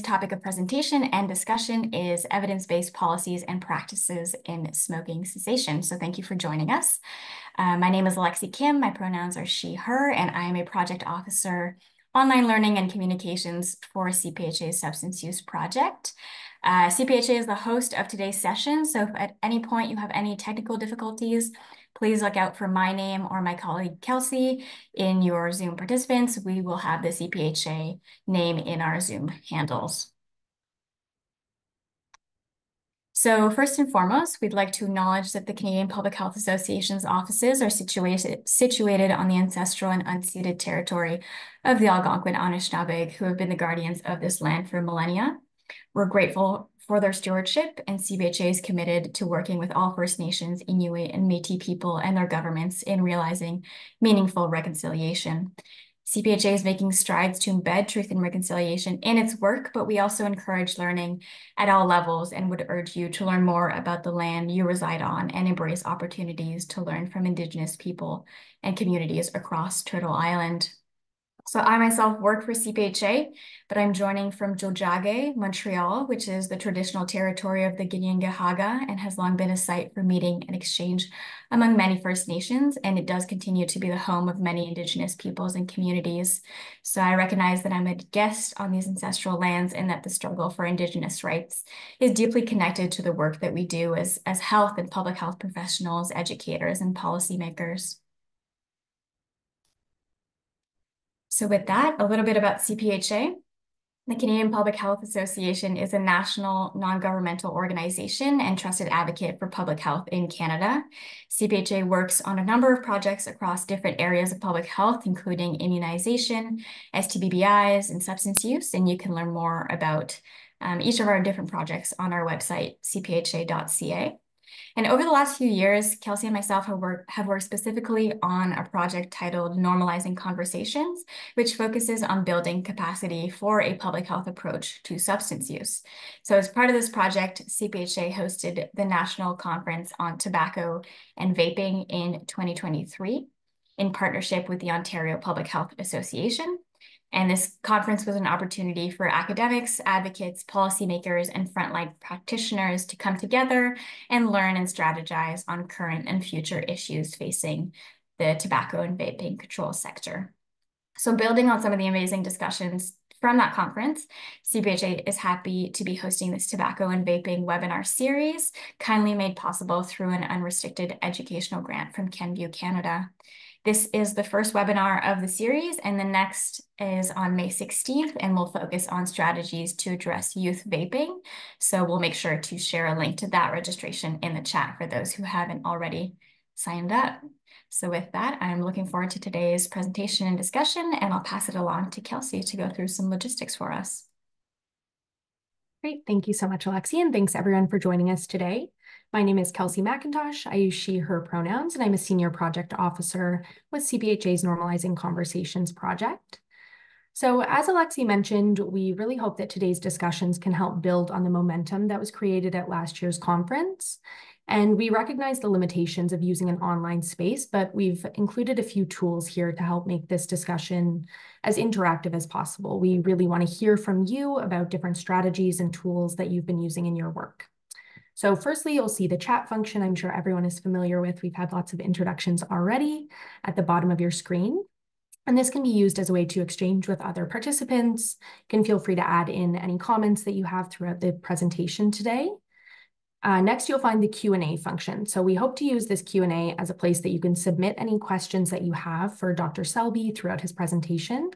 topic of presentation and discussion is evidence-based policies and practices in smoking cessation. So thank you for joining us. My name is Alexi Kim. My pronouns are she, her, and I am a project officer, online learning and communications for CPHA's substance use project. CPHA is the host of today's session. So if at any point you have any technical difficulties, please look out for my name or my colleague Kelsey in your Zoom participants. We will have the CPHA name in our Zoom handles. So first and foremost, we'd like to acknowledge that the Canadian Public Health Association's offices are situated on the ancestral and unceded territory of the Algonquin Anishinaabe, who have been the guardians of this land for millennia. We're grateful for their stewardship, and CPHA is committed to working with all First Nations, Inuit, and Métis people and their governments in realizing meaningful reconciliation. CPHA is making strides to embed truth and reconciliation in its work, but we also encourage learning at all levels and would urge you to learn more about the land you reside on and embrace opportunities to learn from Indigenous people and communities across Turtle Island. So I myself work for CPHA, but I'm joining from Tiohtià:ke, Montreal, which is the traditional territory of the Kanien'kehá:ka and has long been a site for meeting and exchange among many First Nations, and it does continue to be the home of many Indigenous peoples and communities. So I recognize that I'm a guest on these ancestral lands and that the struggle for Indigenous rights is deeply connected to the work that we do as health and public health professionals, educators, and policymakers. So with that, a little bit about CPHA. The Canadian Public Health Association is a national non-governmental organization and trusted advocate for public health in Canada. CPHA works on a number of projects across different areas of public health, including immunization, STBBIs, and substance use, and you can learn more about each of our different projects on our website, cpha.ca. And over the last few years, Kelsey and myself have worked specifically on a project titled Normalizing Conversations, which focuses on building capacity for a public health approach to substance use. So as part of this project, CPHA hosted the National Conference on Tobacco and Vaping in 2023 in partnership with the Ontario Public Health Association. And this conference was an opportunity for academics, advocates, policymakers, and frontline practitioners to come together and learn and strategize on current and future issues facing the tobacco and vaping control sector. So building on some of the amazing discussions from that conference, CPHA is happy to be hosting this Tobacco and Vaping webinar series, kindly made possible through an unrestricted educational grant from Kenview, Canada. This is the first webinar of the series, and the next is on May 16th, and we'll focus on strategies to address youth vaping. So we'll make sure to share a link to that registration in the chat for those who haven't already signed up. So with that, I'm looking forward to today's presentation and discussion, and I'll pass it along to Kelsey to go through some logistics for us. Great. Thank you so much, Alexi, and thanks everyone for joining us today. My name is Kelsey McIntosh. I use she, her pronouns, and I'm a senior project officer with CPHA's Normalizing Conversations project. So as Alexi mentioned, we really hope that today's discussions can help build on the momentum that was created at last year's conference. And we recognize the limitations of using an online space, but we've included a few tools here to help make this discussion as interactive as possible. We really want to hear from you about different strategies and tools that you've been using in your work. So firstly, you'll see the chat function I'm sure everyone is familiar with. We've had lots of introductions already at the bottom of your screen. And this can be used as a way to exchange with other participants. You can feel free to add in any comments that you have throughout the presentation today. Next, you'll find the Q&A function. So we hope to use this Q&A as a place that you can submit any questions that you have for Dr. Selby throughout his presentation.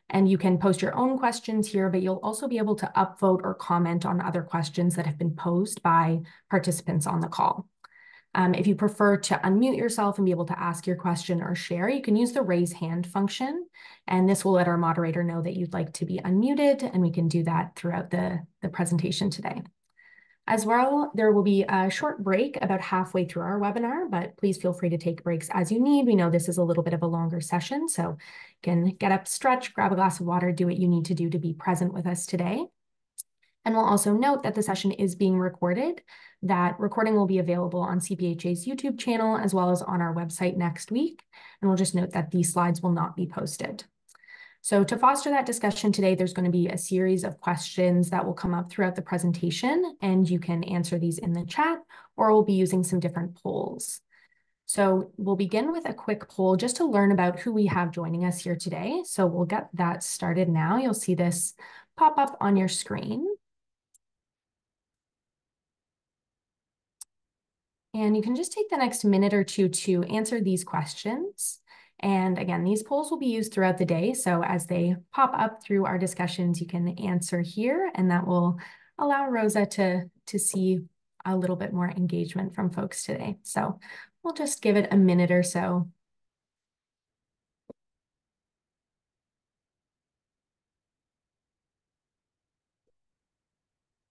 And you can post your own questions here, but you'll also be able to upvote or comment on other questions that have been posed by participants on the call. If you prefer to unmute yourself and be able to ask your question or share, you can use the raise hand function, and this will let our moderator know that you'd like to be unmuted, and we can do that throughout the presentation today. As well, there will be a short break about halfway through our webinar, but please feel free to take breaks as you need. We know this is a little bit of a longer session, so you can get up, stretch, grab a glass of water, do what you need to do to be present with us today. And we'll also note that the session is being recorded. That recording will be available on CPHA's YouTube channel as well as on our website next week. And we'll just note that these slides will not be posted. So to foster that discussion today, there's going to be a series of questions that will come up throughout the presentation, and you can answer these in the chat, or we'll be using some different polls. So we'll begin with a quick poll just to learn about who we have joining us here today. So we'll get that started now. You'll see this pop up on your screen. And you can just take the next minute or two to answer these questions. And again, these polls will be used throughout the day. So as they pop up through our discussions, you can answer here, and that will allow Rosa to see a little bit more engagement from folks today. So we'll just give it a minute or so.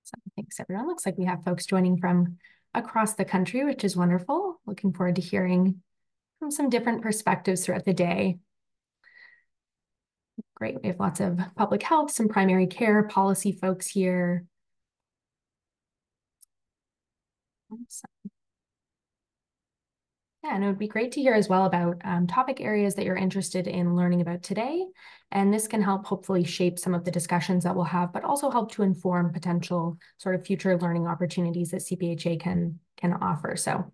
So thanks, everyone. Looks like we have folks joining from across the country, which is wonderful. Looking forward to hearing from some different perspectives throughout the day. Great. We have lots of public health, some primary care policy folks here. Awesome. Yeah, and it would be great to hear as well about topic areas that you're interested in learning about today. And this can help hopefully shape some of the discussions that we'll have, but also help to inform potential sort of future learning opportunities that CPHA can offer. So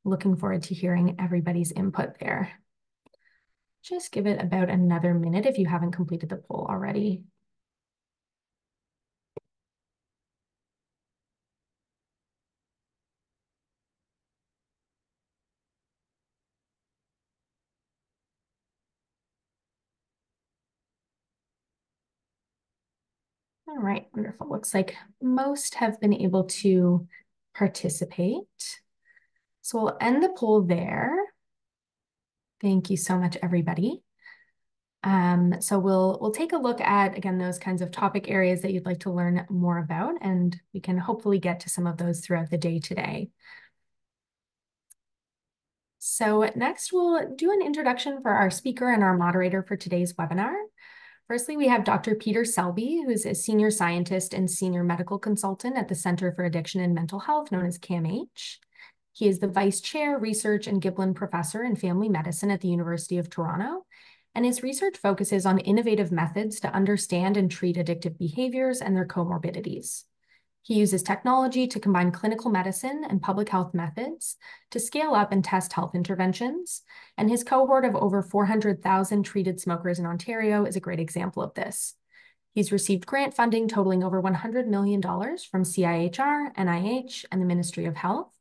looking forward to hearing everybody's input there. Just give it about another minute if you haven't completed the poll already. All right, wonderful. Looks like most have been able to participate. So we'll end the poll there. Thank you so much, everybody. So we'll take a look at, again, those kinds of topic areas that you'd like to learn more about, and we can hopefully get to some of those throughout the day today. So next, we'll do an introduction for our speaker and our moderator for today's webinar. Firstly, we have Dr. Peter Selby, who is a senior scientist and senior medical consultant at the Center for Addiction and Mental Health, known as CAMH. He is the Vice Chair, Research and Giblin Professor in Family Medicine at the University of Toronto, and his research focuses on innovative methods to understand and treat addictive behaviors and their comorbidities. He uses technology to combine clinical medicine and public health methods to scale up and test health interventions, and his cohort of over 400,000 treated smokers in Ontario is a great example of this. He's received grant funding totaling over $100 million from CIHR, NIH, and the Ministry of Health,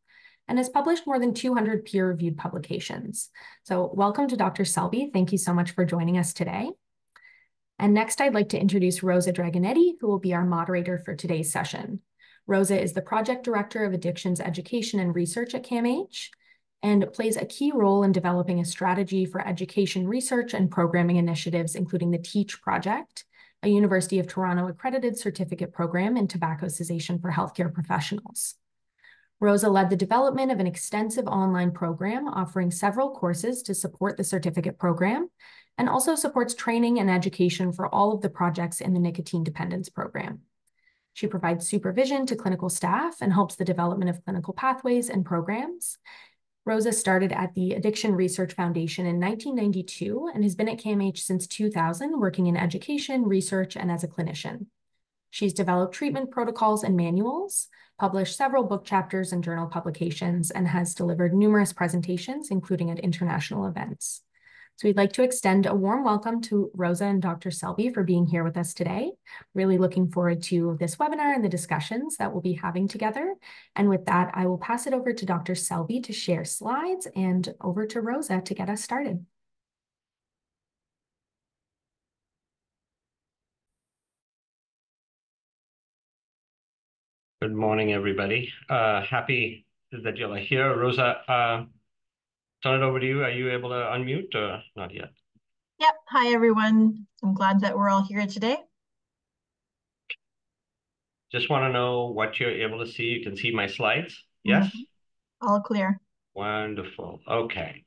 and has published more than 200 peer-reviewed publications. So welcome to Dr. Selby. Thank you so much for joining us today. And next, I'd like to introduce Rosa Dragonetti, who will be our moderator for today's session. Rosa is the Project Director of Addictions Education and Research at CAMH and plays a key role in developing a strategy for education research and programming initiatives, including the TEACH Project, a University of Toronto accredited certificate program in tobacco cessation for healthcare professionals. Rosa led the development of an extensive online program offering several courses to support the certificate program, and also supports training and education for all of the projects in the nicotine dependence program. She provides supervision to clinical staff and helps the development of clinical pathways and programs. Rosa started at the Addiction Research Foundation in 1992 and has been at CAMH since 2000, working in education, research, and as a clinician. She's developed treatment protocols and manuals, published several book chapters and journal publications, and has delivered numerous presentations, including at international events. So we'd like to extend a warm welcome to Rosa and Dr. Selby for being here with us today. Really looking forward to this webinar and the discussions that we'll be having together. And with that, I will pass it over to Dr. Selby to share slides and over to Rosa to get us started. Good morning, everybody. Happy that you're here. Rosa, turn it over to you. Are you able to unmute or not yet? Yep. Hi, everyone. I'm glad that we're all here today. Just want to know what you're able to see. You can see my slides. Yes? All clear. Wonderful. Okay.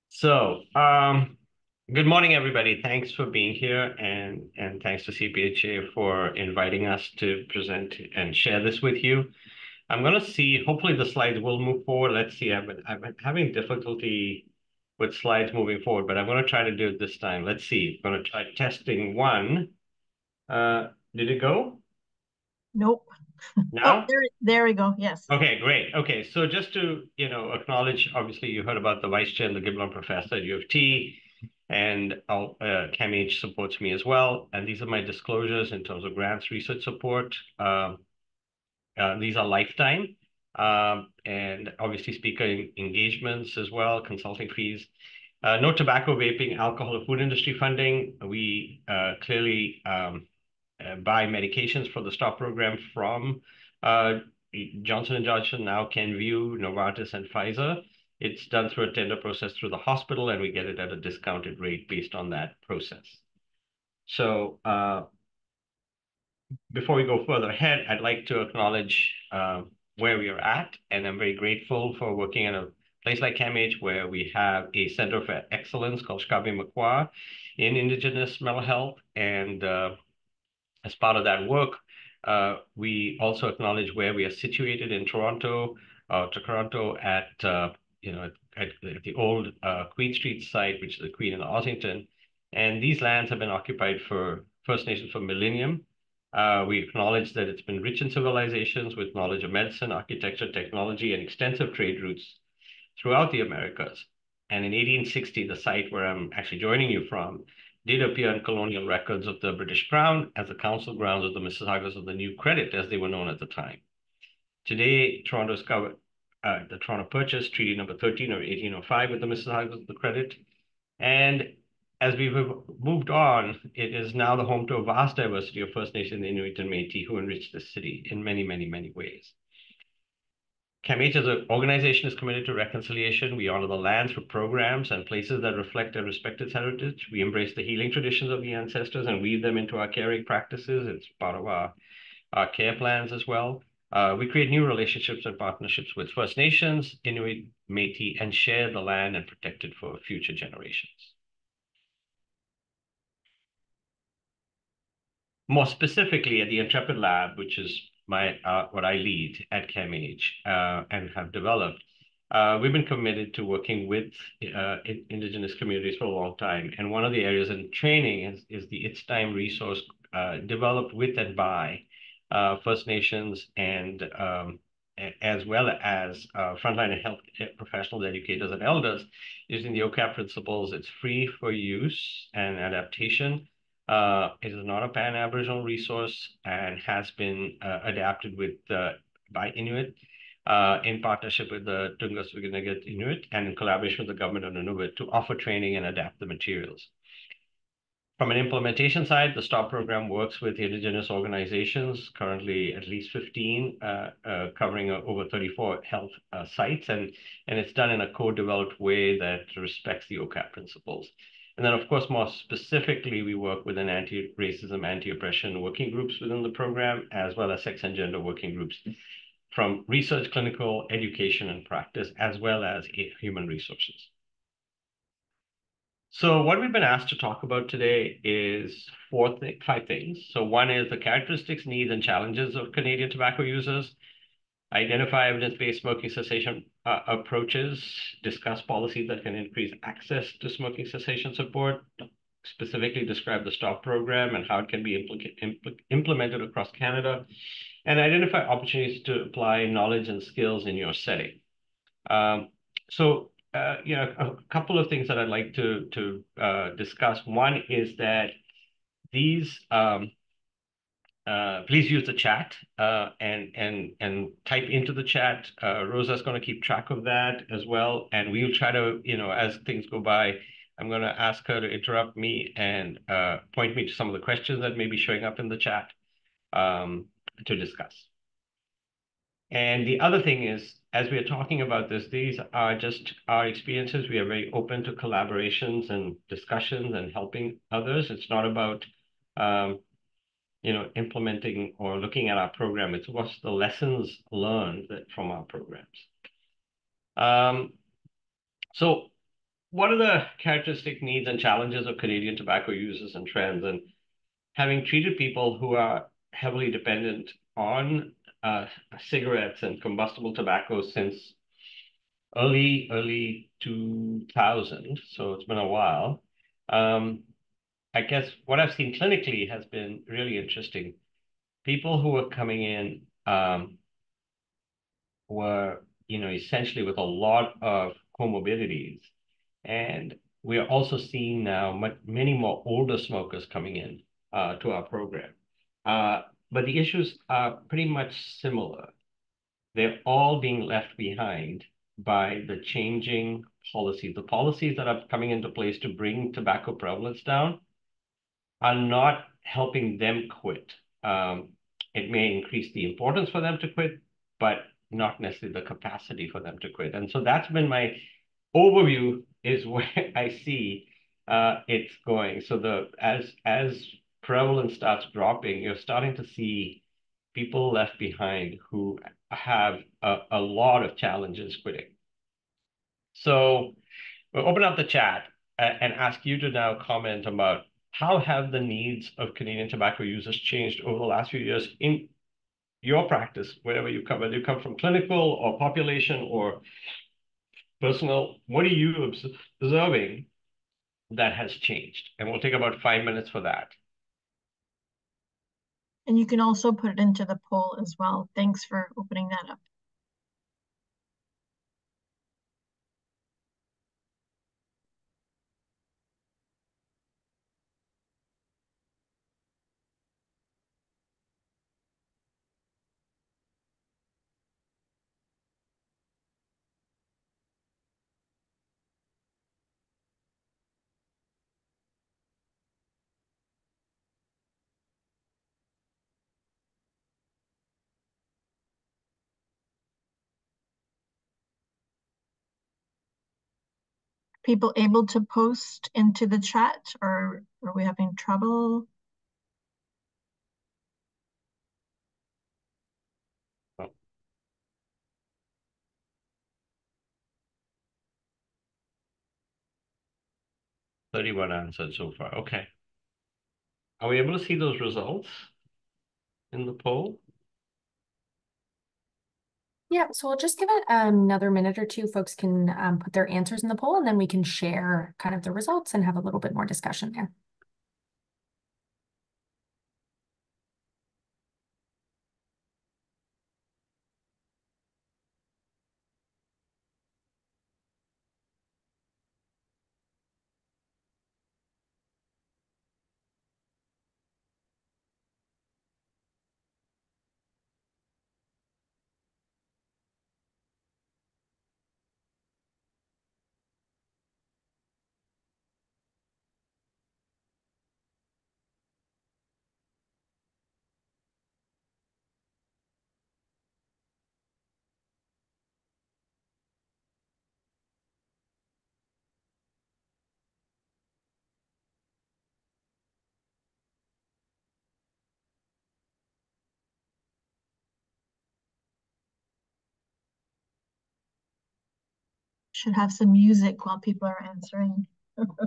So, good morning, everybody. Thanks for being here, and thanks to CPHA for inviting us to present and share this with you. I'm going to see, hopefully the slides will move forward. Let's see, I've been having difficulty with slides moving forward, but I'm going to try to do it this time. Let's see. I'm going to try testing one. Did it go? Nope. Oh, Now? there we go. Yes. Okay, great. Okay, so just to, acknowledge, obviously you heard about the vice chair and the Giblin professor at U of T, and CAMH supports me as well. And these are my disclosures in terms of grants, research support. These are lifetime, and obviously speaker engagements as well, consulting fees. No tobacco, vaping, alcohol, or food industry funding. We clearly buy medications for the STOP program from Johnson & Johnson, now Kenvue, Novartis, and Pfizer. It's done through a tender process through the hospital, and we get it at a discounted rate based on that process. So before we go further ahead, I'd like to acknowledge where we are at, and I'm very grateful for working in a place like CAMH where we have a Center of Excellence called Shkabi Makwa in Indigenous mental health, and as part of that work, we also acknowledge where we are situated in Toronto, at the old Queen Street site, which is the Queen and Ossington. And these lands have been occupied for First Nations for millennium. We acknowledge that it's been rich in civilizations with knowledge of medicine, architecture, technology, and extensive trade routes throughout the Americas. And in 1860, the site where I'm actually joining you from did appear in colonial records of the British Crown as the council grounds of the Mississaugas of the New Credit, as they were known at the time. Today, Toronto's covered the Toronto Purchase, Treaty Number 13 of 1805 with the Mississaugas of the Credit. And as we've moved on, it is now the home to a vast diversity of First Nation, Inuit, and Métis who enrich the city in many, many, many ways. CAMH as an organization is committed to reconciliation. We honor the lands for programs and places that reflect their respected heritage. We embrace the healing traditions of the ancestors and weave them into our caring practices. It's part of our care plans as well. We create new relationships and partnerships with First Nations, Inuit, Métis, and share the land and protect it for future generations. More specifically, at the Intrepid Lab, which is what I lead at CAMH and have developed, we've been committed to working with Indigenous communities for a long time. And one of the areas in training is the It's Time resource developed with and by First Nations and as well as frontline and health professionals, educators, and elders using the OCAP principles. It's free for use and adaptation. It is not a pan-Aboriginal resource and has been adapted by Inuit in partnership with the Tungus Wiganigat Inuit and in collaboration with the government of Nunavut to offer training and adapt the materials. From an implementation side, the STOP program works with Indigenous organizations, currently at least 15, covering over 34 health sites, and it's done in a co-developed way that respects the OCAP principles. And then, of course, more specifically, we work with an anti-racism, anti-oppression working groups within the program, as well as sex and gender working groups from research, clinical, education, and practice, as well as human resources. So what we've been asked to talk about today is five things. So one is the characteristics, needs, and challenges of Canadian tobacco users, identify evidence-based smoking cessation approaches, discuss policies that can increase access to smoking cessation support, specifically describe the STOP program and how it can be implemented across Canada, and identify opportunities to apply knowledge and skills in your setting. A couple of things that I'd like to discuss. One is that these please use the chat and type into the chat. Rosa's going to keep track of that as well, and we'll try to, as things go by, I'm going to ask her to interrupt me and point me to some of the questions that may be showing up in the chat to discuss. And the other thing is, as we are talking about this, these are just our experiences. We are very open to collaborations and discussions and helping others. It's not about, implementing or looking at our program. It's what's the lessons learned from our programs. So what are the characteristic needs and challenges of Canadian tobacco users and trends? And having treated people who are heavily dependent on cigarettes and combustible tobacco since early 2000, so it's been a while. I guess what I've seen clinically has been really interesting. People who are coming in were, essentially with a lot of comorbidities. And we are also seeing now many more older smokers coming in to our program. Uh, but the issues are pretty much similar. They're all being left behind by the changing policies. The policies that are coming into place to bring tobacco prevalence down are not helping them quit. It may increase the importance for them to quit, but not necessarily the capacity for them to quit. And so that's been my overview is where I see it's going. So as prevalence starts dropping, you're starting to see people left behind who have a lot of challenges quitting. So we'll open up the chat and ask you to now comment about how have the needs of Canadian tobacco users changed over the last few years in your practice, wherever you come, whether you come from clinical or population or personal, what are you observing that has changed? And we'll take about 5 minutes for that. And you can also put it into the poll as well. Thanks for opening that up. People able to post into the chat, or are we having trouble? Oh, 31 answered so far. Okay. Are we able to see those results in the poll? Yeah, so we'll just give it another minute or two. Folks can put their answers in the poll, and then we can share kind of the results and have a little bit more discussion there. Should have some music while people are answering. Okay.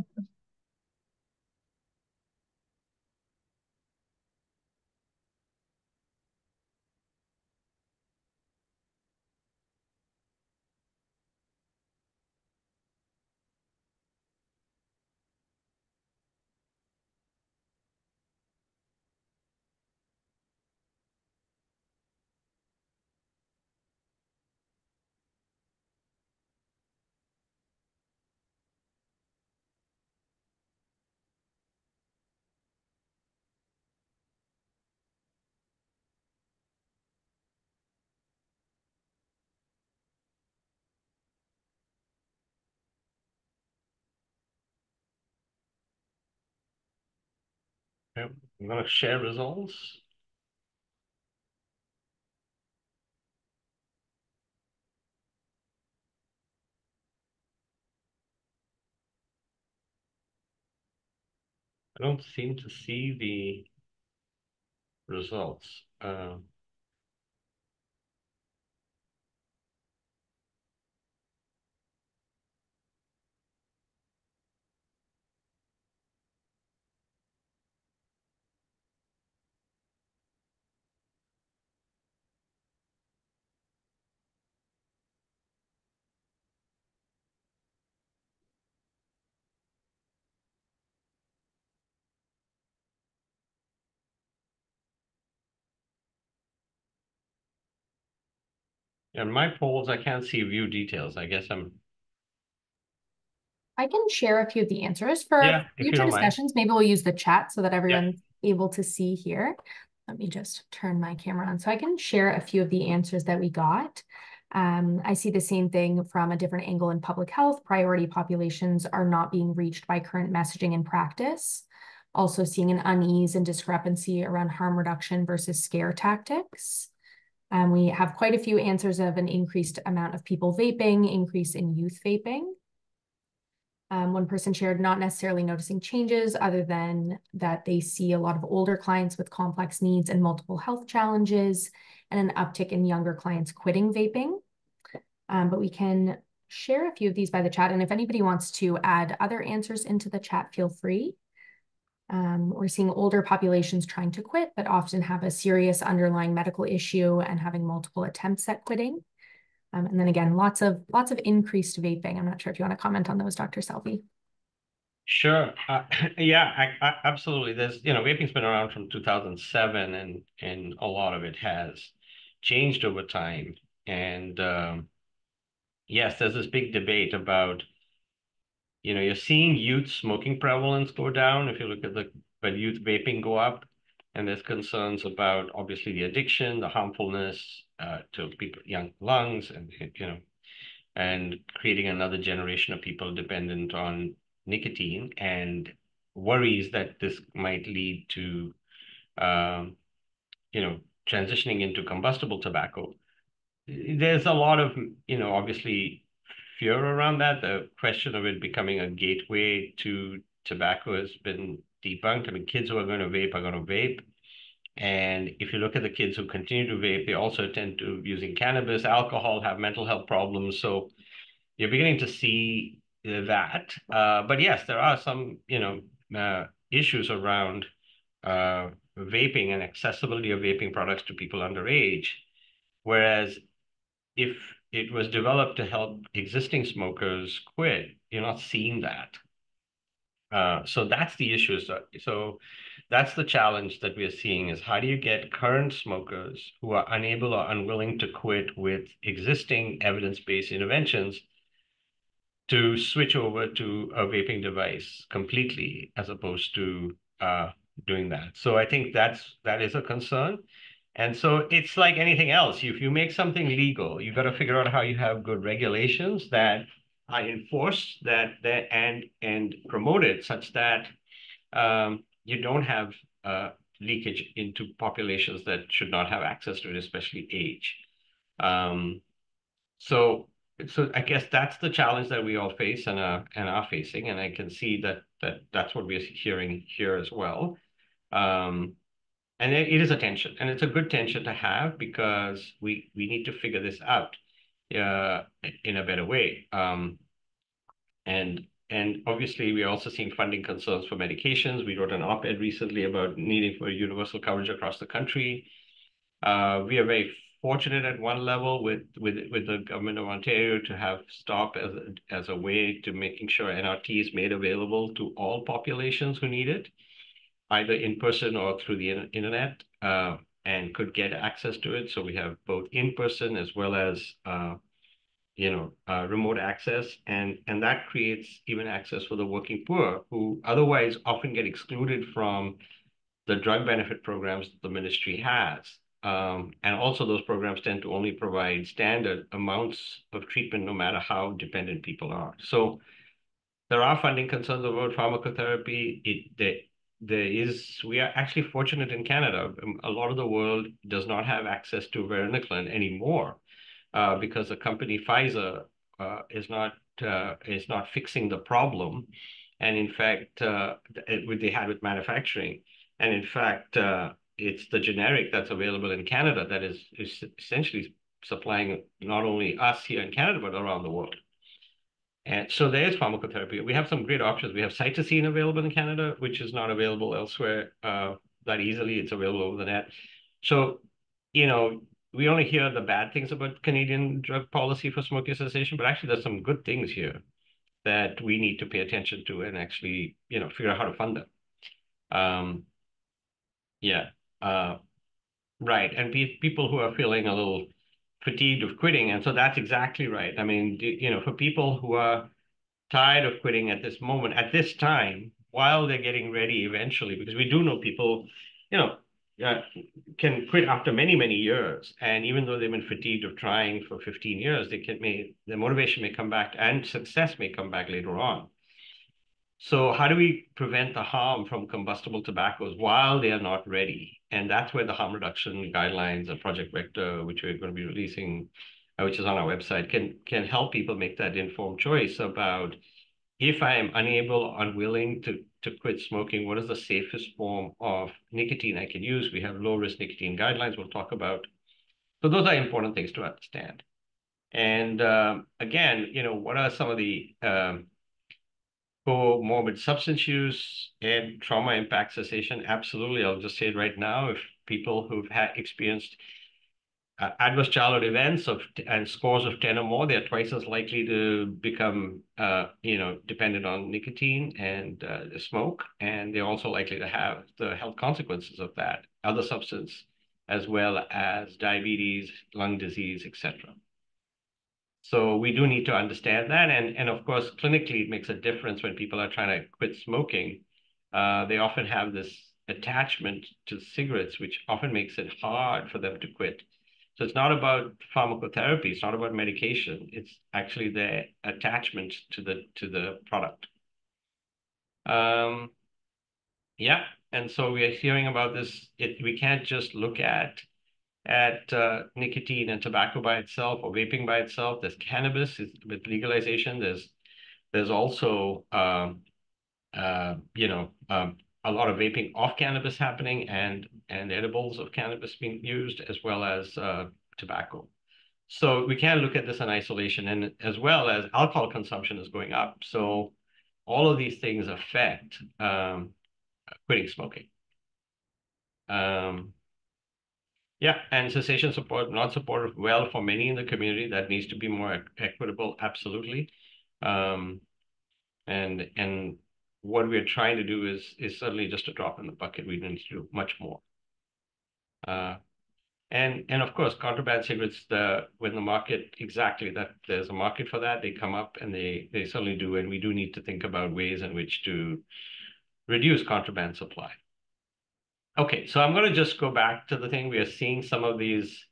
I'm going to share results. I don't seem to see the results. In my polls, I can't see view details. I guess I can share a few of the answers for yeah, if you future don't mind. discussions. Maybe we'll use the chat so that Yeah. everyone's able to see here. Let me just turn my camera on so I can share a few of the answers that we got. I see the same thing from a different angle in public health. Priority populations are not being reached by current messaging and practice. Also seeing an unease and discrepancy around harm reduction versus scare tactics. We have quite a few answers of an increased amount of people vaping, increase in youth vaping. One person shared not necessarily noticing changes other than that they see a lot of older clients with complex needs and multiple health challenges and an uptick in younger clients quitting vaping. But we can share a few of these by the chat. And if anybody wants to add other answers into the chat, feel free. We're seeing older populations trying to quit, but often have a serious underlying medical issue and having multiple attempts at quitting. And then again, lots of increased vaping. I'm not sure if you want to comment on those, Dr. Selby. Sure. Yeah, absolutely. Vaping's been around from 2007, and a lot of it has changed over time. And yes, there's this big debate about, you're seeing youth smoking prevalence go down if you look at but youth vaping go up. And there's concerns about obviously the addiction, the harmfulness to people, young lungs, and creating another generation of people dependent on nicotine, and worries that this might lead to, um, transitioning into combustible tobacco. There's a lot of, obviously fear around that. The question of it becoming a gateway to tobacco has been debunked. I mean, kids who are going to vape are going to vape. And if you look at the kids who continue to vape, they also tend to using cannabis, alcohol, have mental health problems. So you're beginning to see that. But yes, there are some, issues around vaping and accessibility of vaping products to people underage. Whereas if it was developed to help existing smokers quit, you're not seeing that. So that's the issue. So that's the challenge that we are seeing, is how do you get current smokers who are unable or unwilling to quit with existing evidence-based interventions to switch over to a vaping device completely, as opposed to doing that. So I think that is a concern. And so it's like anything else. If you make something legal, you got to figure out how you have good regulations that are enforced, and promoted such that you don't have leakage into populations that should not have access to it, especially age. Um, so, so I guess that's the challenge that we all face and are facing, and I can see that's what we're hearing here as well. Um, and it is a tension, and it's a good tension to have, because we need to figure this out in a better way. And obviously, we're also seeing funding concerns for medications. We wrote an op-ed recently about needing for universal coverage across the country. We are very fortunate at one level with the government of Ontario to have STOP as a way to making sure NRT is made available to all populations who need it, either in person or through the internet, and could get access to it. So we have both in person as well as remote access, and that creates even access for the working poor, who otherwise often get excluded from the drug benefit programs that the ministry has. And also those programs tend to only provide standard amounts of treatment, no matter how dependent people are. So there are funding concerns about pharmacotherapy. We are actually fortunate in Canada. A lot of the world does not have access to varenicline anymore, because the company Pfizer is not fixing the problem, and in fact, they had with manufacturing, and in fact, it's the generic that's available in Canada that is essentially supplying not only us here in Canada but around the world. And so there is pharmacotherapy. We have some great options. We have cytosine available in Canada, which is not available elsewhere that easily. It's available over the net. So, you know, we only hear the bad things about Canadian drug policy for smoking cessation, but actually there's some good things here that we need to pay attention to and actually, figure out how to fund them. Yeah. Right. And people who are feeling a little fatigued of quitting. And so that's exactly right. I mean, for people who are tired of quitting at this moment, at this time, while they're getting ready eventually, because we do know people, you know, uh, can quit after many, many years. And even though they've been fatigued of trying for 15 years, their motivation may come back and success may come back later on. So how do we prevent the harm from combustible tobaccos while they are not ready? And that's where the harm reduction guidelines and Project Vector, which we're going to be releasing, which is on our website, can help people make that informed choice about, if I am unable or unwilling to quit smoking, what is the safest form of nicotine I can use? We have low risk nicotine guidelines we'll talk about. So those are important things to understand. And again, what are some of the comorbid substance use and trauma impact cessation? Absolutely. I'll just say it right now. If people who've experienced adverse childhood events and scores of 10 or more, they're twice as likely to become, dependent on nicotine and smoke. And they're also likely to have the health consequences of that, other substance, as well as diabetes, lung disease, etc. So we do need to understand that. And of course, clinically, it makes a difference when people are trying to quit smoking. They often have this attachment to cigarettes, which often makes it hard for them to quit. So it's not about pharmacotherapy. It's not about medication. It's actually their attachment to the product. Yeah. And so we are hearing about this. We can't just look at nicotine and tobacco by itself or vaping by itself. There's cannabis with legalization. There's also a lot of vaping off cannabis happening and edibles of cannabis being used, as well as tobacco. So we can't look at this in isolation, and as well as alcohol consumption is going up. So all of these things affect quitting smoking. Yeah, and cessation support not supported well for many in the community. That needs to be more equitable, absolutely. And what we're trying to do is certainly just a drop in the bucket. We need to do much more. And of course, contraband cigarettes, when the market, exactly that there's a market for that, they come up and they certainly do, and we do need to think about ways in which to reduce contraband supply. Okay, so I'm going to just go back to the thing. We are seeing some of these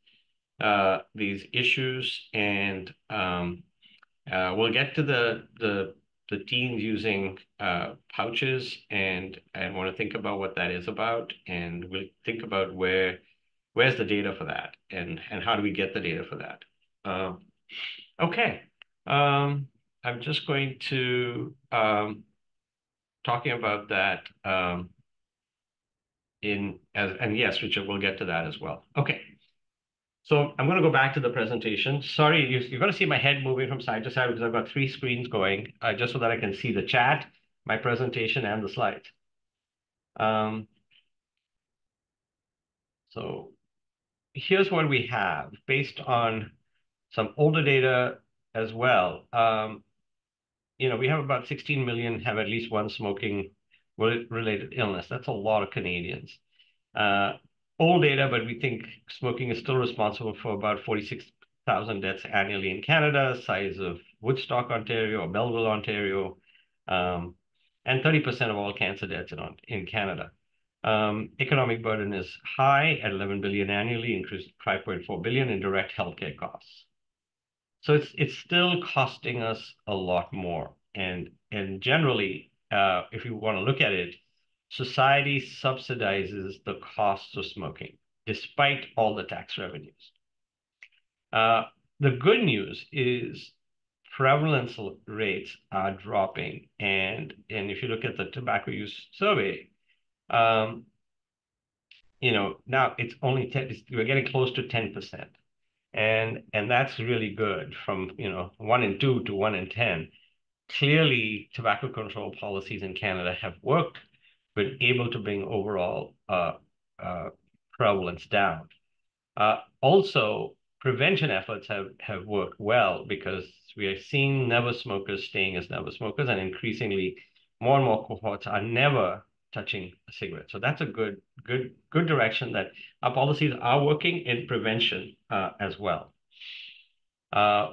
issues, and we'll get to the teens using pouches, and want to think about what that is about, and we'll think about where's the data for that, and how do we get the data for that. Okay, I'm just going to talking about that. And yes, Richard, we'll get to that as well. Okay. So I'm going to go back to the presentation. Sorry, you're going to see my head moving from side to side because I've got 3 screens going, just so that I can see the chat, my presentation, and the slides. So here's what we have based on some older data as well. We have about 16 million have at least one smoking related illness. That's a lot of Canadians. Old data, but we think smoking is still responsible for about 46,000 deaths annually in Canada, size of Woodstock, Ontario, or Belleville, Ontario, and 30% of all cancer deaths in Canada. Economic burden is high at 11 billion annually, increased 5.4 billion in direct healthcare costs. So it's still costing us a lot more. And generally, if you want to look at it, society subsidizes the costs of smoking, despite all the tax revenues. The good news is prevalence rates are dropping. And if you look at the tobacco use survey, now it's only 10, we're getting close to 10%. And that's really good, from 1 in 2 to 1 in 10. Clearly, tobacco control policies in Canada have worked, been able to bring overall prevalence down. Also, prevention efforts have worked well, because we are seeing never smokers staying as never smokers, and increasingly more and more cohorts are never touching a cigarette. So that's a good direction, that our policies are working in prevention as well.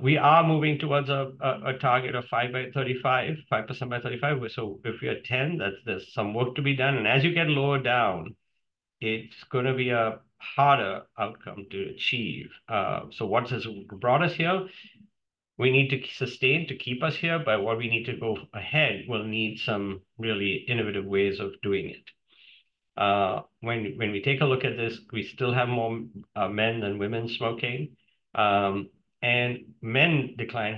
We are moving towards a target of 5 by 35, 5% by 35. So if we're at 10, there's some work to be done. And as you get lower down, it's going to be a harder outcome to achieve. So what has brought us here? We need to sustain to keep us here, but what we need to go ahead will need some really innovative ways of doing it. When we take a look at this, we still have more men than women smoking. And men decline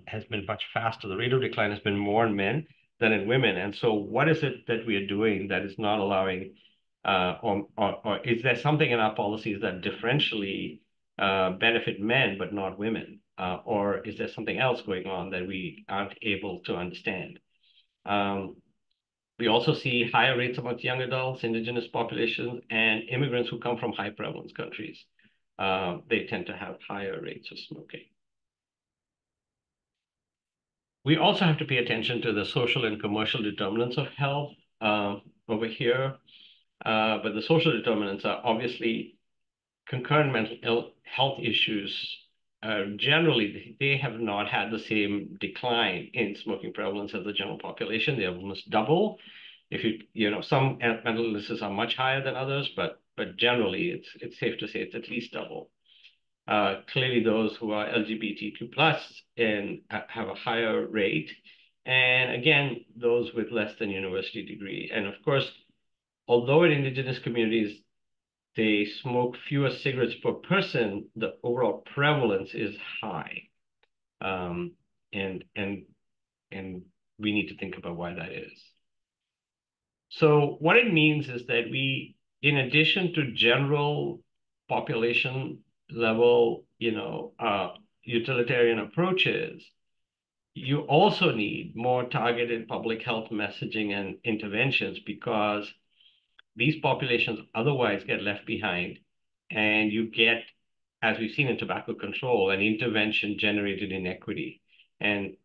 has been much faster. The rate of decline has been more in men than in women. And so what is it that we are doing that is not allowing, or is there something in our policies that differentially benefit men but not women? Or is there something else going on that we aren't able to understand? We also see higher rates amongst young adults, indigenous populations, and immigrants who come from high prevalence countries. They tend to have higher rates of smoking. We also have to pay attention to the social and commercial determinants of health over here. But the social determinants are obviously concurrent mental health issues. Generally, they have not had the same decline in smoking prevalence as the general population. They almost double. If some mental illnesses are much higher than others, but generally, it's safe to say it's at least double. Clearly, those who are LGBTQ plus and have a higher rate, and again, those with less than university degree. And of course, although in indigenous communities they smoke fewer cigarettes per person, the overall prevalence is high, and we need to think about why that is. So what it means is that we, in addition to general population level, utilitarian approaches, you also need more targeted public health messaging and interventions because these populations otherwise get left behind, and you get, as we've seen in tobacco control, an intervention-generated inequity. And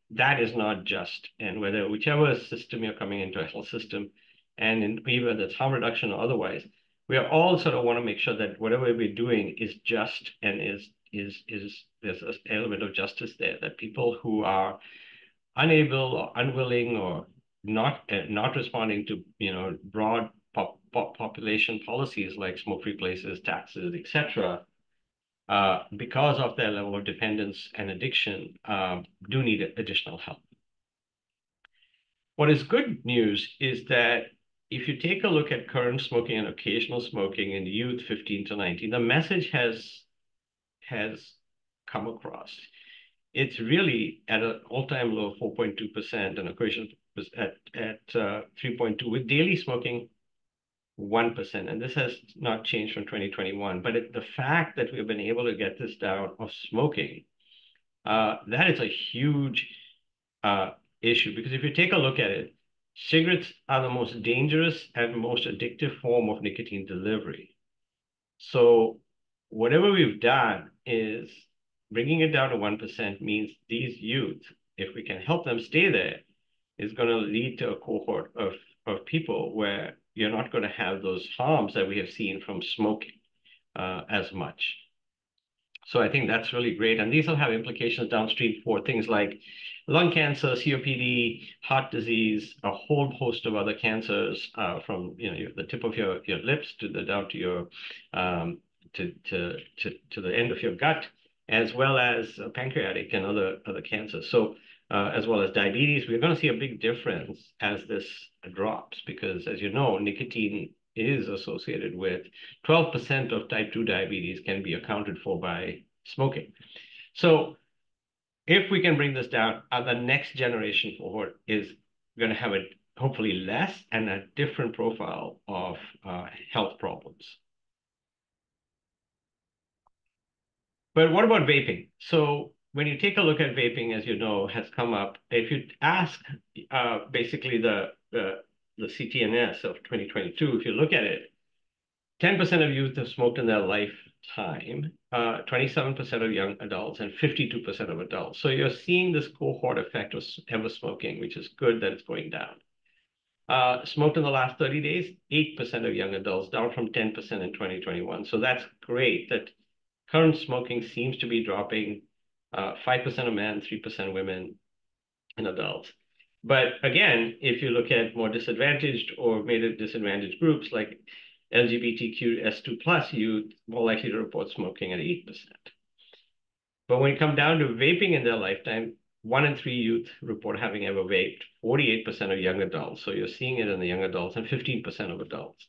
that is not just. And whichever system you're coming into, a health system, and either that's harm reduction or otherwise, we are all sort of want to make sure that whatever we're doing is just and there's an element of justice there, that people who are unable or unwilling or not responding to broad population policies like smoke-free places, taxes, etc., because of their level of dependence and addiction, do need additional help. What is good news is that if you take a look at current smoking and occasional smoking in youth 15 to 19, the message has come across. It's really at an all-time low of 4.2%, and occasional was at 3.2%, with daily smoking 1%. And this has not changed from 2021. But the fact that we've been able to get this down of smoking, that is a huge issue. Because if you take a look at it, cigarettes are the most dangerous and most addictive form of nicotine delivery. So whatever we've done is bringing it down to 1% means these youth, if we can help them stay there, is going to lead to a cohort of people where you're not going to have those harms that we have seen from smoking as much. So I think that's really great. And these will have implications downstream for things like lung cancer, COPD, heart disease, a whole host of other cancers from the tip of your lips down to your to the end of your gut, as well as pancreatic and other cancers. So as well as diabetes, we're going to see a big difference as this drops because, as you know, nicotine is associated with 12% of type 2 diabetes can be accounted for by smoking. So if we can bring this down, the next generation cohort is going to have hopefully less and a different profile of health problems. But what about vaping? So when you take a look at vaping, as you know, has come up. If you ask basically the CTNS of 2022, if you look at it, 10% of youth have smoked in their lifetime, 27% of young adults, and 52% of adults. So you're seeing this cohort effect of ever smoking, which is good that it's going down. Smoked in the last 30 days, 8% of young adults, down from 10% in 2021. So that's great that current smoking seems to be dropping 5% of men, 3% women in adults. But again, if you look at more disadvantaged or made disadvantaged groups like LGBTQ S2 plus youth, more likely to report smoking at 8%. But when you come down to vaping in their lifetime, 1 in 3 youth report having ever vaped, 48% of young adults. So you're seeing it in the young adults and 15% of adults.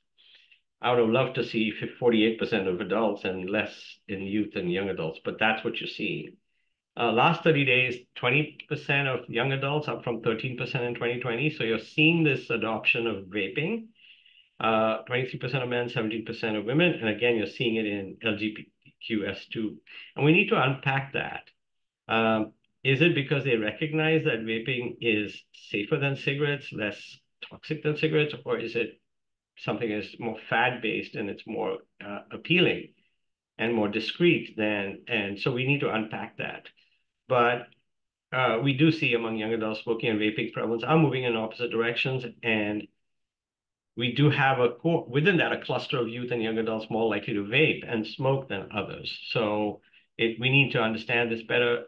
I would have loved to see 48% of adults and less in youth and young adults, but that's what you're seeing. Last 30 days, 20% of young adults, up from 13% in 2020. So you're seeing this adoption of vaping, 23% of men, 17% of women. And again, you're seeing it in LGBTQS2. And we need to unpack that. Is it because they recognize that vaping is safer than cigarettes, less toxic than cigarettes, or is it something that's more fad-based and it's more appealing and more discreet than, and so we need to unpack that. But we do see among young adults smoking and vaping prevalence are moving in opposite directions, and we do have within that a cluster of youth and young adults more likely to vape and smoke than others. So we need to understand this better.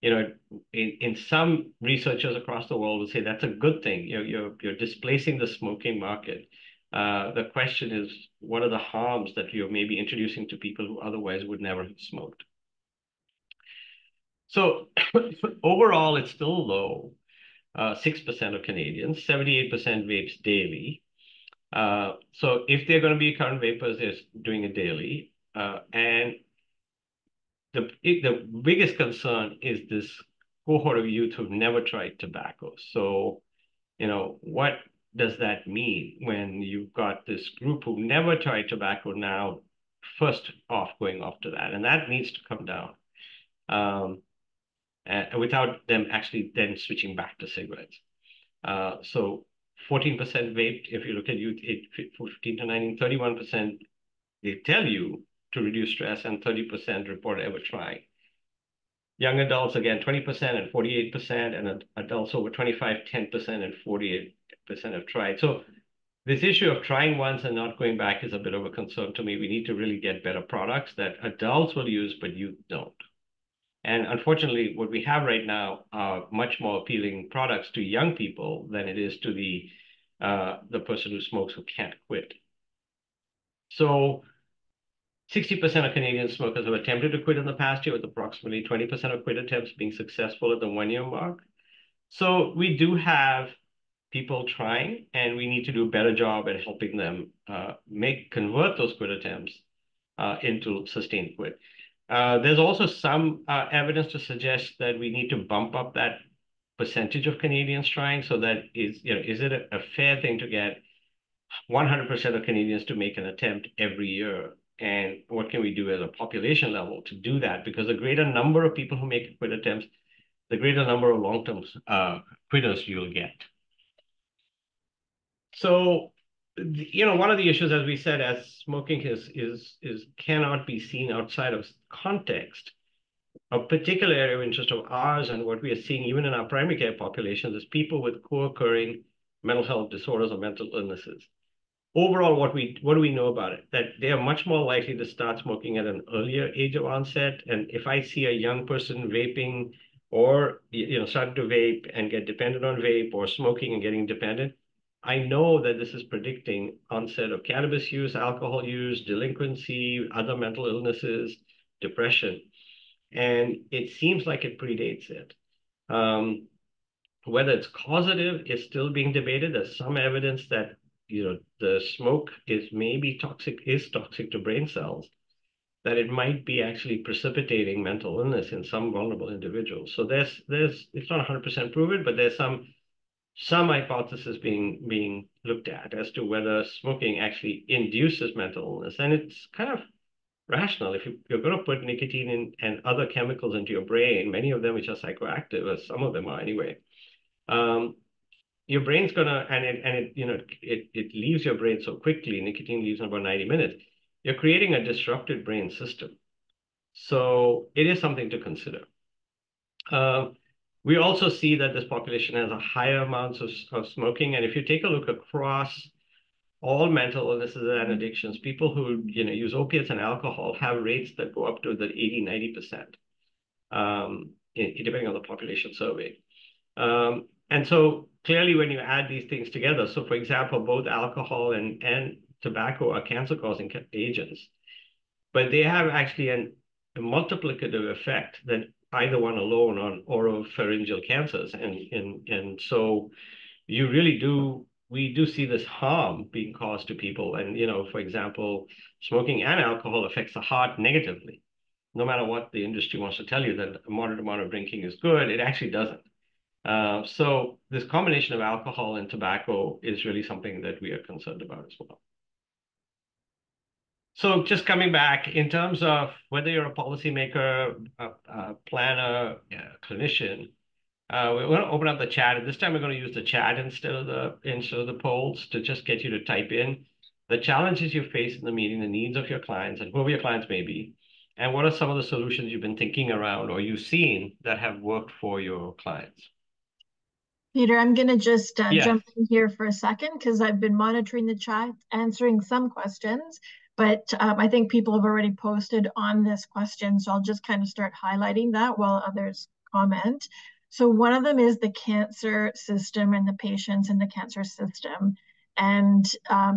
In some researchers across the world will say that's a good thing. You're displacing the smoking market. The question is, what are the harms that you're maybe introducing to people who otherwise would never have smoked? So overall, it's still low. 6% of Canadians, 78% vapes daily. So if they're going to be current vapers, they're doing it daily. And the biggest concern is this cohort of youth who've never tried tobacco. So, what does that mean when you've got this group who've never tried tobacco now first off going after that? And that needs to come down. Without them actually then switching back to cigarettes. So 14% vaped, if you look at youth 15 to 19, 31%, they tell you to reduce stress, and 30% report ever trying. Young adults, again, 20% and 48%, and adults over 25, 10% and 48% have tried. So this issue of trying once and not going back is a bit of a concern to me. We need to really get better products that adults will use, but youth don't. And unfortunately, what we have right now are much more appealing products to young people than it is to the person who smokes who can't quit. So 60% of Canadian smokers have attempted to quit in the past year, with approximately 20% of quit attempts being successful at the 1 year mark. So we do have people trying, and we need to do a better job at helping them convert those quit attempts into sustained quit. There's also some evidence to suggest that we need to bump up that percentage of Canadians trying. So that is it a fair thing to get 100% of Canadians to make an attempt every year? And what can we do at a population level to do that? Because the greater number of people who make quit attempts, the greater number of long-term quitters you'll get. So, one of the issues, as we said, as smoking cannot be seen outside of context. A particular area of interest of ours, and what we are seeing even in our primary care populations, is people with co-occurring mental health disorders or mental illnesses. Overall, what do we know about it? That they are much more likely to start smoking at an earlier age of onset. And if I see a young person vaping or starting to vape and get dependent on vape, or smoking and getting dependent, I know that this is predicting onset of cannabis use, alcohol use, delinquency, other mental illnesses, depression. And it seems like it predates it. Whether it's causative is still being debated. There's some evidence that the smoke is toxic to brain cells, that it might be actually precipitating mental illness in some vulnerable individuals. So it's not 100% proven, but there's some hypothesis being looked at as to whether smoking actually induces mental illness. And it's kind of rational. If you're going to put nicotine and other chemicals into your brain, many of them which are psychoactive, as some of them are anyway, your brain's gonna, and it leaves your brain so quickly. Nicotine leaves in about 90 minutes. You're creating a disrupted brain system. So it is something to consider. We also see that this population has a higher amounts of smoking. And if you take a look across all mental illnesses and addictions, people who, use opiates and alcohol have rates that go up to the 80, 90%, depending on the population survey. And so clearly when you add these things together, so for example, both alcohol and tobacco are cancer-causing agents, but they have actually a multiplicative effect than either one alone on oropharyngeal cancers. And so you really we do see this harm being caused to people. And, for example, smoking and alcohol affects the heart negatively. No matter what the industry wants to tell you that a moderate amount of drinking is good, it actually doesn't. So this combination of alcohol and tobacco is really something that we are concerned about as well. So just coming back in terms of whether you're a policymaker, a planner, a clinician, we're going to open up the chat. And this time we're going to use the chat instead of the polls to just get you to type in the challenges you face in the meeting, the needs of your clients, and whoever your clients may be, and what are some of the solutions you've been thinking around or you've seen that have worked for your clients. Peter, I'm going to just Yes. jump in here for a second because I've been monitoring the chat, answering some questions, but I think people have already posted on this question, so I'll just kind of start highlighting that while others comment. So one of them is the cancer system and the patients in the cancer system. And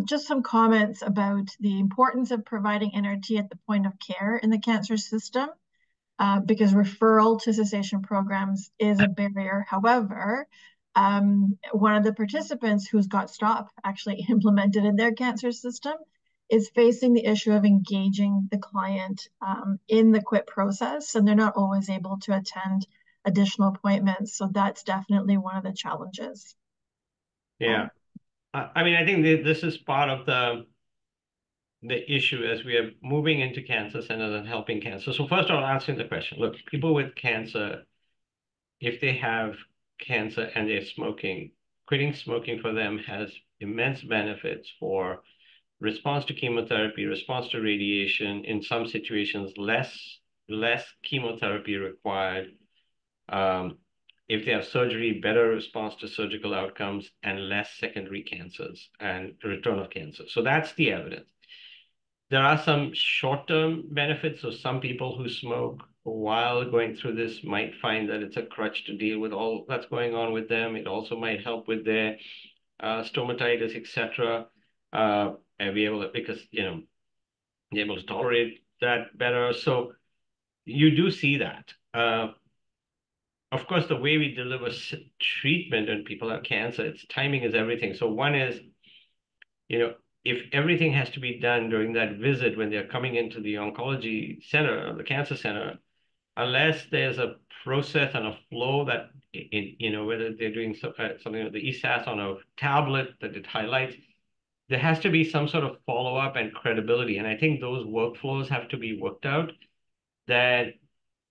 just some comments about the importance of providing NRT at the point of care in the cancer system. Because referral to cessation programs is a barrier. However, one of the participants who's got STOP actually implemented in their cancer system is facing the issue of engaging the client in the quit process, and they're not always able to attend additional appointments. So that's definitely one of the challenges. Yeah. I mean, I think this is part of the issue as we are moving into cancer centers and helping cancer. So first of all, answering the question, look, people with cancer, if they have cancer and they're smoking, quitting smoking for them has immense benefits for response to chemotherapy, response to radiation, in some situations, less chemotherapy required. If they have surgery, better response to surgical outcomes and less secondary cancers and return of cancer. So that's the evidence. There are some short-term benefits. So some people who smoke while going through this might find that it's a crutch to deal with all that's going on with them. It also might help with their stomatitis, etc. And be able to, because, be able to tolerate that better. So you do see that. Of course, the way we deliver treatment when people have cancer, its timing is everything. So one is, if everything has to be done during that visit when they're coming into the oncology center or the cancer center, unless there's a process and a flow that, whether they're doing something with the ESAS on a tablet that it highlights, there has to be some sort of follow-up and credibility. And I think those workflows have to be worked out, that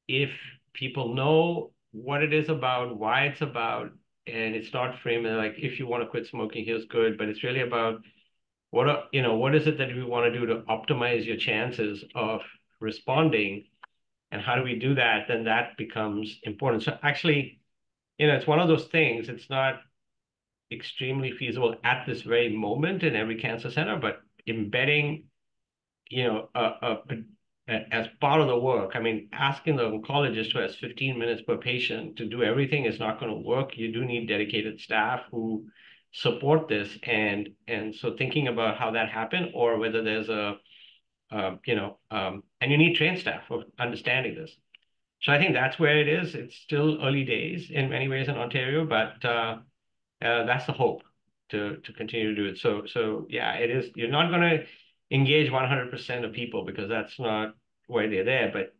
if people know what it is about, why it's about, and it's not framed like, if you want to quit smoking, here's good, but it's really about what is it that we want to do to optimize your chances of responding, and how do we do that? Then that becomes important. So actually, it's one of those things. It's not extremely feasible at this very moment in every cancer center, but embedding, as part of the work. I mean, asking the oncologist who has 15 minutes per patient to do everything is not going to work. You do need dedicated staff who support this, and so thinking about how that happened, or whether there's and you need trained staff for understanding this. So I think that's where it is. It's still early days in many ways in Ontario, but that's the hope to continue to do it. So yeah, it is. You're not going to engage 100% of people because that's not why they're there. But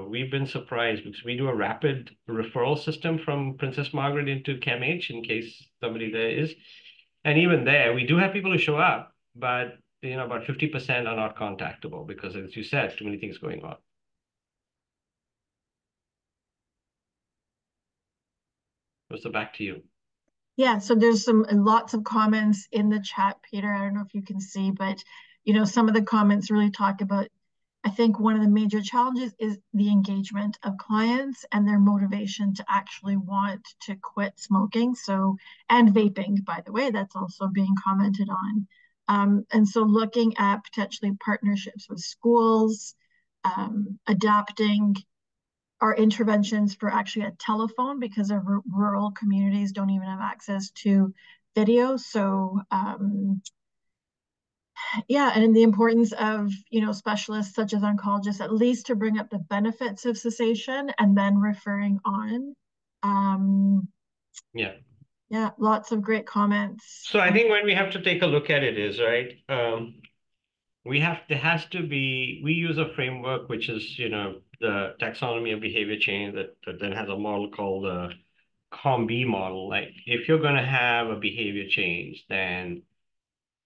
we've been surprised because we do a rapid referral system from Princess Margaret into CAMH in case somebody there is. And even there, we do have people who show up, but about 50% are not contactable because, as you said, too many things going on. So back to you. Yeah, so there's lots of comments in the chat, Peter. I don't know if you can see, but some of the comments really talk about, I think one of the major challenges is the engagement of clients and their motivation to actually want to quit smoking. So, and vaping, by the way, that's also being commented on. And so looking at potentially partnerships with schools, adapting our interventions for actually a telephone, because our rural communities don't even have access to video. So yeah, and the importance of, specialists such as oncologists, at least to bring up the benefits of cessation and then referring on. Yeah. Yeah, lots of great comments. So I think when we have to take a look at it is, right, there has to be, we use a framework which is, the taxonomy of behavior change that then has a model called the COM-B model. Like if you're going to have a behavior change, then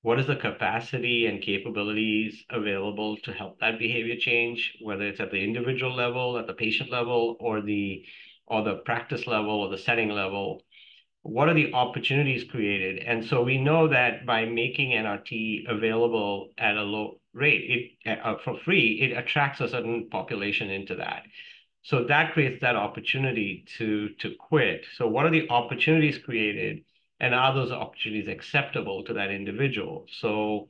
what is the capacity and capabilities available to help that behavior change, whether it's at the individual level, at the patient level, or the practice level or the setting level? What are the opportunities created? And so we know that by making NRT available at a low rate, for free, it attracts a certain population into that. So that creates that opportunity to quit. So what are the opportunities created, and are those opportunities acceptable to that individual? So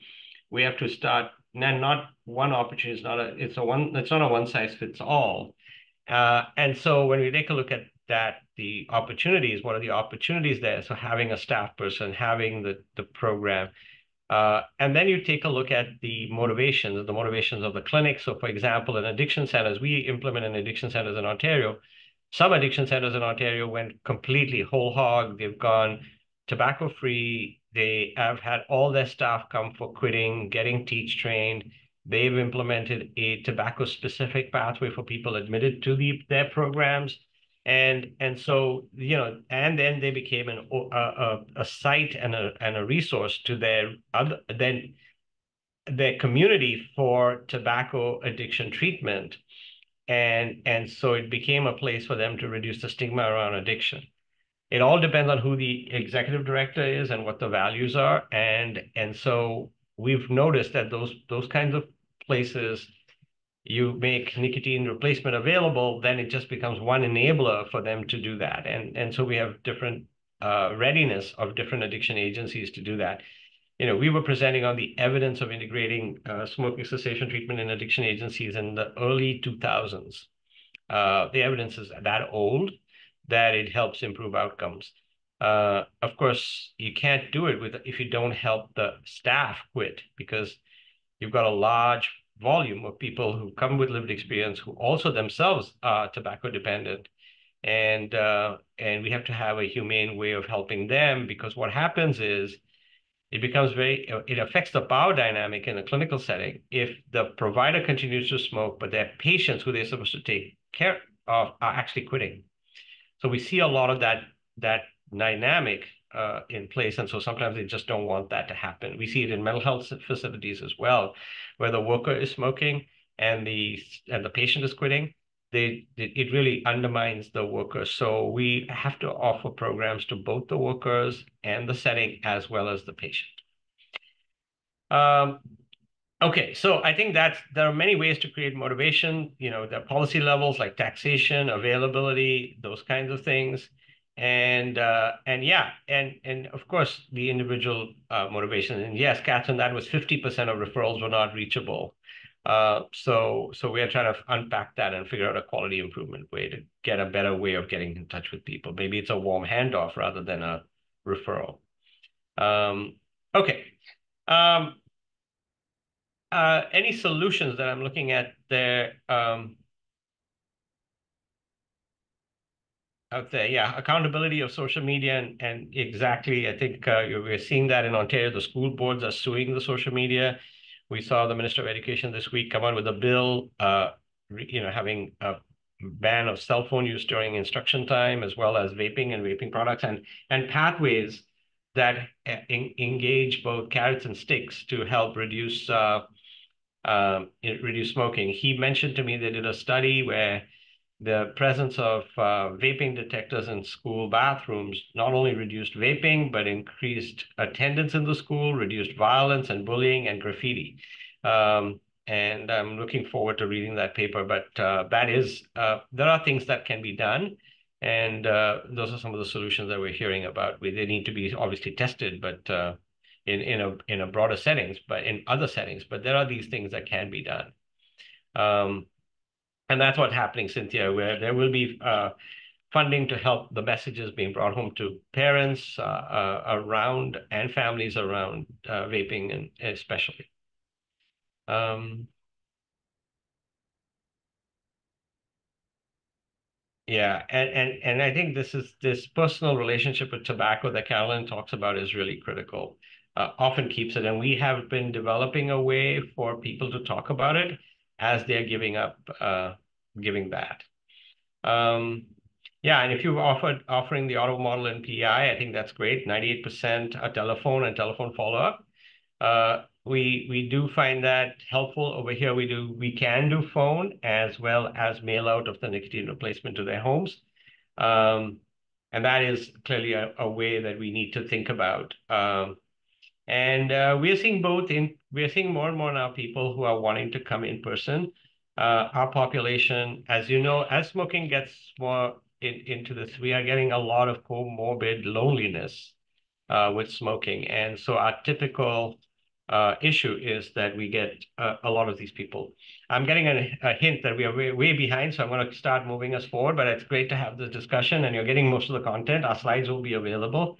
we have to start, and not one opportunity is not it's not a one size fits all. And so when we take a look at that, the opportunities, what are the opportunities there? So having a staff person, having the program, and then you take a look at the motivations of the clinic. So for example, in addiction centers, we implement in addiction centers in Ontario. Some addiction centers in Ontario went completely whole hog. They've gone tobacco free. They have had all their staff come for quitting, getting teach trained. They've implemented a tobacco specific pathway for people admitted to their programs. And so, and then they became a site and a resource to their community for tobacco addiction treatment. And so it became a place for them to reduce the stigma around addiction. It all depends on who the executive director is and what the values are. And so we've noticed that those kinds of places, you make nicotine replacement available, then it just becomes one enabler for them to do that. And so we have different readiness of different addiction agencies to do that. We were presenting on the evidence of integrating smoking cessation treatment in addiction agencies in the early 2000s. The evidence is that old that it helps improve outcomes. Of course, you can't do it if you don't help the staff quit, because you've got a large volume of people who come with lived experience who also themselves are tobacco dependent. And we have to have a humane way of helping them, because what happens is it affects the power dynamic in a clinical setting if the provider continues to smoke, but their patients who they're supposed to take care of are actually quitting. So we see a lot of that dynamic in place, and so sometimes they just don't want that to happen. We see it in mental health facilities as well, where the worker is smoking and the patient is quitting. It really undermines the worker. So we have to offer programs to both the workers and the setting as well as the patient. Okay, so I think there are many ways to create motivation. There are policy levels like taxation, availability, those kinds of things. And of course the individual motivation. And yes, Catherine, that was 50% of referrals were not reachable. So we are trying to unpack that and figure out a quality improvement way to get a better way of getting in touch with people. Maybe it's a warm handoff rather than a referral. Okay. Any solutions that I'm looking at there? Out there, yeah, accountability of social media, and exactly, I think we're seeing that in Ontario. The school boards are suing the social media. We saw the Minister of Education this week come out with a bill, having a ban of cell phone use during instruction time, as well as vaping and vaping products, and pathways that engage both carrots and sticks to help reduce smoking. He mentioned to me they did a study where the presence of vaping detectors in school bathrooms not only reduced vaping, but increased attendance in the school, reduced violence and bullying and graffiti. And I'm looking forward to reading that paper. But there are things that can be done. And those are some of the solutions that we're hearing about. They need to be obviously tested, but in a broader settings, but in other settings. But there are these things that can be done. And that's what's happening, Cynthia, where there will be funding to help the messages being brought home to parents around and families around vaping, and especially. Yeah, and I think this personal relationship with tobacco that Carolyn talks about is really critical. Often keeps it, and we have been developing a way for people to talk about it as they're giving up giving that. Yeah, and if you've offering the auto model in PI think that's great. 98% a telephone and telephone follow-up. We do find that helpful over here. We can do phone as well as mail out of the nicotine replacement to their homes. And that is clearly a way that we need to think about. And we're seeing we're seeing more and more now people who are wanting to come in person. Our population, as you know, as smoking gets more into this, we are getting a lot of comorbid loneliness with smoking. And so our typical issue is that we get a lot of these people. I'm getting a hint that we are way behind, so I'm going to start moving us forward, but it's great to have this discussion and you're getting most of the content. Our slides will be available.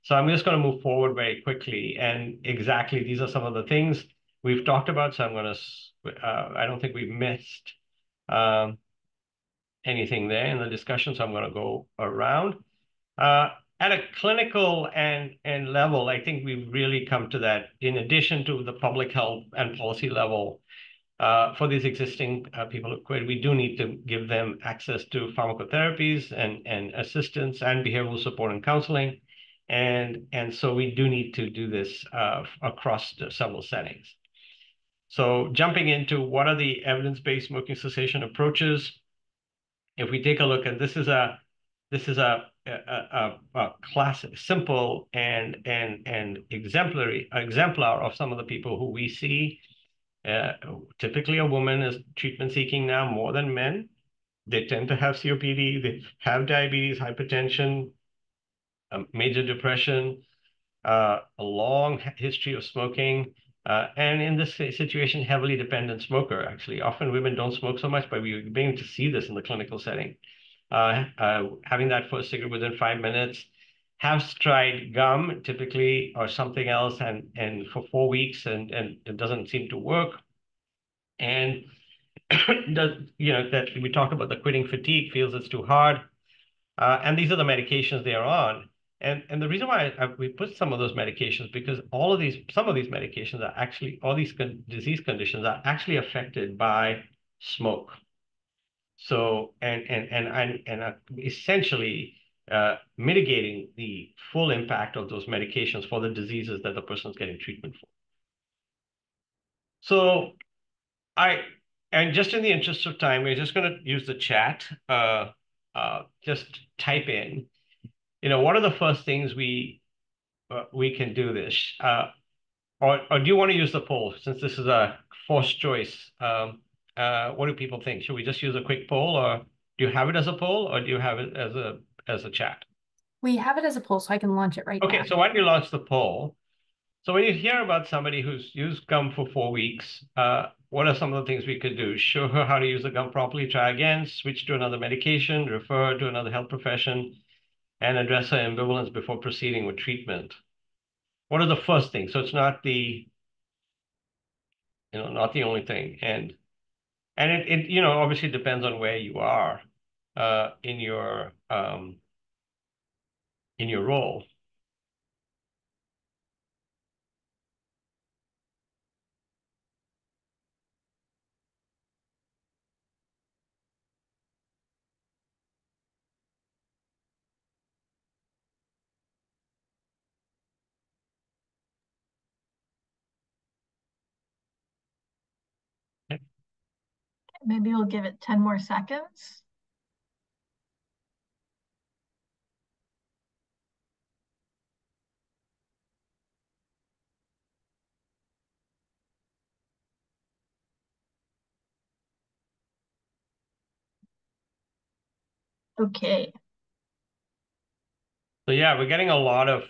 So I'm just going to move forward very quickly. And exactly, these are some of the things we've talked about. So I'm going to, I don't think we've missed um, anything there in the discussion. So I'm going to go around. At a clinical and level, I think we've really come to that. In addition to the public health and policy level, for these existing people who quit, we do need to give them access to pharmacotherapies and assistance and behavioral support and counseling. And so we do need to do this across several settings. So jumping into what are the evidence-based smoking cessation approaches? If we take a look, and this is a classic, simple and exemplar of some of the people who we see. Typically, a woman is treatment seeking now more than men. They tend to have COPD, they have diabetes, hypertension, major depression, a long history of smoking, and in this situation, heavily dependent smoker, actually. Often women don't smoke so much, but we're beginning to see this in the clinical setting. Having that first cigarette within 5 minutes, have tried gum typically or something else and for 4 weeks and it doesn't seem to work. And that we talked about the quitting fatigue, feels it's too hard. And these are the medications they are on. And the reason why we put some of those medications, because some of these medications are actually, all these disease conditions are actually affected by smoke. So, essentially mitigating the full impact of those medications for the diseases that the person's getting treatment for. So and just in the interest of time, we're just going to use the chat. Just type in, what are the first things we can do this? Or do you want to use the poll since this is a forced choice? What do people think? Should we just use a quick poll, or do you have it as a poll, or do you have it as a chat? We have it as a poll, so I can launch it right now. Okay, so why don't you launch the poll? So when you hear about somebody who's used gum for 4 weeks, what are some of the things we could do? Show her how to use the gum properly, try again, switch to another medication, refer to another health profession, and address her ambivalence before proceeding with treatment. What are the first things? So it's not not the only thing. And it obviously depends on where you are in your role. Maybe we'll give it 10 more seconds. Okay. So yeah, we're getting a lot of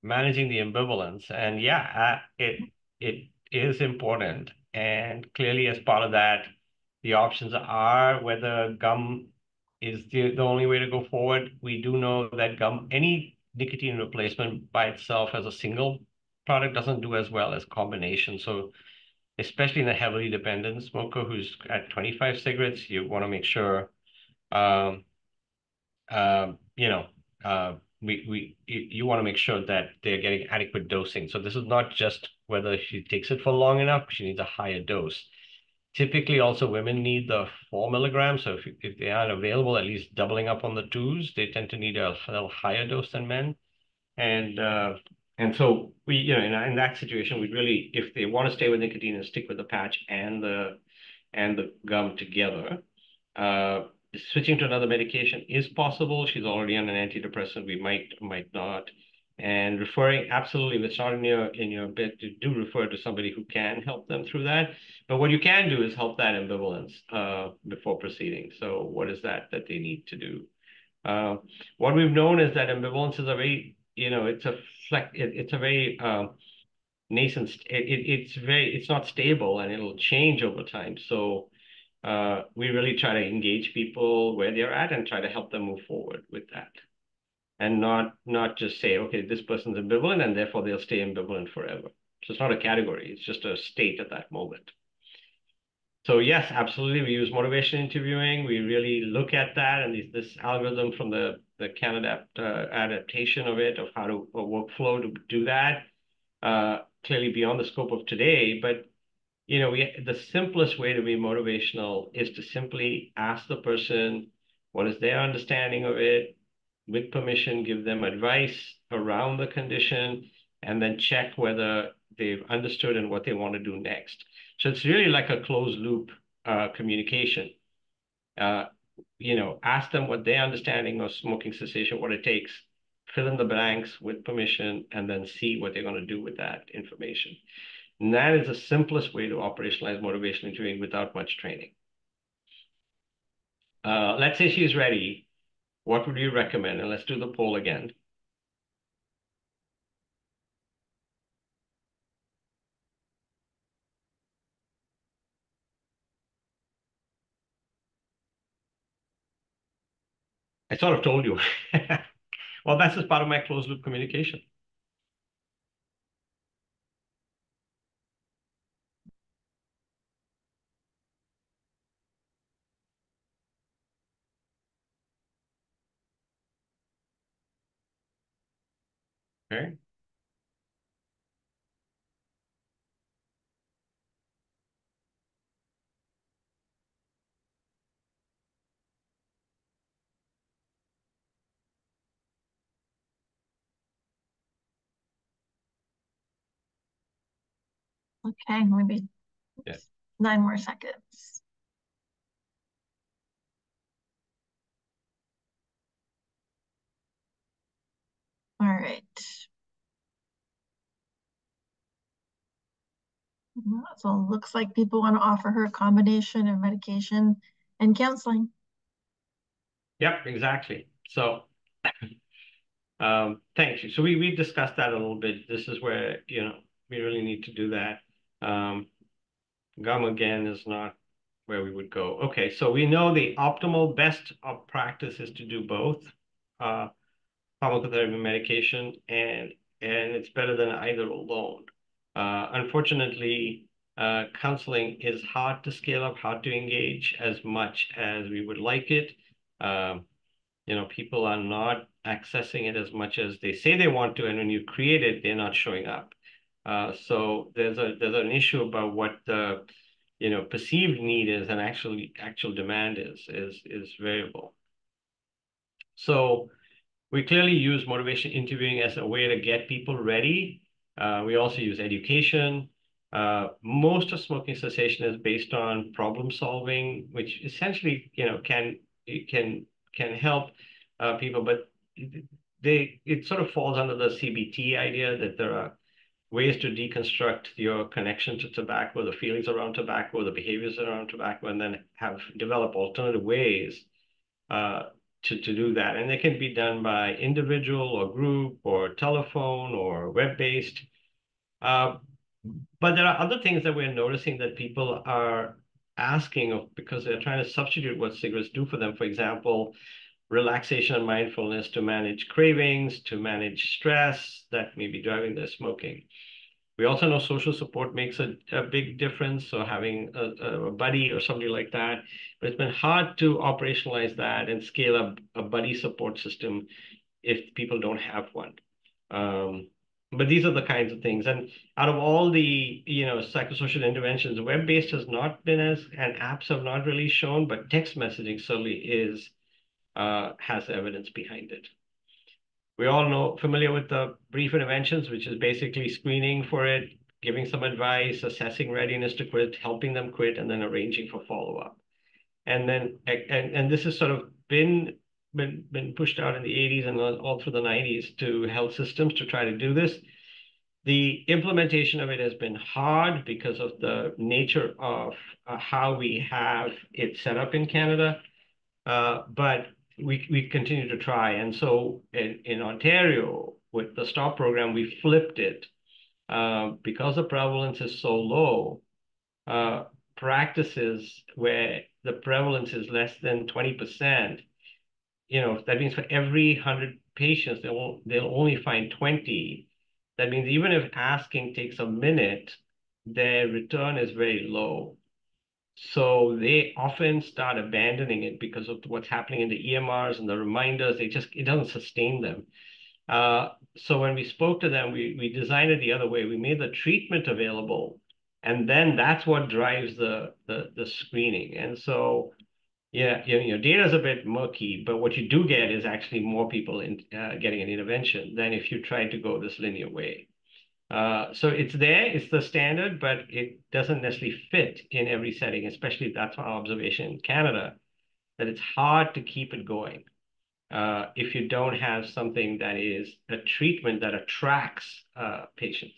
managing the ambivalence. And yeah, it is important. And clearly, as part of that, the options are whether gum is the only way to go forward. We do know that gum, any nicotine replacement by itself as a single product doesn't do as well as combination. So especially in a heavily dependent smoker who's at 25 cigarettes, you want to make sure um, you know, you want to make sure that they're getting adequate dosing. So this is not just whether she takes it for long enough, she needs a higher dose. Typically, also women need the 4 milligrams. So if they aren't available, at least doubling up on the twos, they tend to need a little higher dose than men. And so we, in that situation, we really, if they want to stay with nicotine and stick with the patch and the gum together. Uh, Switching to another medication is possible. She's already on an antidepressant. We might not. And referring, absolutely, if it's not in your bed, do refer to somebody who can help them through that. But what you can do is help that ambivalence before proceeding. So what is that they need to do? Uh, what we've known is that ambivalence is a very, it's a very nascent. It's not stable and it'll change over time. So we really try to engage people where they're at and try to help them move forward with that, and not just say, okay, this person's ambivalent and therefore they'll stay ambivalent forever. So it's not a category; it's just a state at that moment. So yes, absolutely, we use motivation interviewing. We really look at that and this algorithm from the Canada adaptation of it, of how to a workflow to do that. Clearly beyond the scope of today, but the simplest way to be motivational is to simply ask the person what is their understanding of it, with permission, give them advice around the condition, and then check whether they've understood and what they want to do next. So it's really like a closed loop communication. Uh, Ask them what their understanding of smoking cessation, what it takes, fill in the blanks with permission, and then see what they're going to do with that information. And that is the simplest way to operationalize motivational interviewing without much training. Let's say she's ready. What would you recommend? And let's do the poll again. I sort of told you. Well, that's just part of my closed loop communication. Okay. Okay, maybe Yeah. 9 more seconds. All right. So it looks like people want to offer her a combination of medication and counseling. Yep, exactly. So thank you. So we discussed that a little bit. This is where, we really need to do that. Gum again is not where we would go. Okay, so we know the optimal best of practice is to do both pharmacotherapy medication and it's better than either alone. Unfortunately, counseling is hard to scale up, hard to engage as much as we would like it. Um, People are not accessing it as much as they say they want to, and when you create it, they're not showing up. So there's an issue about what the perceived need is and actual demand is variable. So we clearly use motivation interviewing as a way to get people ready. We also use education. Most of smoking cessation is based on problem solving, which essentially, can help people, but it sort of falls under the CBT idea that there are ways to deconstruct your connection to tobacco, the feelings around tobacco, the behaviors around tobacco, and then develop alternative ways to do that. And it can be done by individual or group or telephone or web-based. But there are other things that we're noticing that people are asking of because they're trying to substitute what cigarettes do for them. For example, relaxation and mindfulness to manage cravings, to manage stress that may be driving their smoking. We also know social support makes a big difference. So having a buddy or somebody like that, but it's been hard to operationalize that and scale up a buddy support system if people don't have one. But these are the kinds of things. And out of all the, psychosocial interventions, web-based has not been and apps have not really shown, but text messaging certainly has evidence behind it. We all know, familiar with the brief interventions, which is basically screening for it, giving some advice, assessing readiness to quit, helping them quit, and then arranging for follow-up. And then, and this has sort of been pushed out in the 80s and all through the 90s to health systems to try to do this. The implementation of it has been hard because of the nature of how we have it set up in Canada. But we continue to try. And so in Ontario, with the STOP program, we flipped it. Because the prevalence is so low, practices where the prevalence is less than 20%, that means for every 100 patients, they'll only find 20. That means even if asking takes a minute, their return is very low. So they often start abandoning it because of what's happening in the EMRs and the reminders. It doesn't sustain them. So when we spoke to them, we designed it the other way. We made the treatment available, and then that's what drives the screening. And so, yeah, data is a bit murky, but what you do get is actually more people getting an intervention than if you tried to go this linear way. So it's there, it's the standard, but it doesn't necessarily fit in every setting, especially that's our observation in Canada, that it's hard to keep it going if you don't have something that is a treatment that attracts patients.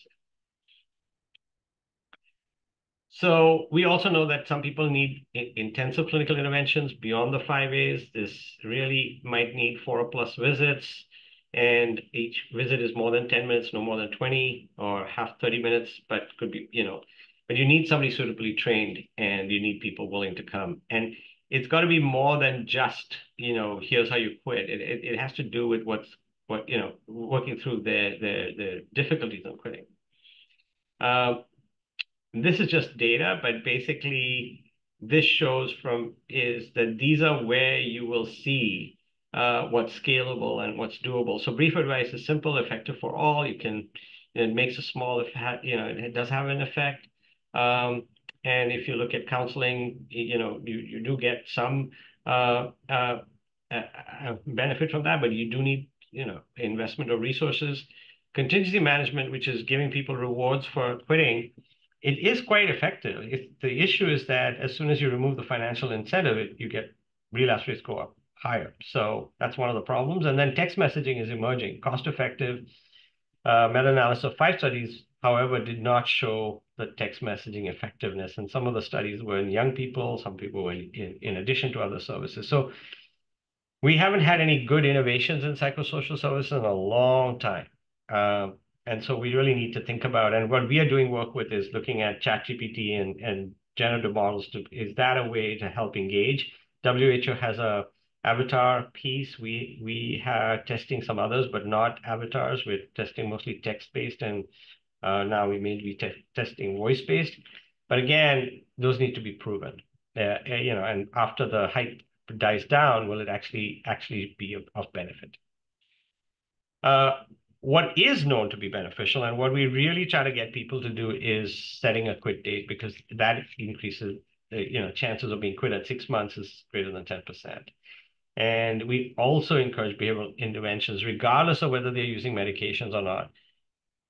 So we also know that some people need intensive clinical interventions beyond the 5As. This really might need 4+ visits. And each visit is more than 10 minutes, no more than 20 or half 30 minutes, but could be, but you need somebody suitably trained and you need people willing to come. And it's got to be more than just, here's how you quit. It has to do with working through the difficulties of quitting. This is just data, but basically this shows that these are where you will see what's scalable and what's doable. So brief advice is simple, effective for all. It makes a small effect, it does have an effect. And if you look at counseling, you do get some benefit from that, but you do need, investment of resources. Contingency management, which is giving people rewards for quitting, it is quite effective. The issue is that as soon as you remove the financial incentive, you get relapse rates go up higher. So that's one of the problems. And then text messaging is emerging, cost-effective. Meta-analysis of 5 studies, however, did not show the text messaging effectiveness. And some of the studies were in young people, some people were in addition to other services. So we haven't had any good innovations in psychosocial services in a long time. And so we really need to think about, and what we are doing work with is looking at ChatGPT and generative models. Is that a way to help engage? WHO has a avatar piece. We are testing some others, but not avatars. We're testing mostly text-based, and now we may be testing voice-based. But again, those need to be proven. And after the hype dies down, will it actually be of benefit? What is known to be beneficial and what we really try to get people to do is setting a quit date, because that increases, chances of being quit at 6 months is greater than 10%. And we also encourage behavioral interventions, regardless of whether they're using medications or not.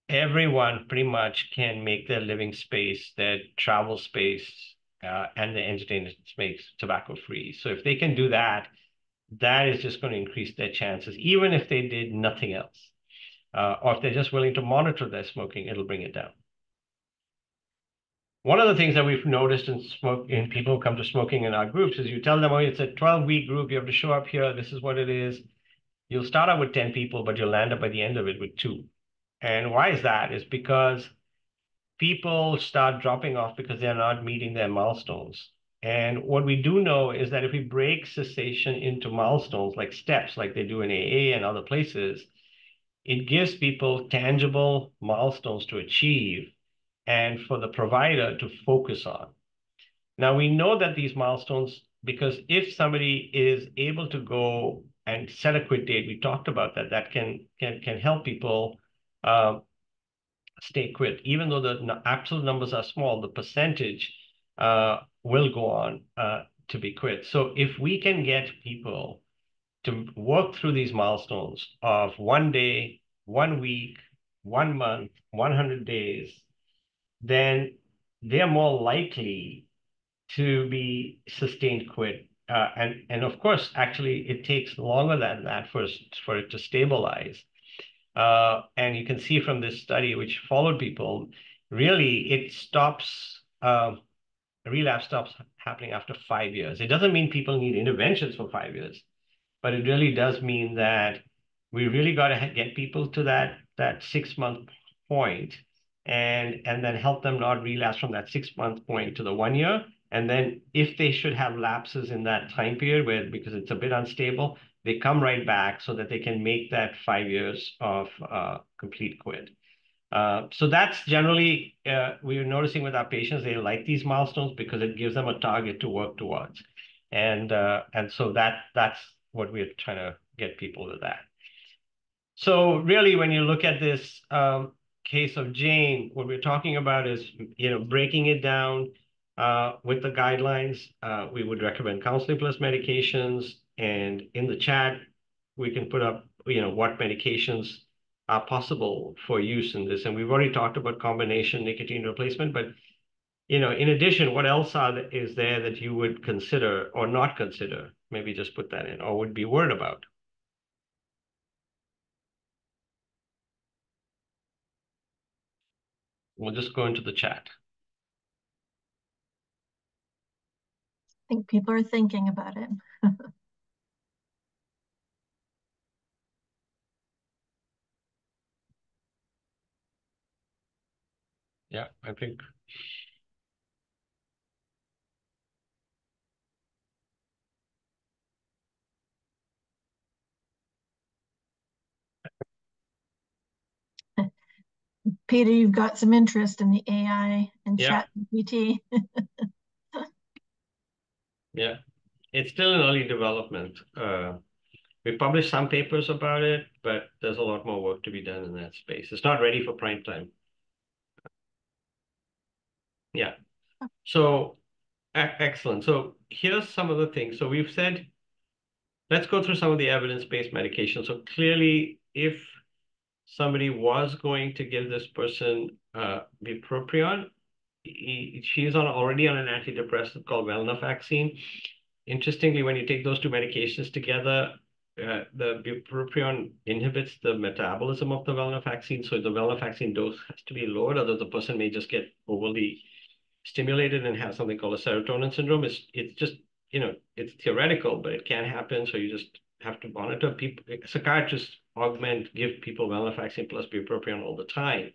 Everyone pretty much can make their living space, their travel space, and their entertainment space tobacco-free. So if they can do that, that is just going to increase their chances, even if they did nothing else. Or if they're just willing to monitor their smoking, it'll bring it down. One of the things that we've noticed in people who come to smoking in our groups is you tell them, oh, it's a 12-week group, you have to show up here, this is what it is. You'll start out with 10 people, but you'll land up by the end of it with 2. And why is that? It's because people start dropping off because they're not meeting their milestones. And what we do know is that if we break cessation into milestones, like steps, like they do in AA and other places, it gives people tangible milestones to achieve and for the provider to focus on. Now, we know that these milestones, because if somebody is able to go and set a quit date, we talked about that, that can help people stay quit. Even though the absolute numbers are small, the percentage will go on to be quit. So if we can get people to work through these milestones of 1 day, 1 week, 1 month, 100 days, then they're more likely to be sustained quit. And of course, actually, it takes longer than that for it to stabilize. And you can see from this study, which followed people, really it stops, relapse stops happening after 5 years. It doesn't mean people need interventions for 5 years, but it really does mean that we really got to get people to that 6 month point and then help them not relapse from that 6 month point to the 1 year. And then if they should have lapses in that time period where, because it's a bit unstable, they come right back so that they can make that 5 years of complete quit. So that's generally, we're noticing with our patients, they like these milestones because it gives them a target to work towards. And so that's what we're trying to get people to that. So really, when you look at this case of Jane, what we're talking about is, breaking it down with the guidelines. We would recommend counseling plus medications, and in the chat, we can put up, what medications are possible for use in this. And we've already talked about combination nicotine replacement, but in addition, what else is there that you would consider or not consider? Maybe just put that in, or would be worried about. We'll just go into the chat. I think people are thinking about it. Yeah, I think. Peter, you've got some interest in the AI and Yeah. ChatGPT. Yeah, it's still in early development. We published some papers about it, but there's a lot more work to be done in that space. It's not ready for prime time. Yeah. So excellent. So here's some of the things. So we've said, let's go through some of the evidence-based medication. So clearly, if somebody was going to give this person bupropion, she's already on an antidepressant called venlafaxine. Interestingly, when you take those two medications together, the bupropion inhibits the metabolism of the venlafaxine, so the venlafaxine dose has to be lowered, otherwise the person may just get overly stimulated and have something called a serotonin syndrome. It's just, it's theoretical, but it can happen, so you just have to monitor people. Psychiatrists give people venlafaxine plus bupropion all the time,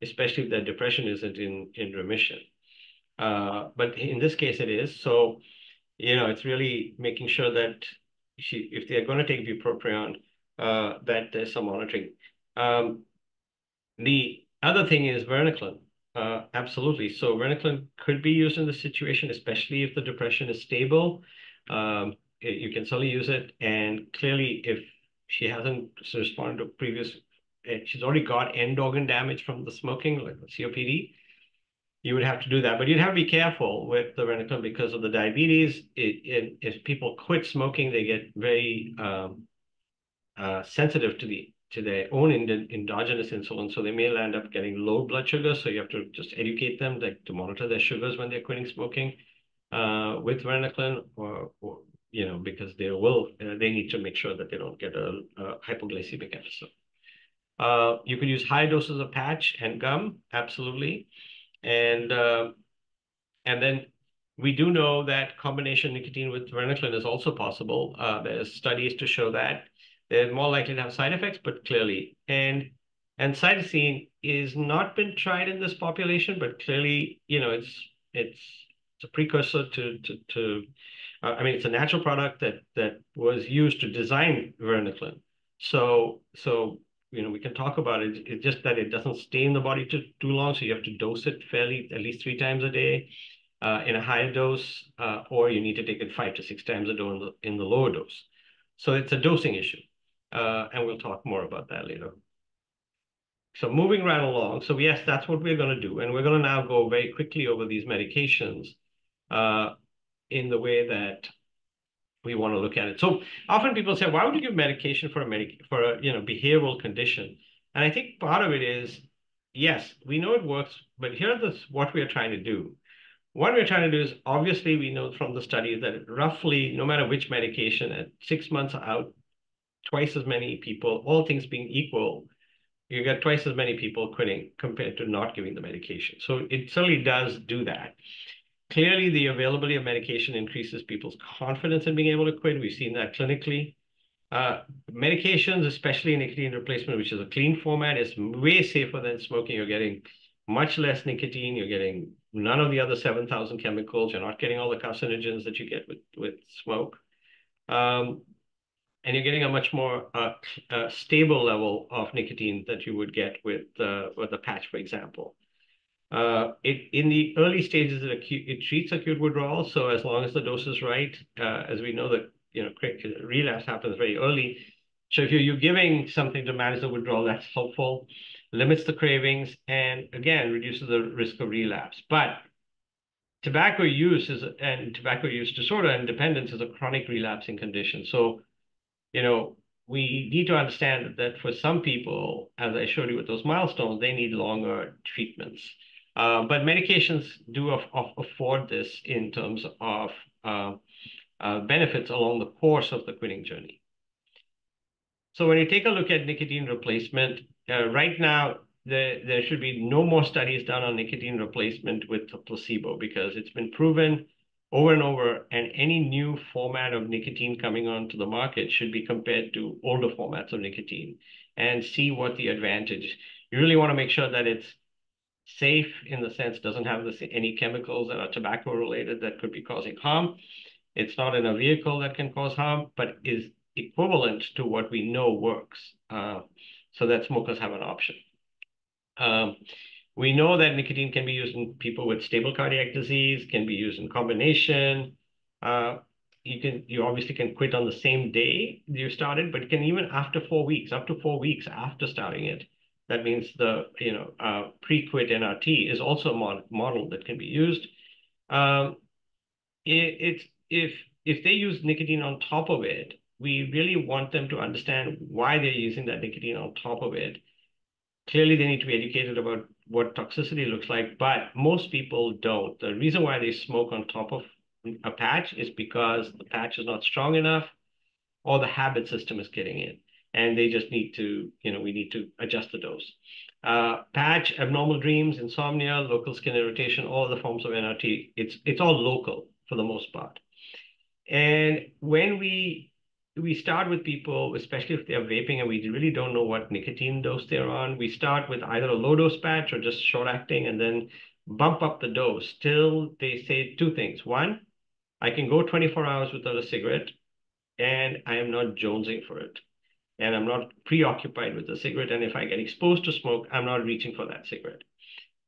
especially if their depression isn't in remission. But in this case, it is. So, it's really making sure that if they're going to take bupropion, that there's some monitoring. The other thing is varenicline. Absolutely. So varenicline could be used in this situation, especially if the depression is stable. You can certainly use it. And clearly, if she hasn't responded to previous, she's already got end organ damage from the smoking, like COPD, you would have to do that. But you'd have to be careful with the varenicline because of the diabetes. If people quit smoking, they get very sensitive to their own endogenous insulin, so they may end up getting low blood sugar. So you have to just educate them to monitor their sugars when they're quitting smoking with varenicline, or because they need to make sure that they don't get a hypoglycemic episode. You could use high doses of patch and gum, absolutely, and And then we do know that combination nicotine with varenicline is also possible. There's studies to show that they're more likely to have side effects, but clearly. And cytosine is not been tried in this population, but clearly, it's a precursor I mean, it's a natural product that was used to design varenicline. So we can talk about it. It's just that it doesn't stay in the body too long, so you have to dose it fairly at least 3 times a day in a higher dose, or you need to take it 5 to 6 times a day in the lower dose. So it's a dosing issue, and we'll talk more about that later. So moving right along. So yes, that's what we're going to do, and we're going to now go very quickly over these medications in the way that we want to look at it. So often people say, why would you give medication for a behavioral condition? And I think part of it is, yes, we know it works, but here's what we are trying to do. What we're trying to do is, obviously, we know from the studies that roughly, no matter which medication, at 6 months out, twice as many people, all things being equal, you get twice as many people quitting compared to not giving the medication. So it certainly does do that. Clearly, the availability of medication increases people's confidence in being able to quit. We've seen that clinically. Medications, especially nicotine replacement, which is a clean format, is way safer than smoking. You're getting much less nicotine. You're getting none of the other 7,000 chemicals. You're not getting all the carcinogens that you get with smoke. And you're getting a much more stable level of nicotine that you would get with a patch, for example. In the early stages, it treats acute withdrawal. So as long as the dose is right, as we know that relapse happens very early. So if you're giving something to manage the withdrawal, that's helpful, limits the cravings, and again reduces the risk of relapse. But tobacco use disorder and dependence is a chronic relapsing condition. So we need to understand that for some people, as I showed you with those milestones, they need longer treatments. But medications do afford this in terms of benefits along the course of the quitting journey. So when you take a look at nicotine replacement, right now, there should be no more studies done on nicotine replacement with a placebo because it's been proven over and over, and any new format of nicotine coming onto the market should be compared to older formats of nicotine and see what the advantage. You really want to make sure that it's safe in the sense doesn't have any chemicals that are tobacco related that could be causing harm. It's not in a vehicle that can cause harm, but is equivalent to what we know works, so that smokers have an option. We know that nicotine can be used in people with stable cardiac disease, can be used in combination. You obviously can quit on the same day you started, but you can even after 4 weeks, up to 4 weeks after starting it. That means the pre-quit NRT is also a model that can be used. If they use nicotine on top of it, we really want them to understand why they're using that nicotine on top of it. Clearly, they need to be educated about what toxicity looks like, but most people don't. The reason why they smoke on top of a patch is because the patch is not strong enough or the habit system is getting in. And they just need to, we need to adjust the dose. Patch, abnormal dreams, insomnia, local skin irritation, all the forms of NRT, it's all local for the most part. And when we start with people, especially if they're vaping and we really don't know what nicotine dose they're on, we start with either a low dose patch or just short acting and then bump up the dose till they say 2 things. One, I can go 24 hours without a cigarette and I am not jonesing for it. And I'm not preoccupied with the cigarette. And if I get exposed to smoke, I'm not reaching for that cigarette.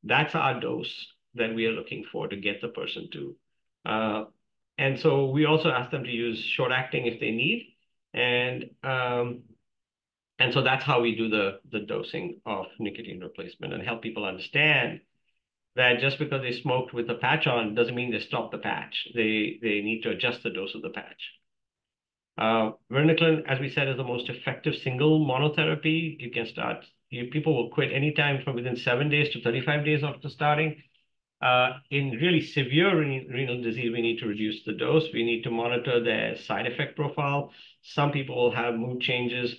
That's our dose that we are looking for to get the person to. And so we also ask them to use short acting if they need. And so that's how we do the dosing of nicotine replacement and help people understand that just because they smoked with the patch on doesn't mean they stop the patch. They need to adjust the dose of the patch. Varenicline, as we said, is the most effective single monotherapy. You can start, people will quit anytime from within 7 days to 35 days after starting. In really severe renal disease, we need to reduce the dose. We need to monitor their side effect profile. Some people will have mood changes.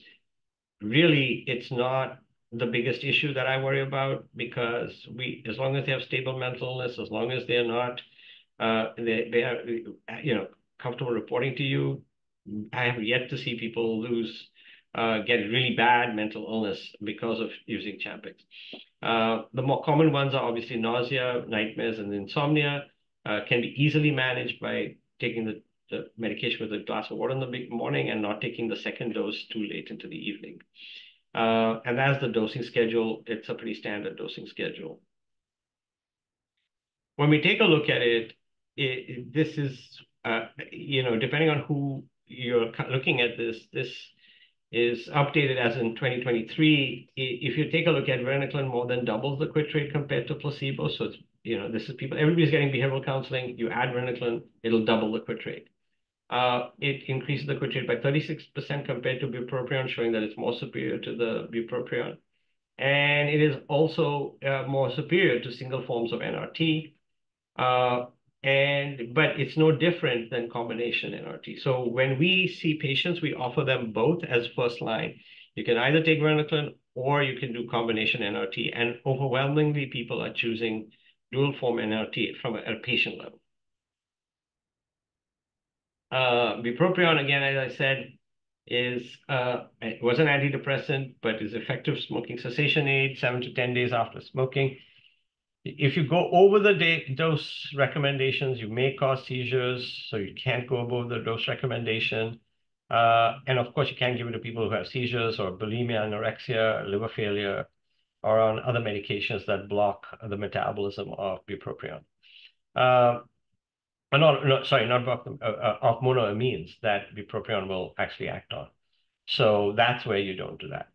Really, it's not the biggest issue that I worry about because as long as they have stable mental illness, as long as they're not They are, comfortable reporting to you. I have yet to see people get really bad mental illness because of using Champix. The more common ones are obviously nausea, nightmares, and insomnia. Can be easily managed by taking the medication with a glass of water in the morning and not taking the second dose too late into the evening. And as the dosing schedule, it's a pretty standard dosing schedule. When we take a look at it, this is, depending on who you're looking at this is updated as in 2023. If you take a look at varenicline, more than doubles the quit rate compared to placebo. So it's, this is people, everybody's getting behavioral counseling. You add varenicline, it'll double the quit rate. It increases the quit rate by 36% compared to bupropion, showing that it's more superior to the bupropion. And it is also more superior to single forms of NRT. But it's no different than combination NRT. So when we see patients, we offer them both as first line. You can either take varenicline or you can do combination NRT. And overwhelmingly, people are choosing dual form NRT from a patient level. Bupropion, again, as I said, it was an antidepressant, but is effective smoking cessation aid 7 to 10 days after smoking. If you go over the dose recommendations, you may cause seizures, so you can't go above the dose recommendation. And of course, you can't give it to people who have seizures or bulimia, anorexia, liver failure, or on other medications that block the metabolism of bupropion. Not block them, of monoamines that bupropion will actually act on. So that's where you don't do that.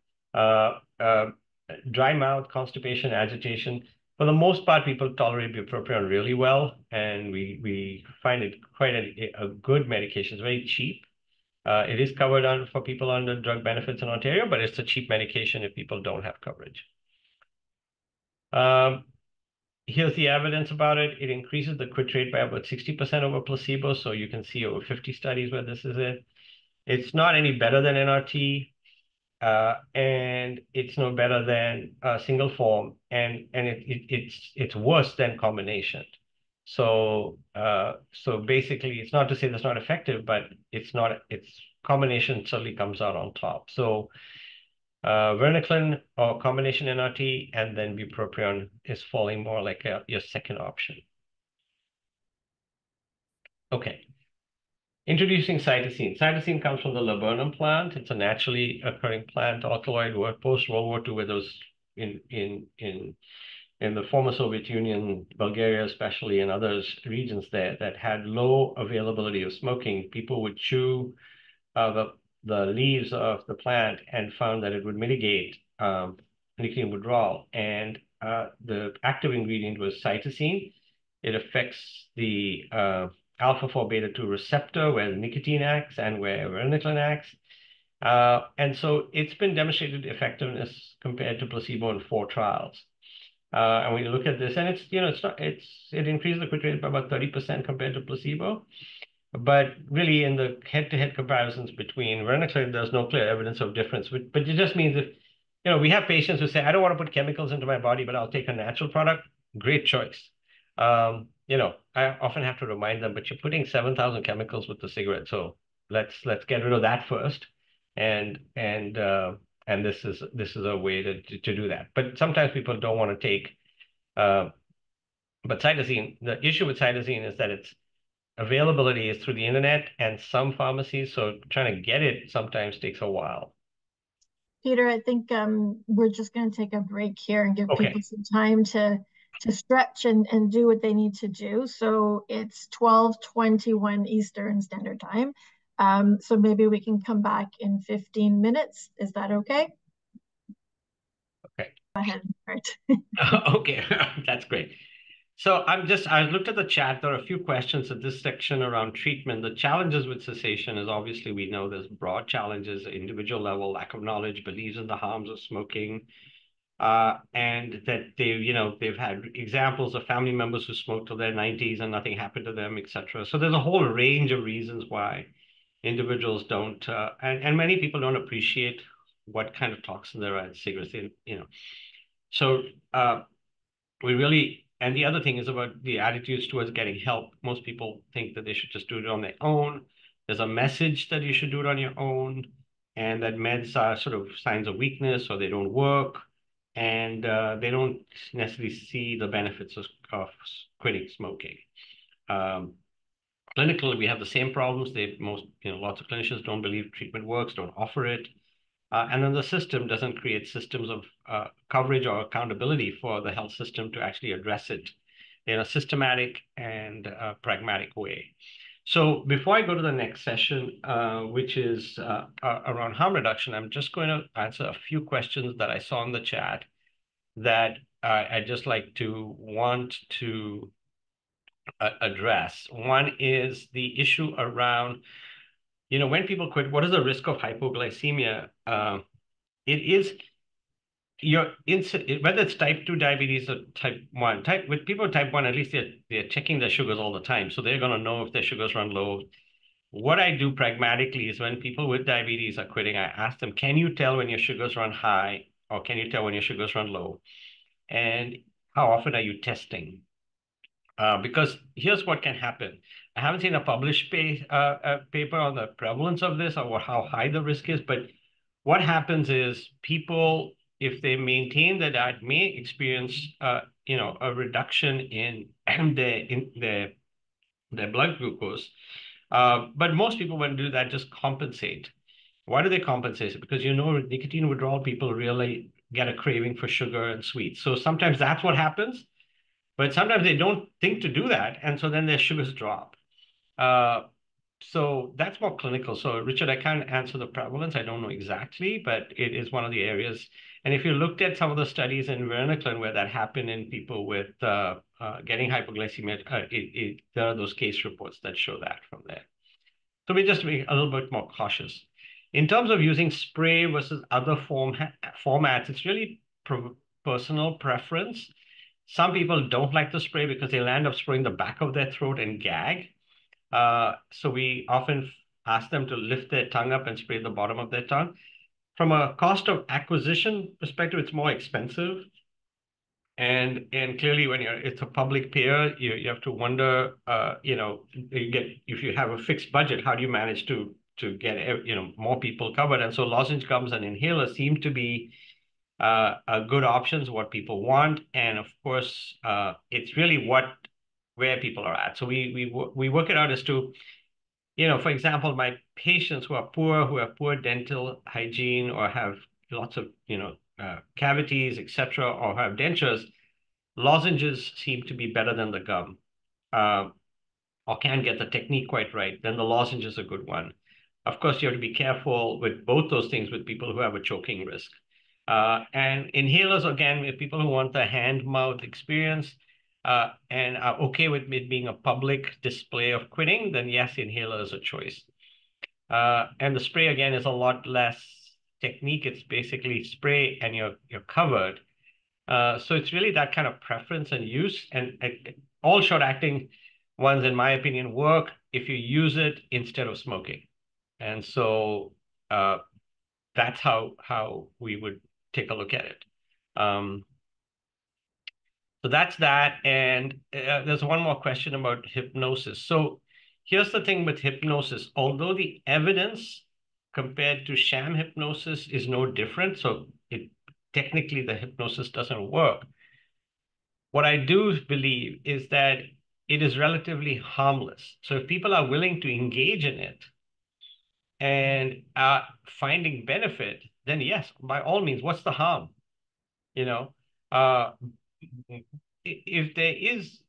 Dry mouth, constipation, agitation. For the most part, people tolerate bupropion really well, and we find it quite a good medication. It's very cheap. It is covered for people under drug benefits in Ontario, but it's a cheap medication if people don't have coverage. Here's the evidence about it. It increases the quit rate by about 60% over placebo, so you can see over 50 studies where this is it. It's not any better than NRT. And it's no better than single form, and it's worse than combination. So basically, it's not to say that's not effective, but it's combination certainly comes out on top. So varenicline or combination NRT, and then bupropion is falling more like your second option. Okay. Introducing cytosine. Cytosine comes from the laburnum plant. It's a naturally occurring plant alkaloid. Post-World War II, where those in the former Soviet Union, Bulgaria especially, and others regions there that had low availability of smoking, people would chew the leaves of the plant and found that it would mitigate nicotine withdrawal. And the active ingredient was cytosine. It affects the alpha-4 beta-2 receptor where nicotine acts and where varenicline acts. And so it's been demonstrated effectiveness compared to placebo in 4 trials. And when you look at this, and it increases the quit rate by about 30% compared to placebo. But really, in the head-to-head comparisons between varenicline, there's no clear evidence of difference. But it just means that, we have patients who say, I don't want to put chemicals into my body, but I'll take a natural product. Great choice. I often have to remind them, but you're putting 7,000 chemicals with the cigarette, so let's get rid of that first. And this is a way to do that. But sometimes people don't want to take. But cytosine, the issue with cytosine is that its availability is through the internet and some pharmacies, so trying to get it sometimes takes a while. Peter, I think we're just going to take a break here and give Okay. people some time to stretch and do what they need to do. So it's 12:21 Eastern Standard Time. So maybe we can come back in 15 minutes. Is that okay? Okay. Go ahead. Right. Okay, that's great. So I looked at the chat. There are a few questions at this section around treatment. The challenges with cessation is obviously we know there's broad challenges, individual level, lack of knowledge, believes in the harms of smoking, and that they've had examples of family members who smoked till their 90s and nothing happened to them, etc. So there's a whole range of reasons why individuals don't, and many people don't appreciate what kind of toxin there are in cigarettes. So we really And the other thing is about the attitudes towards getting help. Most people think that they should just do it on their own. There's a message that you should do it on your own, and that meds are sort of signs of weakness or they don't work, and they don't necessarily see the benefits of quitting smoking. Clinically, we have the same problems. Lots of clinicians don't believe treatment works, don't offer it. And then the system doesn't create systems of coverage or accountability for the health system to actually address it in a systematic and pragmatic way. So before I go to the next session, which is around harm reduction, I'm just going to answer a few questions that I saw in the chat that I'd just like to want to address. One is the issue around, when people quit, what is the risk of hypoglycemia? It is whether it's type 2 diabetes or type 1. With people with type 1, at least they're checking their sugars all the time. So they're going to know if their sugars run low. What I do pragmatically is when people with diabetes are quitting, I ask them, can you tell when your sugars run high or can you tell when your sugars run low? And how often are you testing? Because here's what can happen. I haven't seen a published paper on the prevalence of this or how high the risk is, but what happens is people, if they maintain the diet, may experience, a reduction in their blood glucose. But most people, when they do that, just compensate. Why do they compensate? Because nicotine withdrawal people really get a craving for sugar and sweets. So sometimes that's what happens. But sometimes they don't think to do that, and so then their sugars drop. So that's more clinical. So Richard, I can't answer the prevalence. I don't know exactly, but it is one of the areas. And if you looked at some of the studies in Varenicline where that happened in people with getting hypoglycemia, there are those case reports that show that from there. So we just be a little bit more cautious. In terms of using spray versus other formats, it's really personal preference. Some people don't like the spray because they'll end up spraying the back of their throat and gag. So we often ask them to lift their tongue up and spray the bottom of their tongue. From a cost of acquisition perspective, it's more expensive. And clearly when it's a public payer, you have to wonder, if you have a fixed budget, how do you manage to get, more people covered? And so lozenge gums and inhalers seem to be good options, what people want. And of course, it's really where people are at. So we work it out as to, for example, my patients who have poor dental hygiene or have lots of, cavities, etc., or have dentures, lozenges seem to be better than the gum, or can get the technique quite right. Then the lozenge is a good one. Of course, you have to be careful with both those things with people who have a choking risk. And inhalers, again, with people who want the hand-mouth experience and are okay with it being a public display of quitting, then yes, inhaler is a choice. And the spray, again, is a lot less technique. It's basically spray and you're covered. So it's really that kind of preference and use. And all short-acting ones, in my opinion, work if you use it instead of smoking. And so that's how we would take a look at it. So that's that. And there's one more question about hypnosis. So here's the thing with hypnosis. Although the evidence compared to sham hypnosis is no different, so technically the hypnosis doesn't work. What I do believe is that it is relatively harmless. So if people are willing to engage in it and are finding benefit, then yes, by all means, what's the harm? If there is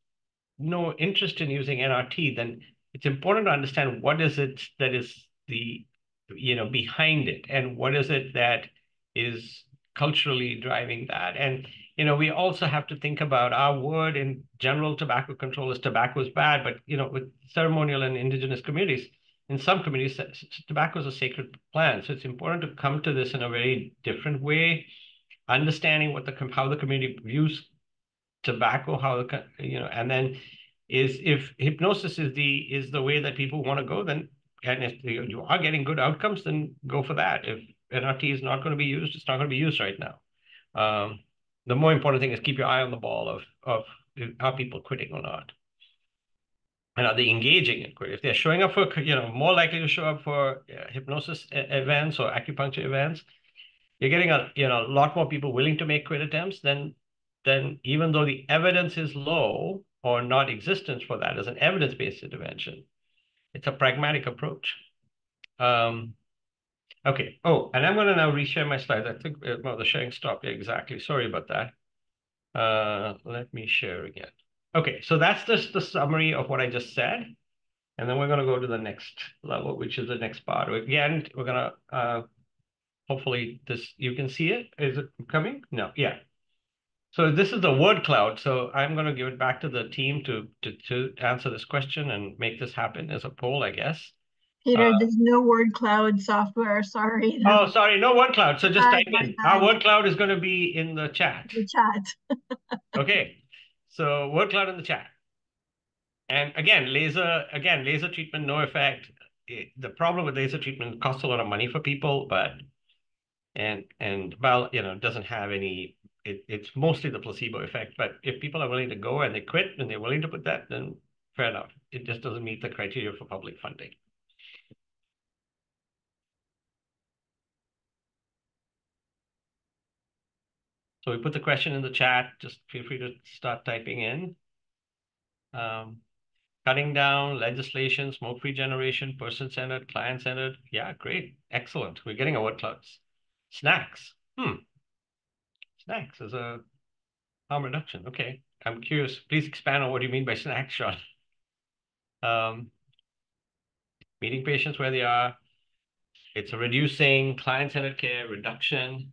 no interest in using NRT, then it's important to understand what is it that is behind it, and what is it that is culturally driving that. And we also have to think about our word in general tobacco control is tobacco is bad, but with ceremonial and indigenous communities, in some communities, tobacco is a sacred plant. So it's important to come to this in a very different way, understanding how the community views tobacco, and then if hypnosis is the way that people want to go, then, and if you are getting good outcomes, then go for that. If NRT is not going to be used, it's not going to be used right now. The more important thing is keep your eye on the ball of are people quitting or not? And are they engaging in quit? If they're showing up for, more likely to show up for hypnosis events or acupuncture events, you're getting a lot more people willing to make quit attempts than even though the evidence is low or not existent for that as an evidence-based intervention. It's a pragmatic approach. Okay. Oh, and I'm going to now reshare my slides. I think well, the sharing stopped. Yeah, exactly. Sorry about that. Let me share again. Okay, so that's just the summary of what I just said. And then we're going to go to the next level, which is the next part. Again, we're going to hopefully you can see it. Is it coming? No, yeah. So this is the word cloud. So I'm going to give it back to the team to answer this question and make this happen as a poll, I guess. Peter, there's no word cloud software. Sorry. Oh, sorry, no word cloud. So just type My in. bad. Our word cloud is going to be in the chat. The chat. Okay, so word cloud in the chat. And again, laser treatment, no effect. The problem with laser treatment costs a lot of money for people, but well, it doesn't have any. It's mostly the placebo effect. But if people are willing to go and they quit and they're willing to put that, then fair enough. It just doesn't meet the criteria for public funding. So we put the question in the chat. Just feel free to start typing in. Cutting down legislation, smoke-free generation, person-centered, client-centered. Yeah, great. Excellent. We're getting our word clouds. Snacks. Snacks is a harm reduction. Okay. I'm curious. Please expand on what you mean by snacks, Sean. Meeting patients where they are. It's a reducing client-centered care, reduction.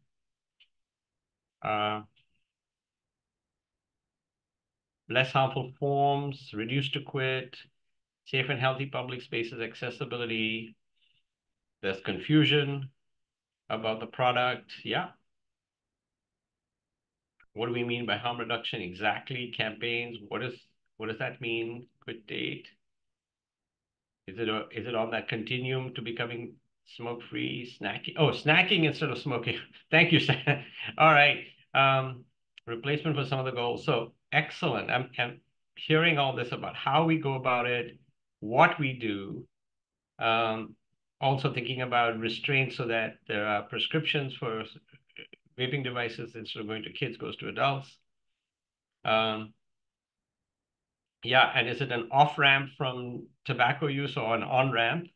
Less harmful forms, reduce to quit, safe and healthy public spaces, accessibility. There's confusion about the product. Yeah. What do we mean by harm reduction exactly? Campaigns. What does that mean? Quit date. Is it on that continuum to becoming smoke-free? Snacking. Oh, snacking instead of smoking. Thank you, Sam. All right. Replacement for some of the goals. So excellent. I'm hearing all this about how we go about it, what we do. Also thinking about restraints so that there are prescriptions for vaping devices instead of going to kids, goes to adults. Yeah, and is it an off-ramp from tobacco use or an on-ramp,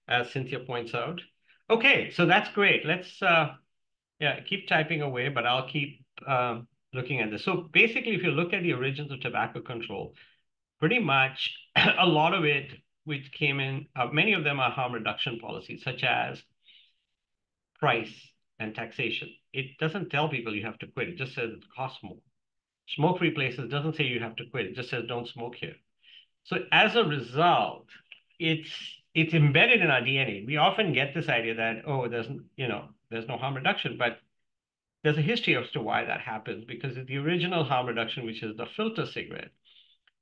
as Cynthia points out? Okay, so that's great. Let's keep typing away, but I'll keep looking at this. So basically, if you look at the origins of tobacco control, pretty much a lot of it, which came in, many of them are harm reduction policies, such as price and taxation. It doesn't tell people you have to quit. It just says it costs more. Smoke-free places doesn't say you have to quit. It just says don't smoke here. So as a result, it's embedded in our DNA. We often get this idea that, oh, there's no harm reduction, but there's a history as to why that happens, because the original harm reduction, which is the filter cigarette,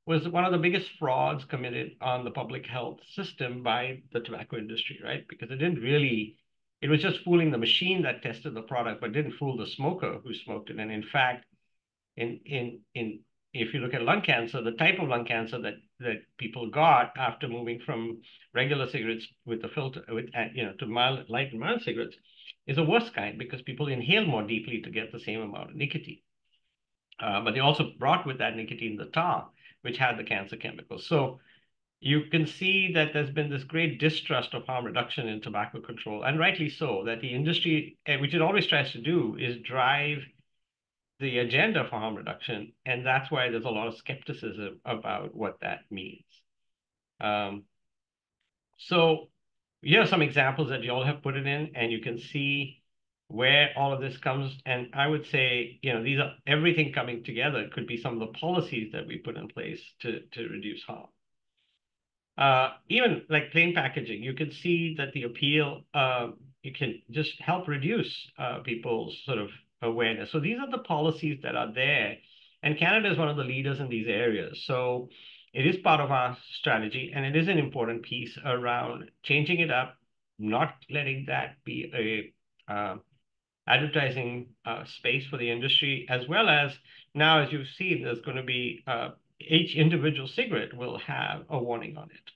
was one of the biggest frauds committed on the public health system by the tobacco industry, right? Because it was just fooling the machine that tested the product, but didn't fool the smoker who smoked it. And in fact, if you look at lung cancer, the type of lung cancer that people got after moving from regular cigarettes with the filter to light and mild cigarettes is a worse kind, because people inhale more deeply to get the same amount of nicotine. But they also brought with that nicotine the tar, which had the cancer chemicals. So you can see that there's been this great distrust of harm reduction in tobacco control, and rightly so, that the industry, which it always tries to do, is drive the agenda for harm reduction, and that's why there's a lot of skepticism about what that means. So here are some examples that you all have put it in, and you can see where all of this comes. And I would say, these are everything coming together. It could be some of the policies that we put in place to reduce harm. Even like plain packaging, you can see that the appeal, you can just help reduce people's sort of awareness. So these are the policies that are there. And Canada is one of the leaders in these areas. So it is part of our strategy, and it is an important piece around changing it up, not letting that be advertising space for the industry, as well as now, as you've seen, there's going to be each individual cigarette will have a warning on it.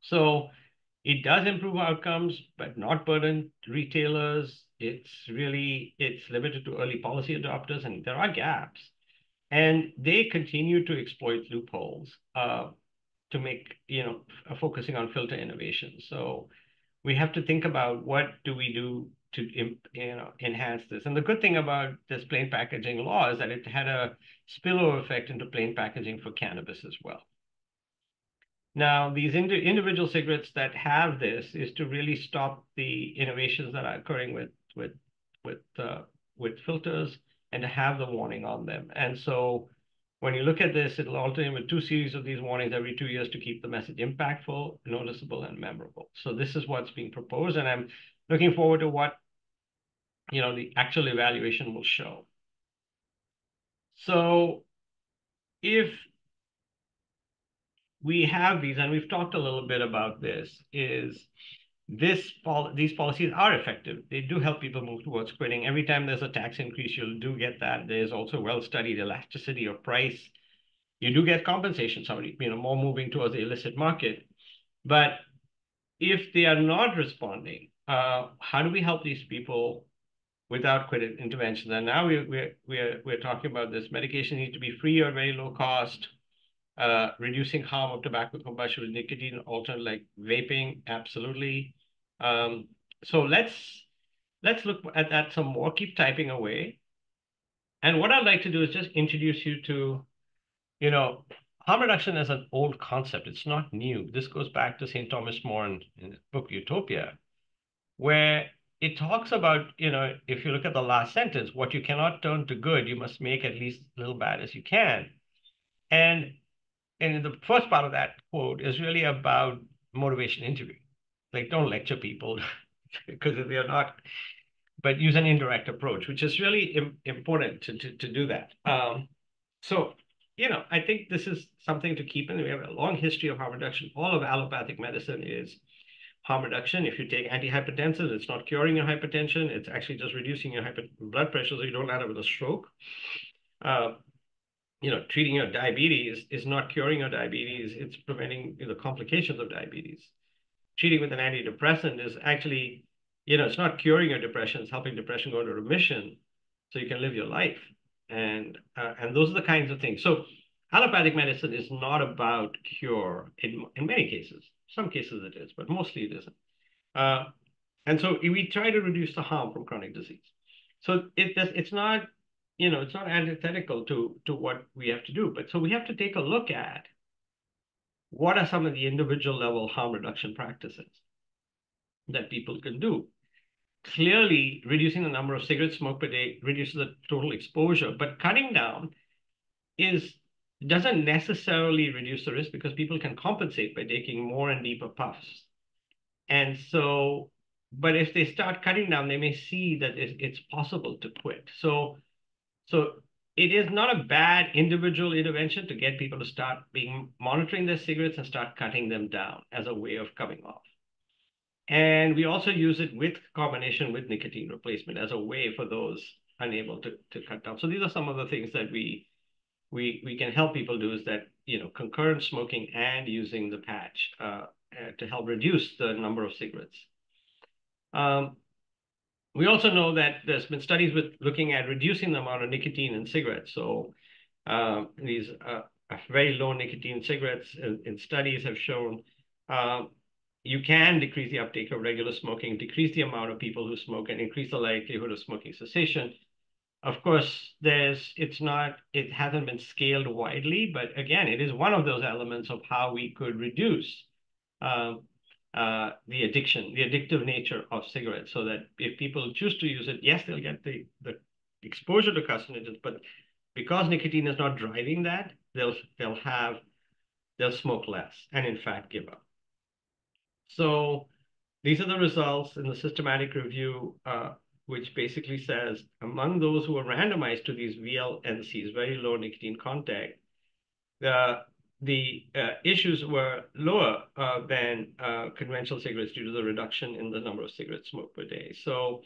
So it does improve outcomes, but not burden retailers. It's limited to early policy adopters, and there are gaps. And they continue to exploit loopholes to make, focusing on filter innovation. So we have to think about what do we do to enhance this. And the good thing about this plain packaging law is that it had a spillover effect into plain packaging for cannabis as well. Now, these individual cigarettes that have this is to really stop the innovations that are occurring with filters and to have the warning on them. And so when you look at this, it'll alternate with 2 series of these warnings every 2 years to keep the message impactful, noticeable, and memorable. So this is what's being proposed, and I'm looking forward to what the actual evaluation will show. So if we have these, and we've talked a little bit about this, these policies are effective. They do help people move towards quitting. Every time there's a tax increase, you do get that. There's also well-studied elasticity of price. You do get compensation, somebody, more moving towards the illicit market. But if they are not responding, how do we help these people without quit intervention? And now we're talking about this. Medication needs to be free or very low cost. Reducing harm of tobacco combustion with nicotine alternative like vaping, absolutely. So let's look at that some more. Keep typing away. And what I'd like to do is just introduce you to, harm reduction as an old concept. It's not new. This goes back to St. Thomas More in the book Utopia, where it talks about, if you look at the last sentence, what you cannot turn to good, you must make at least as little bad as you can. And the first part of that quote is really about motivation interviewing. Like, don't lecture people because if they're not, but use an indirect approach, which is really important to do that. So, I think this is something to keep in. We have a long history of harm reduction. All of allopathic medicine is harm reduction. If you take antihypertensives, it's not curing your hypertension. It's actually just reducing your blood pressure so you don't end up with a stroke. Treating your diabetes is not curing your diabetes. It's preventing the complications of diabetes. Treating with an antidepressant is actually, it's not curing your depression. It's helping depression go into remission so you can live your life. And those are the kinds of things. So allopathic medicine is not about cure in many cases. Some cases it is, but mostly it isn't. And so we try to reduce the harm from chronic disease. So it's not, it's not antithetical to what we have to do. But so we have to take a look at what are some of the individual level harm reduction practices that people can do. Clearly, reducing the number of cigarettes smoked per day reduces the total exposure, but cutting down doesn't necessarily reduce the risk because people can compensate by taking more and deeper puffs. And so, but if they start cutting down, they may see that it's possible to quit. So it is not a bad individual intervention to get people to start monitoring their cigarettes and start cutting them down as a way of coming off. And we also use it with combination with nicotine replacement as a way for those unable to cut down. So these are some of the things that we can help people do, is that, concurrent smoking and using the patch to help reduce the number of cigarettes. We also know that there's been studies with looking at reducing the amount of nicotine in cigarettes. So these very low nicotine cigarettes in studies have shown you can decrease the uptake of regular smoking, decrease the amount of people who smoke, and increase the likelihood of smoking cessation. Of course, it hasn't been scaled widely, but again, it is one of those elements of how we could reduce the addictive nature of cigarettes, so that if people choose to use it, yes, they'll get the exposure to carcinogens, but because nicotine is not driving that, they'll smoke less and in fact give up. So these are the results in the systematic review, which basically says among those who were randomized to these VLNCs, very low nicotine content, the issues were lower than conventional cigarettes due to the reduction in the number of cigarettes smoked per day. So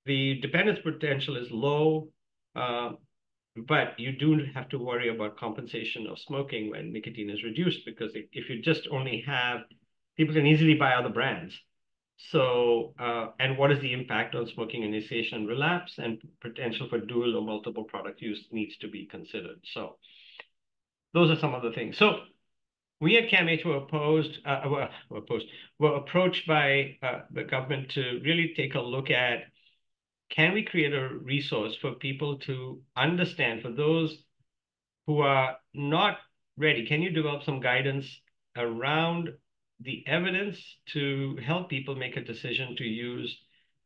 the dependence potential is low, but you do have to worry about compensation of smoking when nicotine is reduced, because if you just only have, people can easily buy other brands. So, and what is the impact on smoking initiation and relapse, and potential for dual or multiple product use needs to be considered. So those are some of the things. So we at CAMH were approached by the government to really take a look at, can we create a resource for people to understand, for those who are not ready, can you develop some guidance around the evidence to help people make a decision to use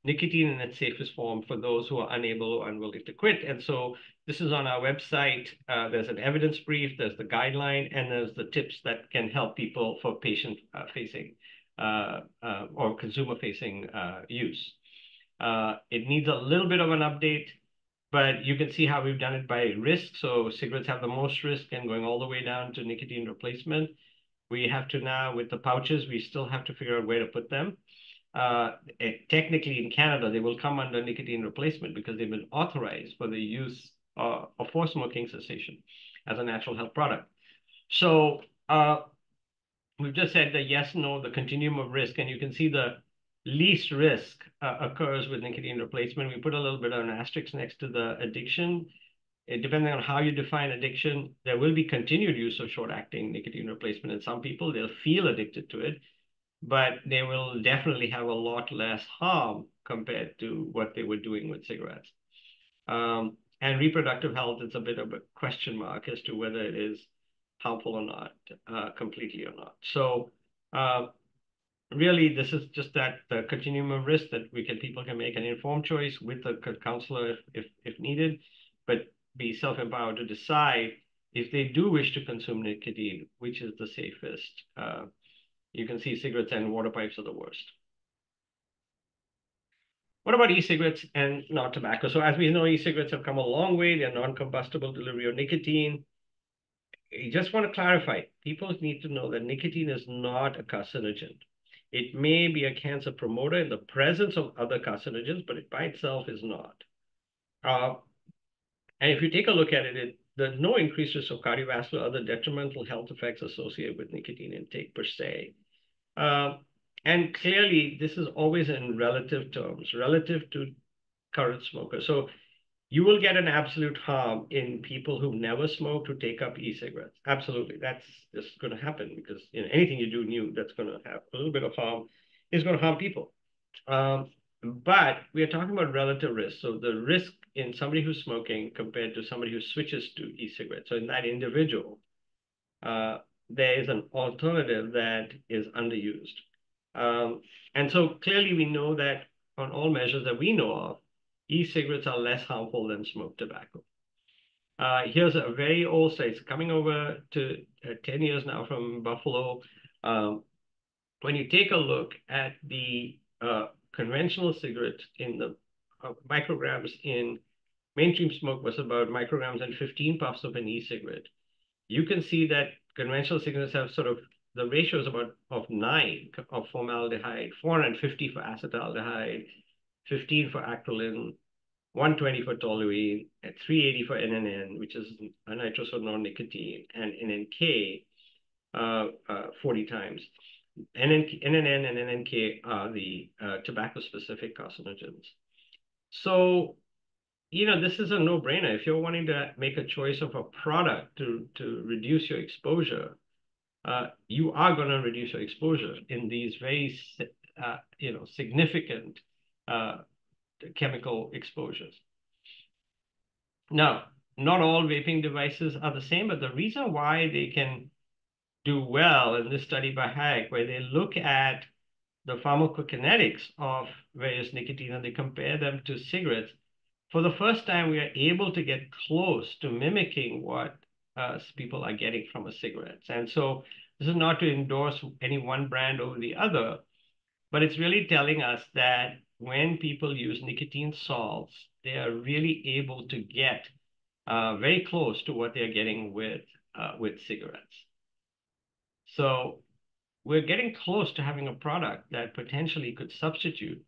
nicotine in its safest form for those who are unable or unwilling to quit? And so this is on our website. There's an evidence brief, there's the guideline, and there's the tips that can help people for patient-facing or consumer-facing use. It needs a little bit of an update, but you can see how we've done it by risk. So cigarettes have the most risk, and going all the way down to nicotine replacement. We have to now, with the pouches, we still have to figure out where to put them. Technically in Canada, they will come under nicotine replacement because they've been authorized for the use of for smoking cessation as a natural health product. So we've just said the yes, no, the continuum of risk, and you can see the least risk occurs with nicotine replacement. We put a little bit of an asterisk next to the addiction. Depending on how you define addiction, there will be continued use of short-acting nicotine replacement. And some people, they'll feel addicted to it, but they will definitely have a lot less harm compared to what they were doing with cigarettes. And reproductive health, it's a bit of a question mark as to whether it is harmful or not, completely or not. So really, this is just that the continuum of risk that people can make an informed choice with a counselor if needed, but be self-empowered to decide if they do wish to consume nicotine, which is the safest. You can see cigarettes and water pipes are the worst. What about e-cigarettes and non-tobacco? So as we know, e-cigarettes have come a long way. They're non-combustible delivery of nicotine. I just want to clarify, people need to know that nicotine is not a carcinogen. It may be a cancer promoter in the presence of other carcinogens, but it by itself is not. And if you take a look at it, there's no increased risk of cardiovascular, other detrimental health effects associated with nicotine intake per se. And clearly, this is always in relative terms, relative to current smokers. So you will get an absolute harm in people who've never smoked who take up e-cigarettes. Absolutely, that's just going to happen because anything you do new that's going to have a little bit of harm is going to harm people. But we are talking about relative risk. So the risk in somebody who's smoking compared to somebody who switches to e-cigarettes. So in that individual, there is an alternative that is underused. And so clearly we know that on all measures that we know of, e-cigarettes are less harmful than smoked tobacco. Here's a very old study. It's coming over to 10 years now from Buffalo. When you take a look at the conventional cigarette in the micrograms in mainstream smoke was about micrograms and 15 puffs of an e-cigarette, you can see that conventional cigarettes have sort of the ratio is about of 9 of formaldehyde, 450 for acetaldehyde, 15 for acrolein, 120 for toluene, and 380 for NNN, which is a nitrosoureane nicotine, and NNK 40 times. NNN and NNK are the tobacco-specific carcinogens. So, this is a no-brainer. If you're wanting to make a choice of a product to reduce your exposure, you are going to reduce your exposure in these very, significant chemical exposures. Now, not all vaping devices are the same, but the reason why they can do well in this study by Hayek, where they look at the pharmacokinetics of various nicotine and they compare them to cigarettes, for the first time, we are able to get close to mimicking what people are getting from a cigarette. And so this is not to endorse any one brand over the other, but it's really telling us that when people use nicotine salts, they are really able to get very close to what they're getting with cigarettes. So we're getting close to having a product that potentially could substitute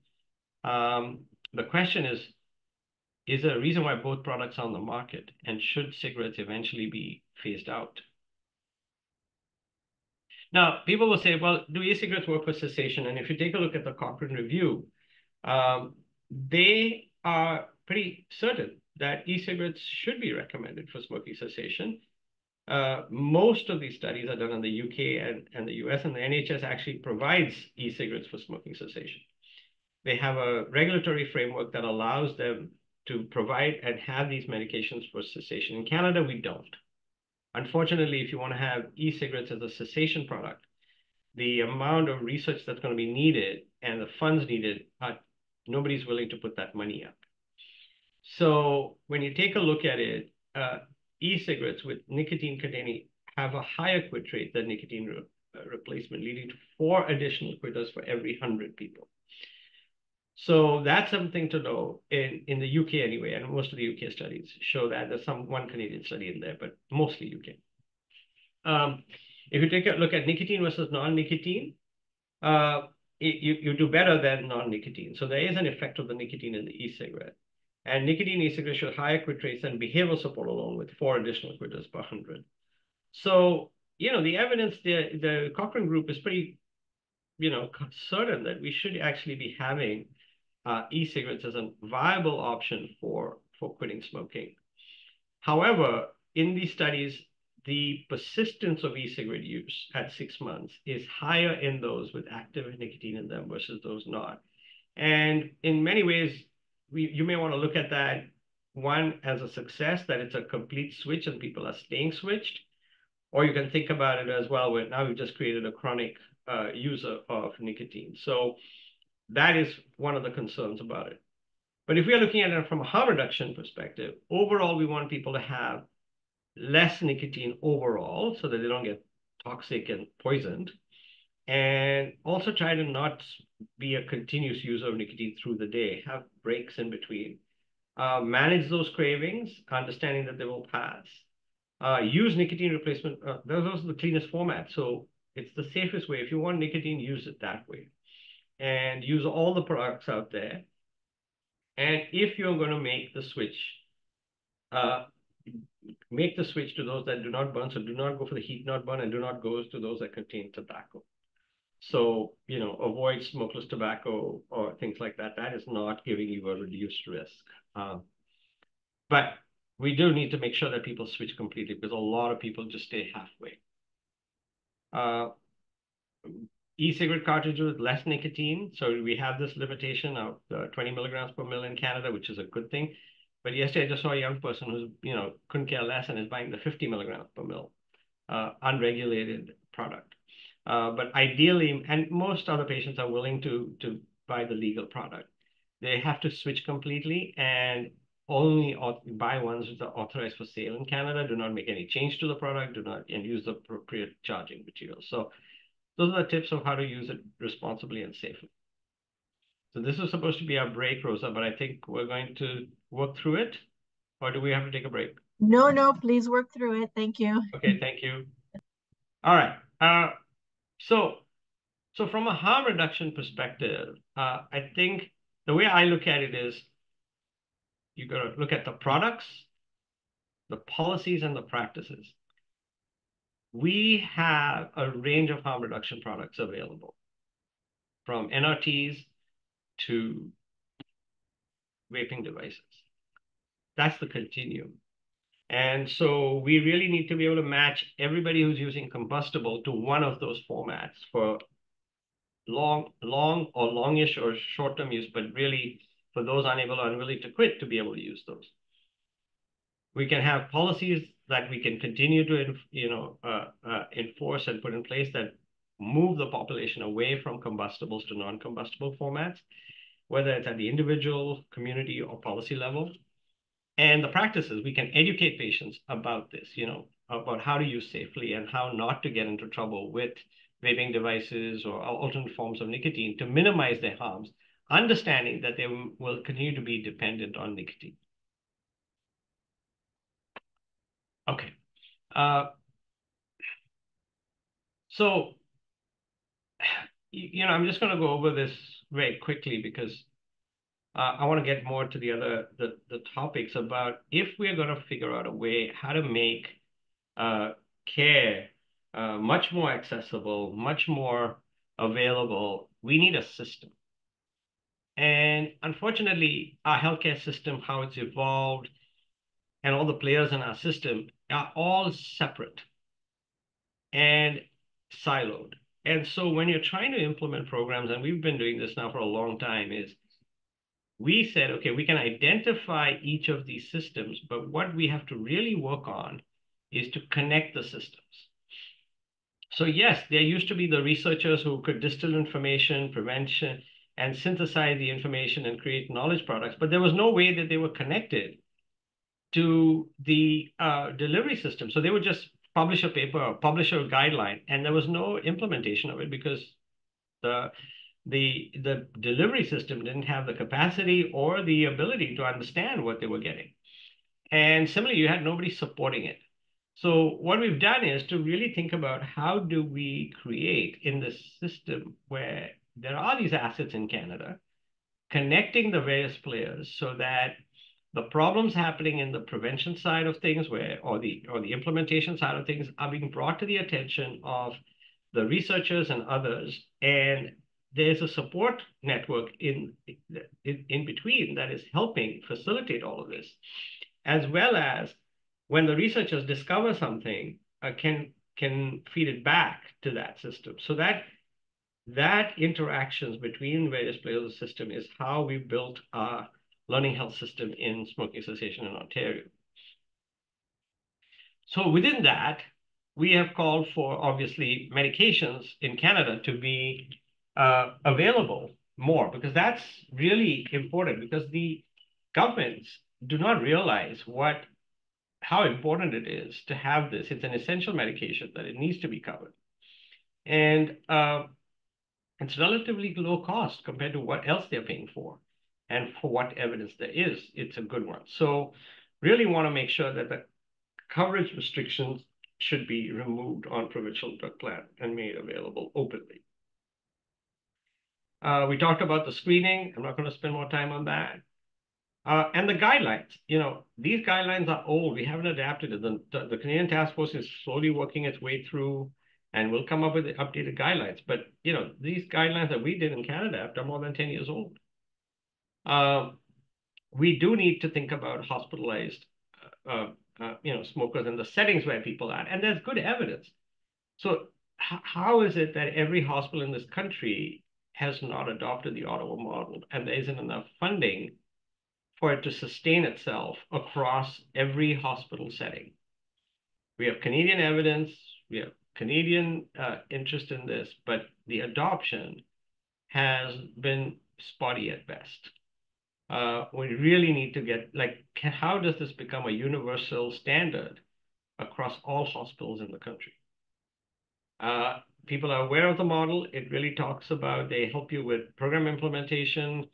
the question is there a reason why both products are on the market? And should cigarettes eventually be phased out? Now, people will say, well, do e-cigarettes work for cessation? And if you take a look at the Cochrane review, they are pretty certain that e-cigarettes should be recommended for smoking cessation. Most of these studies are done in the UK and the US, and the NHS actually provides e-cigarettes for smoking cessation. They have a regulatory framework that allows them to provide and have these medications for cessation. In Canada, we don't. Unfortunately, if you want to have e-cigarettes as a cessation product, the amount of research that's going to be needed and the funds needed, nobody's willing to put that money up. So when you take a look at it, e-cigarettes with nicotine containing have a higher quit rate than nicotine replacement, leading to 4 additional quitters for every 100 people. So that's something to know in the UK anyway, and most of the UK studies show that. There's one Canadian study in there, but mostly UK. If you take a look at nicotine versus non-nicotine, you do better than non-nicotine. So there is an effect of the nicotine in the e-cigarette. And nicotine e-cigarettes show higher quit rates than behavioral support alone, with 4 additional quitters per 100. So, the evidence, the Cochrane group is pretty, certain that we should actually be having e-cigarettes as a viable option for quitting smoking. However, in these studies, the persistence of e-cigarette use at 6 months is higher in those with active nicotine in them versus those not. And in many ways, you may want to look at that, one, as a success, that it's a complete switch and people are staying switched. Or you can think about it as well, where now we've just created a chronic user of nicotine. So that is one of the concerns about it. But if we are looking at it from a harm reduction perspective, overall, we want people to have less nicotine overall so that they don't get toxic and poisoned. And also try to not be a continuous user of nicotine through the day, have breaks in between. Manage those cravings, understanding that they will pass. Use nicotine replacement. Those are the cleanest format. So it's the safest way. If you want nicotine, use it that way. And use all the products out there. And if you're going to make the switch to those that do not burn. So do not go for the heat not burn, and do not go to those that contain tobacco. So, avoid smokeless tobacco or things like that. That is not giving you a reduced risk. But we do need to make sure that people switch completely, because a lot of people just stay halfway. E-cigarette cartridges with less nicotine. So we have this limitation of 20 milligrams per mil in Canada, which is a good thing. But yesterday I just saw a young person who's, couldn't care less and is buying the 50 milligrams per mil unregulated product. But ideally, and most other patients are willing to buy the legal product. They have to switch completely and only buy ones that are authorized for sale in Canada. Do not make any change to the product. And use the appropriate charging materials. So those are the tips of how to use it responsibly and safely. So this is supposed to be our break, Rosa, but I think we're going to work through it. Or do we have to take a break? No, please work through it. Thank you. Okay, thank you. All right. So from a harm reduction perspective, I think the way I look at it is you got to look at the products, the policies, and the practices. We have a range of harm reduction products available, from NRTs to vaping devices. That's the continuum. And so we really need to be able to match everybody who's using combustible to one of those formats for long or longish or short-term use, but really for those unable or unwilling to quit to be able to use those. We can have policies that we can continue to enforce and put in place that move the population away from combustibles to non-combustible formats, whether it's at the individual, community, or policy level. And the practices, we can educate patients about this, about how to use safely and how not to get into trouble with vaping devices or alternate forms of nicotine to minimize their harms, understanding that they will continue to be dependent on nicotine. Okay. So, I'm just going to go over this very quickly because I want to get more to the topics about if we're going to figure out a way how to make care much more accessible, much more available. We need a system. And unfortunately, our healthcare system, how it's evolved, and all the players in our system are all separate and siloed. And so when you're trying to implement programs, and we've been doing this now for a long time, is we said, okay, we can identify each of these systems, but what we have to really work on is to connect the systems. So yes, there used to be the researchers who could distill information, prevention, and synthesize the information and create knowledge products, but there was no way that they were connected to the delivery system. So they would just publish a paper or publish a guideline, and there was no implementation of it because the the delivery system didn't have the capacity or the ability to understand what they were getting. And similarly, you had nobody supporting it. So what we've done is to really think about how do we create in this system where there are these assets in Canada, connecting the various players so that the problems happening in the prevention side of things or the implementation side of things are being brought to the attention of the researchers and others, and there's a support network in between that is helping facilitate all of this, as well as when the researchers discover something, can feed it back to that system. So that interactions between various players of the system is how we built our learning health system in smoking cessation in Ontario. So within that, we have called for, obviously, medications in Canada to be available more, because that's really important, because the governments do not realize how important it is to have this. It's an essential medication that it needs to be covered. And it's relatively low cost compared to what else they're paying for. And for what evidence there is, it's a good one. So really want to make sure that the coverage restrictions should be removed on provincial drug plan and made available openly. We talked about the screening. I'm not going to spend more time on that. And the guidelines, these guidelines are old. We haven't adapted it. The Canadian Task Force is slowly working its way through, and we'll come up with the updated guidelines. But, these guidelines that we did in Canada are more than 10 years old. We do need to think about hospitalized, smokers and the settings where people are, and there's good evidence. So how is it that every hospital in this country has not adopted the Ottawa model, and there isn't enough funding for it to sustain itself across every hospital setting? We have Canadian evidence, we have Canadian interest in this, but the adoption has been spotty at best. We really need to get, how does this become a universal standard across all hospitals in the country? People are aware of the model. It really talks about, they help you with program implementation,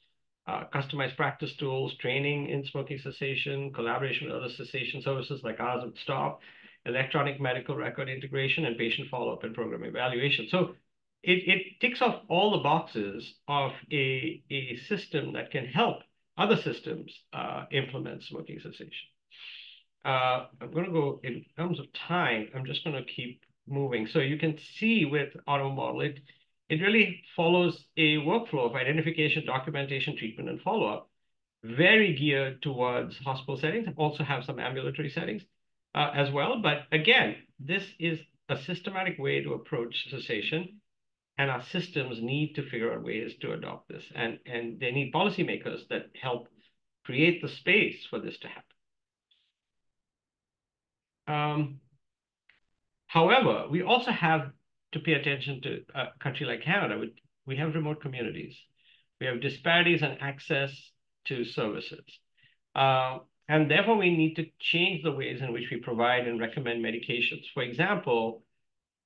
customized practice tools, training in smoking cessation, collaboration with other cessation services like ours with STOP, electronic medical record integration, and patient follow-up and program evaluation. So it ticks off all the boxes of a system that can help other systems implement smoking cessation. I'm going to go, in terms of time, I'm just going to keep moving. So you can see with Ottawa model, it really follows a workflow of identification, documentation, treatment, and follow-up, very geared towards hospital settings, also have some ambulatory settings as well. But again, this is a systematic way to approach cessation, and our systems need to figure out ways to adopt this. And they need policymakers that help create the space for this to happen. However, we also have to pay attention to a country like Canada. We have remote communities. We have disparities in access to services. And therefore, we need to change the ways in which we provide and recommend medications. For example,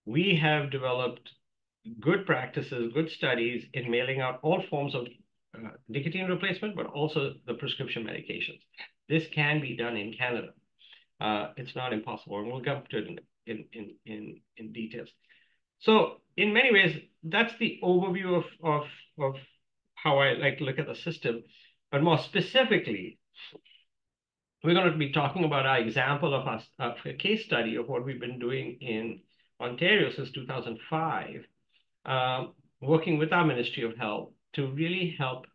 we have developed good practices, good studies in mailing out all forms of nicotine replacement, but also the prescription medications. This can be done in Canada. It's not impossible, and we'll come to it in details. So in many ways, that's the overview of how I like to look at the system. But more specifically, we're going to be talking about our example of a case study of what we've been doing in Ontario since 2005, working with our Ministry of Health to really help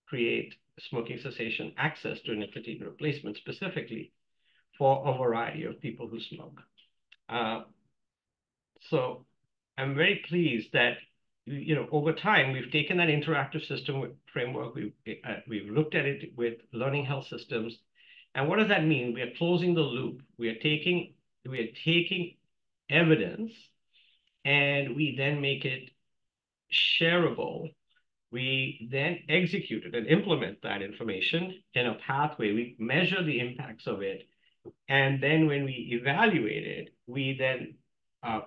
create smoking cessation access to nicotine replacement specifically for a variety of people who smoke. So I'm very pleased that over time we've taken that interactive system framework, we've looked at it with learning health systems, and what does that mean? We are closing the loop. We are taking evidence, and we then make it shareable. We then execute it and implement that information in a pathway. We measure the impacts of it. And then when we evaluate it, we then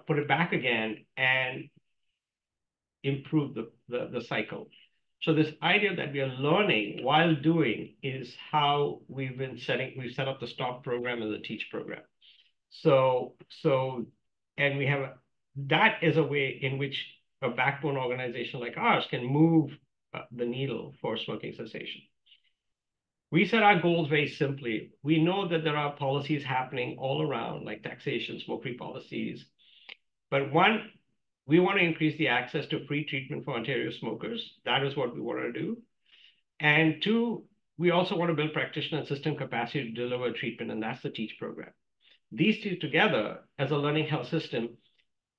put it back again and improve the cycle. So this idea that we are learning while doing is how we've set up the STOP program and the TEACH program. And that is a way in which a backbone organization like ours can move the needle for smoking cessation. We set our goals very simply. We know that there are policies happening all around, like taxation, smoke-free policies. But one, we want to increase the access to free treatment for Ontario smokers. That is what we want to do. And two, we also want to build practitioner and system capacity to deliver treatment, and that's the TEACH program. These two together, as a learning health system,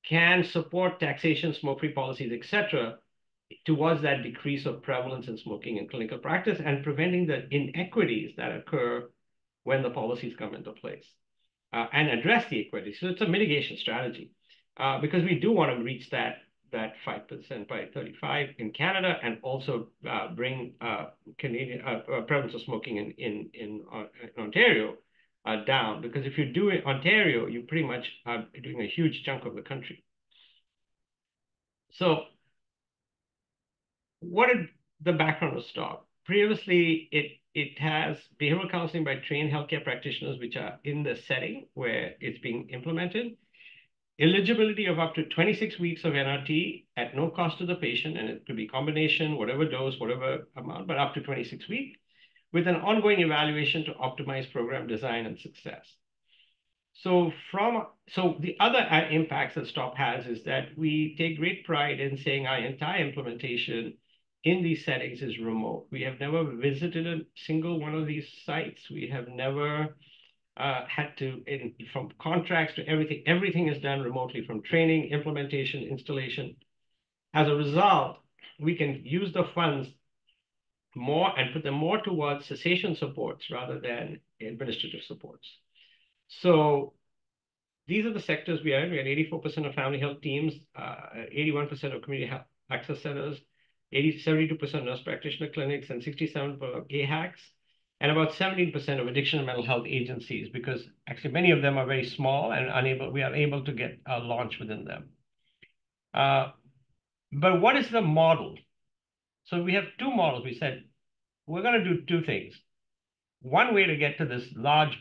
can support taxation, smoke-free policies, et cetera, towards that decrease of prevalence in smoking in clinical practice and preventing the inequities that occur when the policies come into place, and address the equities. So it's a mitigation strategy, because we do want to reach that 5% by 35 in Canada, and also bring Canadian prevalence of smoking in Ontario down. Because if you do it Ontario, you pretty much are doing a huge chunk of the country. So what did the background of STOP? Previously, it has behavioral counseling by trained healthcare practitioners, which are in the setting where it's being implemented. Eligibility of up to 26 weeks of NRT at no cost to the patient, and it could be combination, whatever dose, whatever amount, but up to 26 weeks, with an ongoing evaluation to optimize program design and success. So the other impacts that STOP has is that we take great pride in saying our entire implementation in these settings is remote. We have never visited a single one of these sites. We have never had to, from contracts to everything is done remotely, from training, implementation, installation. As a result, we can use the funds more and put them more towards cessation supports rather than administrative supports. So these are the sectors we are in. We had 84% of family health teams, 81% of community health access centers, 72% nurse practitioner clinics, and 67% of AHACs, and about 17% of addiction and mental health agencies, because actually many of them are very small and we are able to get a launch within them. But what is the model? So we have two models. We said, we're going to do two things. One way to get to this large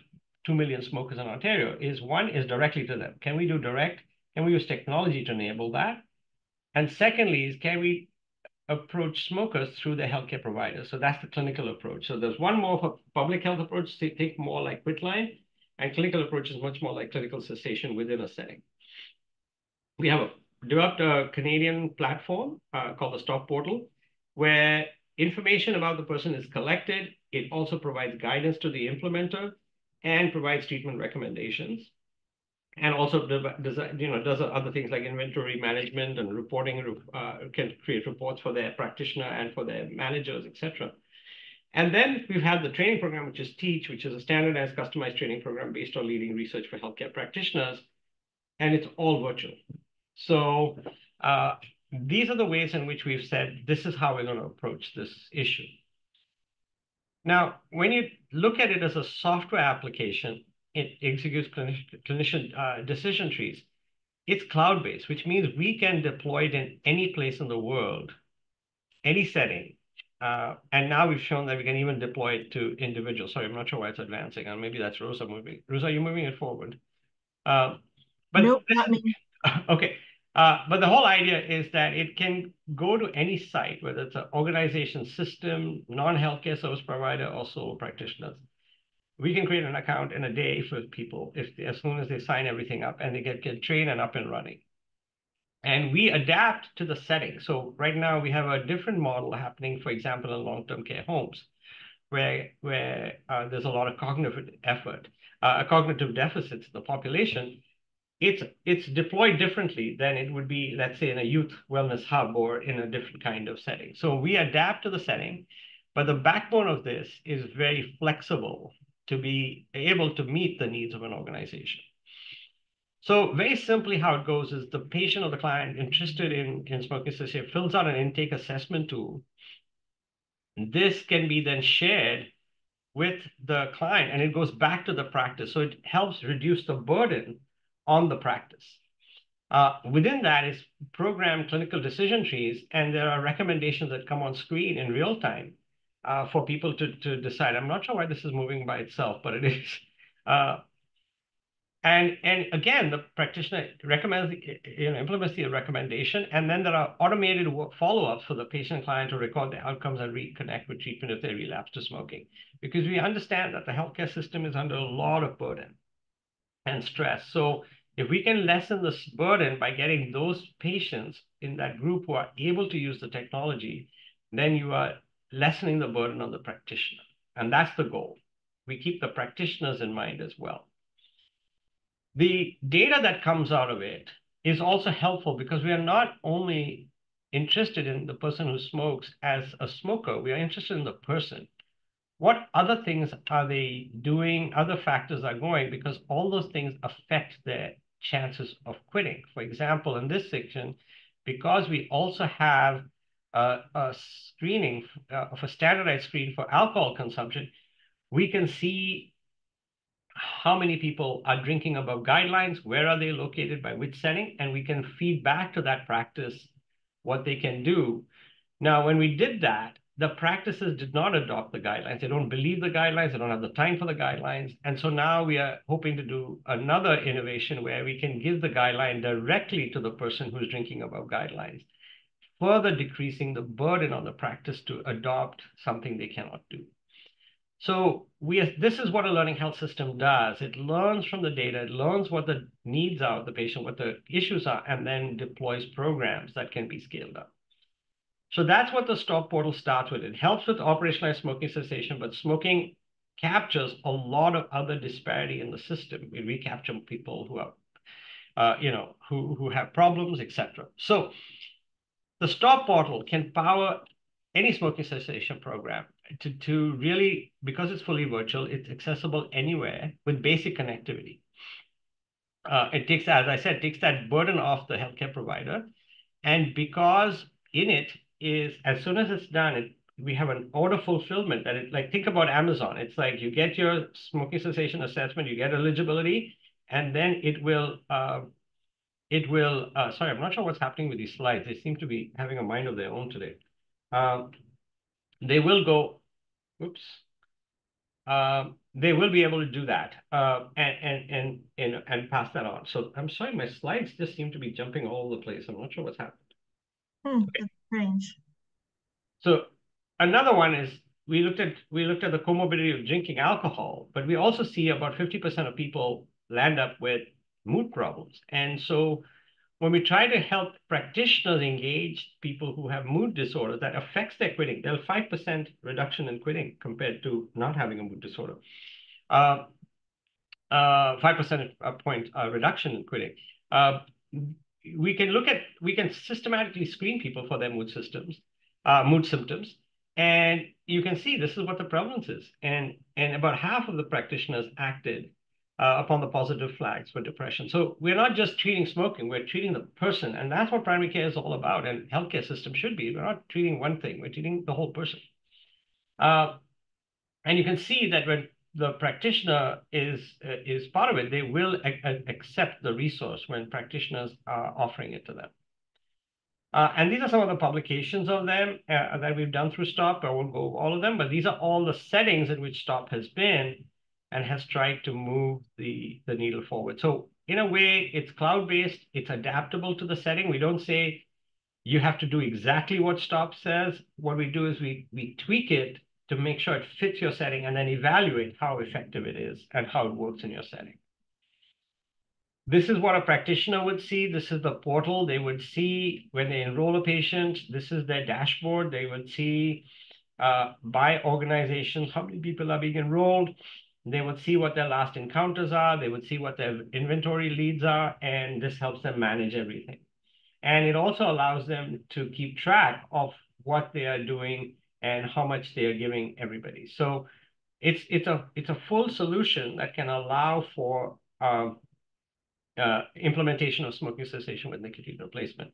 2 million smokers in Ontario is directly to them. Can we do direct? Can we use technology to enable that? And secondly is, can we approach smokers through the healthcare providers? So that's the clinical approach. So there's one more of a public health approach, think more like quitline, and clinical approach is much more like clinical cessation within a setting. We have developed a Canadian platform called the Stop Portal, where information about the person is collected. It also provides guidance to the implementer and provides treatment recommendations, and also does other things like inventory management and reporting, can create reports for their practitioner and for their managers, etc. And then we've had the training program, which is TEACH, which is a standardized customized training program based on leading research for healthcare practitioners, and it's all virtual. So these are the ways in which we've said, this is how we're going to approach this issue. Now, when you look at it as a software application, it executes clinician decision trees. It's cloud-based, which means we can deploy it in any place in the world, any setting. And now we've shown that we can even deploy it to individuals. Sorry, I'm not sure why it's advancing. And maybe that's Rosa moving. Rosa, are you moving it forward? Nope, not me. Okay. But the whole idea is that it can go to any site, whether it's an organization, system, non-healthcare service provider, or solo practitioners. We can create an account in a day for people as soon as they sign everything up and they get trained and up and running. And we adapt to the setting. So right now we have a different model happening, for example, in long-term care homes, where there's a lot of cognitive effort, cognitive deficits in the population. It's deployed differently than it would be, let's say, in a youth wellness hub or in a different kind of setting. So we adapt to the setting, but the backbone of this is very flexible to be able to meet the needs of an organization. So very simply how it goes is the patient or the client interested in smoking cessation fills out an intake assessment tool. This can be then shared with the client and it goes back to the practice. So it helps reduce the burden on the practice. Within that is programmed clinical decision trees, and there are recommendations that come on screen in real time for people to decide. I'm not sure why this is moving by itself, but it is. And again, the practitioner recommends, implements the recommendation, and then there are automated follow-ups for the patient and client to record the outcomes and reconnect with treatment if they relapse to smoking. Because we understand that the healthcare system is under a lot of burden and stress. So if we can lessen this burden by getting those patients in that group who are able to use the technology, then you are lessening the burden on the practitioner. And that's the goal. We keep the practitioners in mind as well. The data that comes out of it is also helpful because we are not only interested in the person who smokes as a smoker, we are interested in the person. What other things are they doing? Other factors are going, because all those things affect their chances of quitting. For example, in this section, because we also have a screening of a standardized screen for alcohol consumption, we can see how many people are drinking above guidelines, where are they located, by which setting, and we can feed back to that practice what they can do. Now, when we did that, the practices did not adopt the guidelines. They don't believe the guidelines. They don't have the time for the guidelines. And so now we are hoping to do another innovation where we can give the guideline directly to the person who's drinking above guidelines, further decreasing the burden on the practice to adopt something they cannot do. So this is what a learning health system does. It learns from the data, it learns what the needs are of the patient, what the issues are, and then deploys programs that can be scaled up. So that's what the STOP portal starts with. It helps with operationalized smoking cessation, but smoking captures a lot of other disparity in the system. We recapture people who are, who have problems, etc. So the STOP portal can power any smoking cessation program to really, because it's fully virtual, it's accessible anywhere with basic connectivity. It takes, as I said, takes that burden off the healthcare provider. And because in it is, as soon as it's done, we have an order fulfillment that it, like, think about Amazon. It's like you get your smoking cessation assessment, you get eligibility, and then it will, sorry, I'm not sure what's happening with these slides. They seem to be having a mind of their own today. They will go, oops. They will be able to do that and pass that on. So I'm sorry, my slides just seem to be jumping all over the place. I'm not sure what's happened. That's strange. So another one is we looked at the comorbidity of drinking alcohol, but we also see about 50% of people land up with mood problems. And so when we try to help practitioners engage people who have mood disorders, that affects their quitting. There's a 5% reduction in quitting compared to not having a mood disorder. 5% point reduction in quitting. We can systematically screen people for their mood symptoms, and you can see this is what the prevalence is. And about half of the practitioners acted upon the positive flags for depression. So we're not just treating smoking, we're treating the person. And that's what primary care is all about, and healthcare system should be. We're not treating one thing, we're treating the whole person. And you can see that when the practitioner is part of it, they will accept the resource when practitioners are offering it to them. And these are some of the publications of them that we've done through STOP. I won't go over all of them, but these are all the settings in which STOP has been and has tried to move the needle forward. So in a way, it's cloud-based, it's adaptable to the setting. We don't say you have to do exactly what STOP says. What we do is we tweak it to make sure it fits your setting and then evaluate how effective it is and how it works in your setting. This is what a practitioner would see. This is the portal they would see when they enroll a patient. This is their dashboard. They would see by organizations how many people are being enrolled. They would see what their last encounters are. They would see what their inventory leads are, and this helps them manage everything. And it also allows them to keep track of what they are doing and how much they are giving everybody. So it's a full solution that can allow for implementation of smoking cessation with nicotine replacement.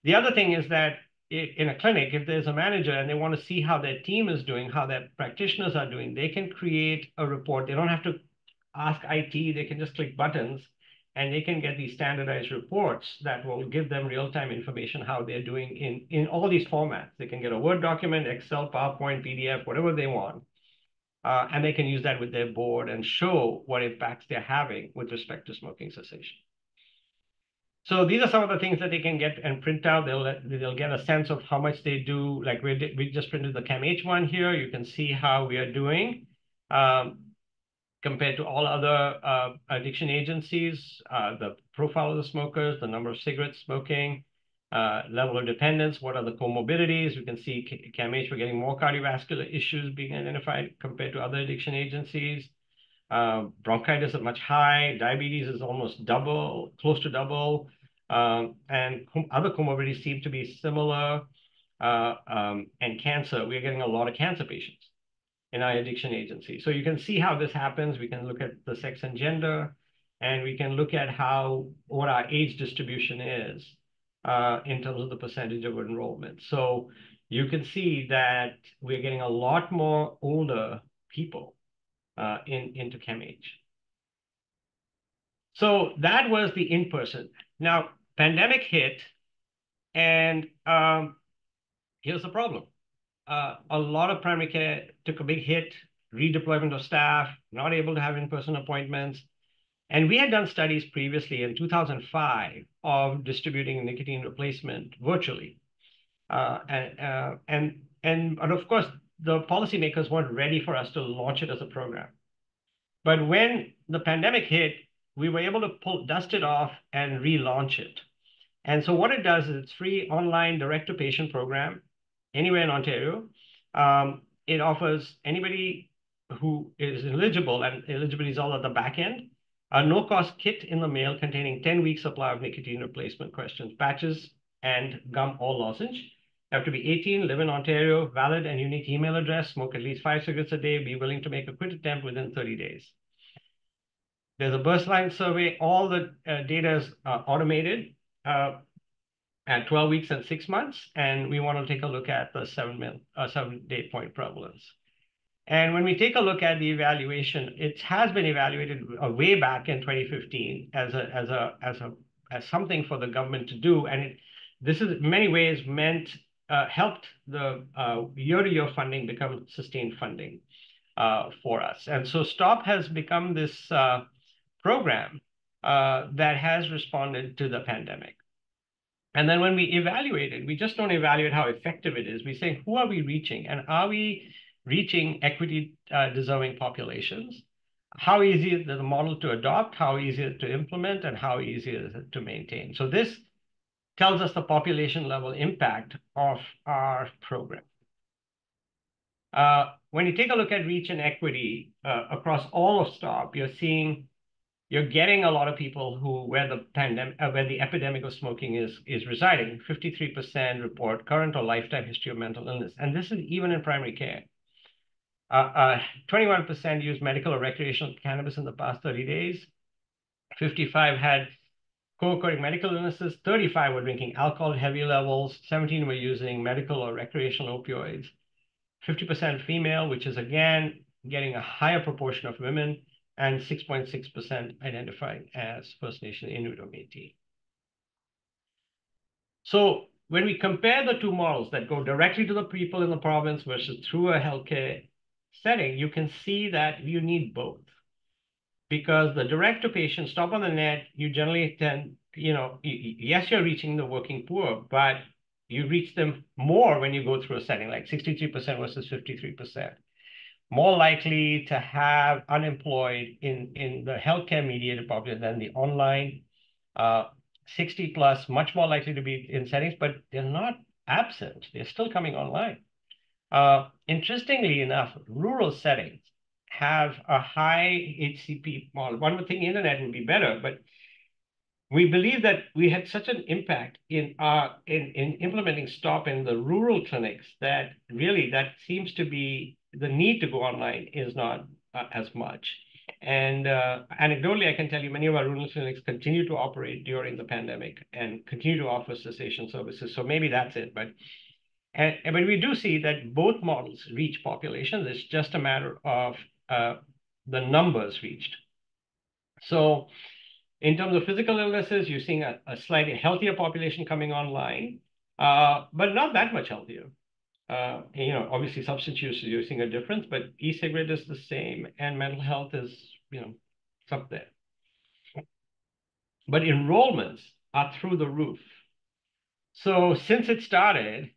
The other thing is that in a clinic, if there's a manager and they want to see how their team is doing, how their practitioners are doing, they can create a report. They don't have to ask IT. They can just click buttons and they can get these standardized reports that will give them real-time information how they're doing in all these formats. They can get a Word document, Excel, PowerPoint, PDF, whatever they want. And they can use that with their board and show what impacts they're having with respect to smoking cessation. So these are some of the things that they can get and print out. They'll get a sense of how much they do. Like we just printed the CAMH one here. You can see how we are doing compared to all other addiction agencies, the profile of the smokers, the number of cigarettes smoking, level of dependence, what are the comorbidities. We can see CAMH, we're getting more cardiovascular issues being identified compared to other addiction agencies. Bronchitis is much high, diabetes is almost double, close to double, and other comorbidities seem to be similar. And cancer, we're getting a lot of cancer patients in our addiction agency. So you can see how this happens. We can look at the sex and gender, and we can look at what our age distribution is in terms of the percentage of enrollment. So you can see that we're getting a lot more older people into CAMH. So that was the in-person. Now, pandemic hit, and here's the problem. A lot of primary care took a big hit, redeployment of staff, not able to have in-person appointments. And we had done studies previously in 2005 of distributing nicotine replacement virtually. And of course, the policymakers weren't ready for us to launch it as a program. But when the pandemic hit, we were able to dust it off and relaunch it. And so what it does is it's free online direct-to-patient program anywhere in Ontario. It offers anybody who is eligible, and eligibility is all at the back end, a no-cost kit in the mail containing 10-week supply of nicotine replacement questions, patches, and gum or lozenge. You have to be 18, live in Ontario, valid and unique email address, smoke at least 5 cigarettes a day, be willing to make a quit attempt within 30 days. There's a burst line survey. All the data is automated at 12 weeks and 6 months. And we want to take a look at the 7-day point prevalence. And when we take a look at the evaluation, it has been evaluated way back in 2015 as something for the government to do. And this is in many ways helped the year-to-year funding become sustained funding for us. And so STOP has become this program that has responded to the pandemic. And then when we evaluate it, we just don't evaluate how effective it is. We say, who are we reaching? And are we reaching equity-deserving populations? How easy is the model to adopt? How easy is it to implement? And how easy is it to maintain? So this tells us the population-level impact of our program. When you take a look at reach and equity across all of STOP, you're getting a lot of people where the epidemic of smoking is residing. 53% report current or lifetime history of mental illness, and this is even in primary care. 21% used medical or recreational cannabis in the past 30 days. 55 had co-occurring medical illnesses. 35 were drinking alcohol at heavy levels. 17 were using medical or recreational opioids. 50% female, which is again getting a higher proportion of women, and 6.6% identified as First Nation Inuit or Métis. So when we compare the two models that go directly to the people in the province versus through a healthcare setting, you can see that you need both. because the direct-to-patient stop on the net, you generally tend, yes, you're reaching the working poor, but you reach them more when you go through a setting, like 63% versus 53%. More likely to have unemployed in the healthcare mediated population than the online, 60 plus, much more likely to be in settings, but they're not absent. They're still coming online. Interestingly enough, rural settings have a high HCP model. One would think the internet would be better, but we believe that we had such an impact in implementing stop in the rural clinics that really that seems to be the need to go online is not as much. And anecdotally, I can tell you many of our rural clinics continue to operate during the pandemic and continue to offer cessation services. So maybe that's it. But we do see that both models reach populations. It's just a matter of the numbers reached. So in terms of physical illnesses, you're seeing a slightly healthier population coming online, but not that much healthier. Obviously substance use, you're seeing a difference, but e-cigarette is the same, and mental health is, it's up there. But enrollments are through the roof. So since it started,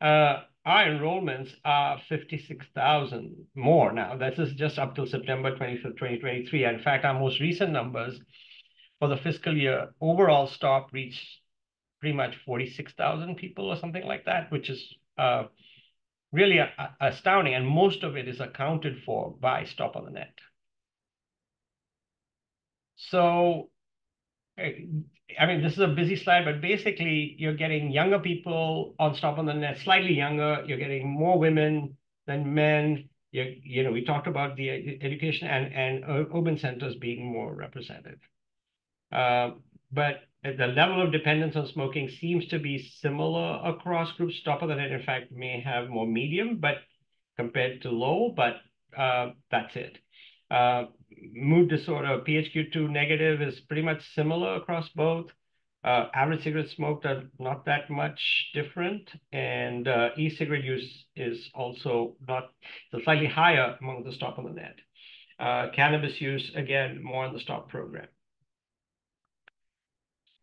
our enrollments are 56,000 more now. This is just up till September 25th, 2023. In fact, our most recent numbers for the fiscal year, overall stop reached pretty much 46,000 people or something like that, which is really astounding. And most of it is accounted for by stop on the net. So, I mean, this is a busy slide, but basically you're getting younger people on stop on the net, slightly younger. You're getting more women than men. We talked about the education and urban centers being more represented. But the level of dependence on smoking seems to be similar across groups. Top of the net, in fact, may have more medium, but compared to low, but that's it. Mood disorder, PHQ-2 negative is pretty much similar across both. Average cigarette smoked are not that much different, and e-cigarette use is also not slightly higher among the stop on the net. Cannabis use, again, more on the stop program.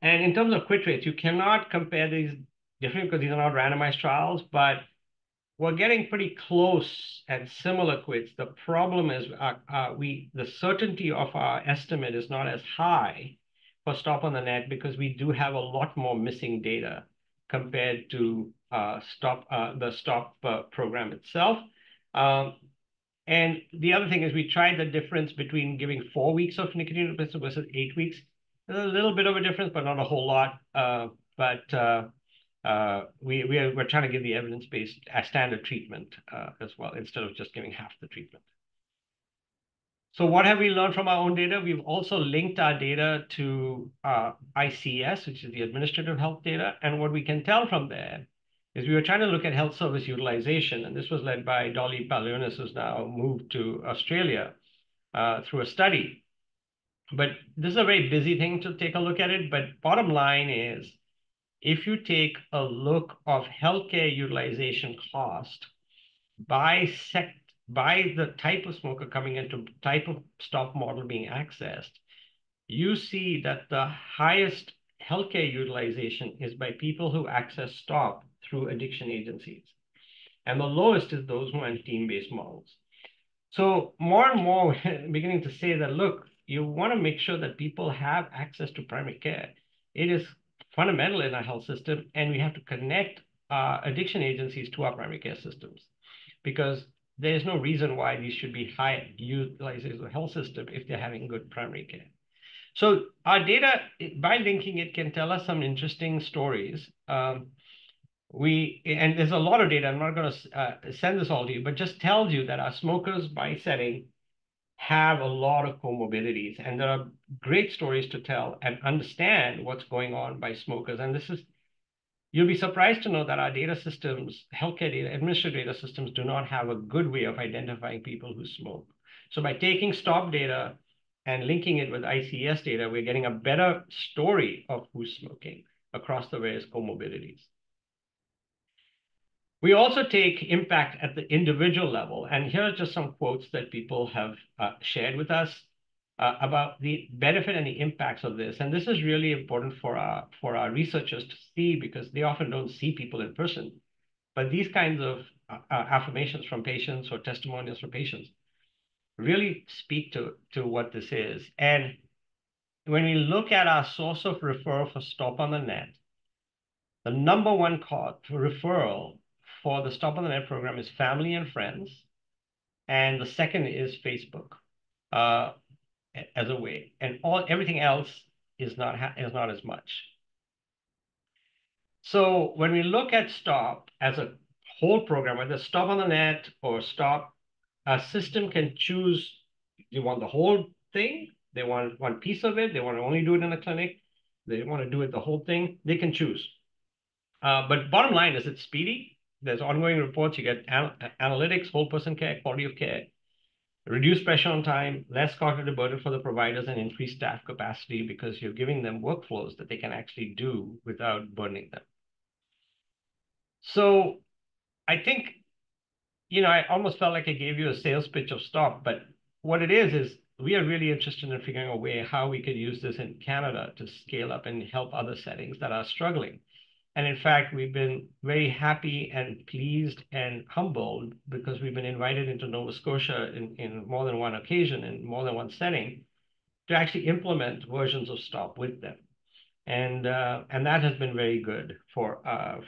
And in terms of quit rates, you cannot compare these differently because these are not randomized trials, but we're getting pretty close and similar quits. The problem is the certainty of our estimate is not as high for stop on the net because we do have a lot more missing data compared to the stop program itself. And the other thing is we tried the difference between giving 4 weeks of nicotine replacement versus 8 weeks. There's a little bit of a difference, but not a whole lot. We're trying to give the evidence-based standard treatment as well, instead of just giving half the treatment. So what have we learned from our own data? We've also linked our data to ICS, which is the administrative health data. And what we can tell from there is we were trying to look at health service utilization. And this was led by Dolly Palionis, who's now moved to Australia through a study. But this is a very busy thing to take a look at it. But bottom line is, if you take a look of healthcare utilization cost by the type of smoker coming into type of stop model being accessed, you see that the highest healthcare utilization is by people who access stop through addiction agencies. And the lowest is those who are in team-based models. So more and more, we're beginning to say that, look, you want to make sure that people have access to primary care. It is fundamental in our health system, and we have to connect addiction agencies to our primary care systems, because there is no reason why these should be high utilizers of the health system if they're having good primary care. So our data, by linking it, can tell us some interesting stories. And there's a lot of data. I'm not going to send this all to you, but just tells you that our smokers by setting have a lot of comorbidities, and there are great stories to tell and understand what's going on by smokers. And you'll be surprised to know that our data systems, healthcare data, administrative data systems, do not have a good way of identifying people who smoke. So by taking stop data and linking it with ICS data, we're getting a better story of who's smoking across the various comorbidities. We also take impact at the individual level. And here are just some quotes that people have shared with us. about the benefit and the impacts of this. And this is really important for our researchers to see, because they often don't see people in person. But these kinds of affirmations from patients or testimonials from patients really speak to what this is. And when we look at our source of referral for Stop on the Net, the number one cause for referral for the Stop on the Net program is family and friends, and the second is Facebook uh, as a way, and everything else is not as much. So when we look at Stop as a whole program, whether Stop on the Net or Stop, a system can choose, you want the whole thing, they want one piece of it, they want to only do it in the clinic, they want to do it the whole thing, they can choose. But bottom line is it's speedy. There's ongoing reports, you get analytics, whole person care, quality of care, reduce pressure on time, less cognitive burden for the providers, and increased staff capacity because you're giving them workflows that they can actually do without burning them. So I think, I almost felt like I gave you a sales pitch of Stop, but what it is we are really interested in figuring a way how we could use this in Canada to scale up and help other settings that are struggling. And in fact, we've been very happy and pleased and humbled because we've been invited into Nova Scotia in more than one occasion, in more than one setting, to actually implement versions of Stop with them. And that has been very good for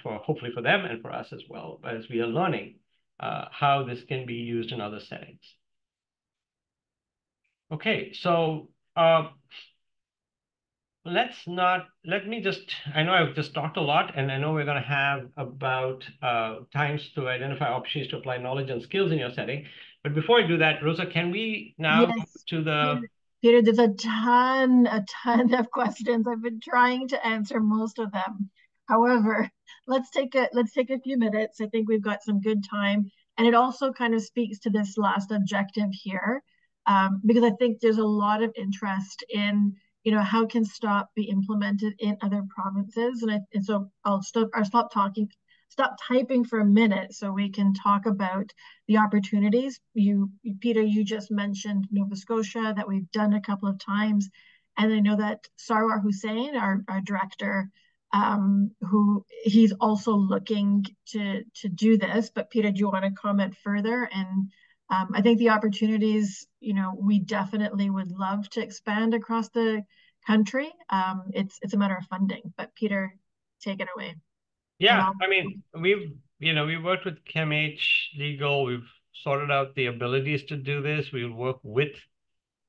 hopefully for them and for us as well, as we are learning how this can be used in other settings. Okay, so I know I've just talked a lot, and I know we're going to have about times to identify opportunities to apply knowledge and skills in your setting. But before I do that, Rosa, can we now move Yes, to the... Peter, there's a ton of questions. I've been trying to answer most of them. However, let's take a few minutes. I think we've got some good time, and it also kind of speaks to this last objective here, because I think there's a lot of interest in, how can Stop be implemented in other provinces, and so I'll stop typing for a minute so we can talk about the opportunities. Peter, you just mentioned Nova Scotia, that we've done a couple of times. And I know that Sarwar Hussain, our director, who he's also looking to do this. But Peter, do you want to comment further? And I think the opportunities, we definitely would love to expand across the country. It's a matter of funding. But Peter, take it away. Yeah, I mean, we've worked with ChemH Legal. We've sorted out the abilities to do this. We work with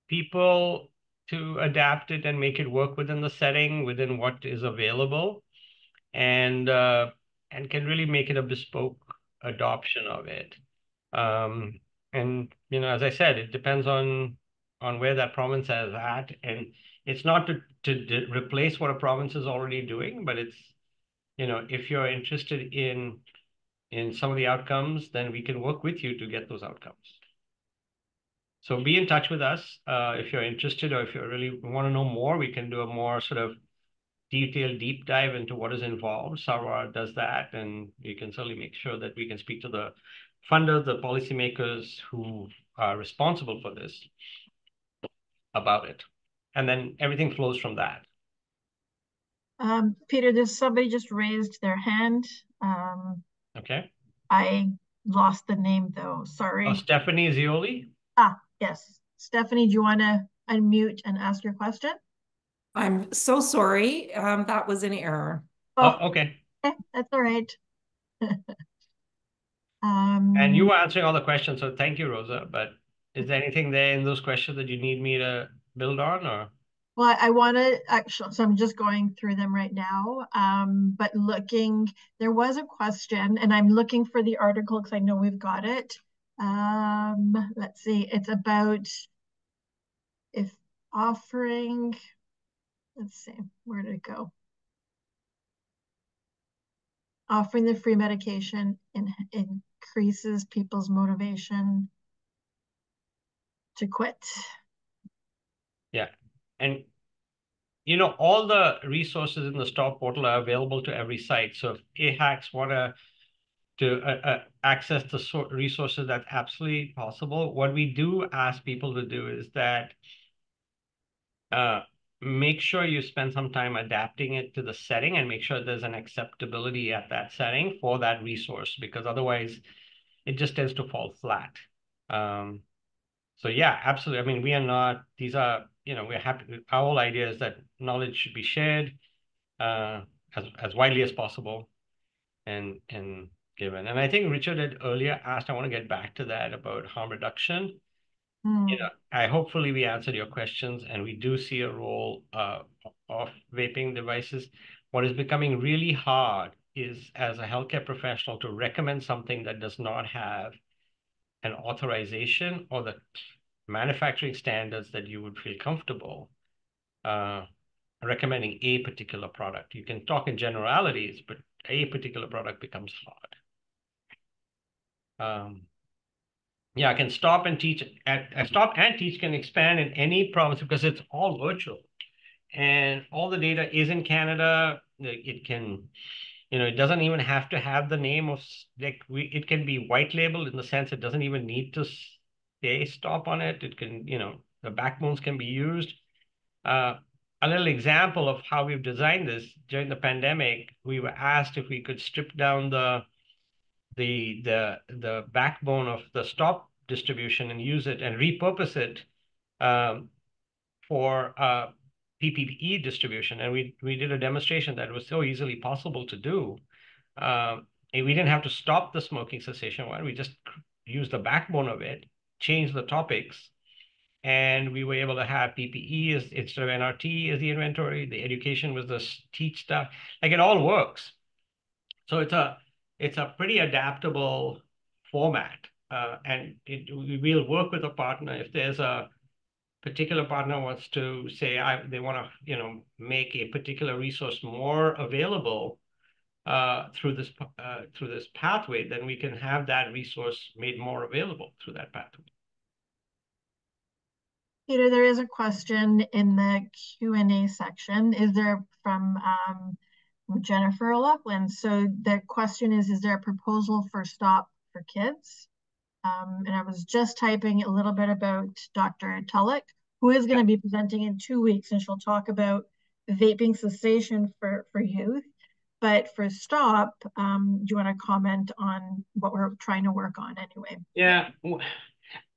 people to adapt it and make it work within the setting, within what is available, and can really make it a bespoke adoption of it. And as I said, it depends on where that province is at, and it's not to replace what a province is already doing, but it's if you're interested in some of the outcomes, then we can work with you to get those outcomes. So be in touch with us if you're interested, or if you really want to know more, we can do a more sort of detailed deep dive into what is involved. Sarwar does that, and we can certainly make sure that we can speak to the funders, the policymakers who are responsible for this about it. And then everything flows from that. Peter, there's somebody just raised their hand. Okay. I lost the name though. Sorry. Oh, Stephanie Zioli. Yes. Stephanie, do you want to unmute and ask your question? I'm so sorry. That was an error. Oh, okay. That's all right. And you were answering all the questions, so thank you, Rosa. But is there anything there in those questions that you need me to build on, or? Well, I want to actually, so I'm just going through them right now. But there was a question, and I'm looking for the article because I know we've got it. Let's see, it's about if offering, let's see, where did it go? Offering the free medication increases people's motivation to quit. Yeah. And all the resources in the Stop portal are available to every site. So if AHACs want to access the resources, that's absolutely possible. What we do ask people to do is that make sure you spend some time adapting it to the setting and make sure there's an acceptability at that setting for that resource, because otherwise it just tends to fall flat. So yeah, absolutely. I mean, we are not, these are, we're happy. Our whole idea is that knowledge should be shared as widely as possible and given. And I think Richard had earlier asked, I want to get back to that about harm reduction. Hopefully we answered your questions, and we do see a role of vaping devices. What is becoming really hard is, as a healthcare professional, to recommend something that does not have an authorization or the manufacturing standards that you would feel comfortable recommending a particular product. You can talk in generalities, but a particular product becomes hard. Yeah, I can stop and teach. Stop and teach can expand in any province because it's all virtual, and all the data is in Canada. It can, it doesn't even have to have the name of it can be white labeled in the sense it doesn't even need to say stop on it. It can, the backbones can be used. A little example of how we've designed this during the pandemic, we were asked if we could strip down the backbone of the stop distribution and use it and repurpose it for PPE distribution. And we did a demonstration that was so easily possible to do. And we didn't have to stop the smoking cessation one. We just used the backbone of it, changed the topics, and we were able to have PPE instead of NRT as the inventory. The education was the teach stuff. Like, it all works. So it's a pretty adaptable format, and we'll work with a partner if there's a particular partner wants to say they want to make a particular resource more available through this pathway, then we can have that resource made more available through that pathway. Peter, there is a question in the Q&A section. Is there from Jennifer O'Loughlin? So the question is there a proposal for stop for kids? And I was just typing a little bit about Dr. Tulloch, who is going to be presenting in 2 weeks, and she'll talk about vaping cessation for youth. But for stop, do you want to comment on what we're trying to work on anyway? Yeah,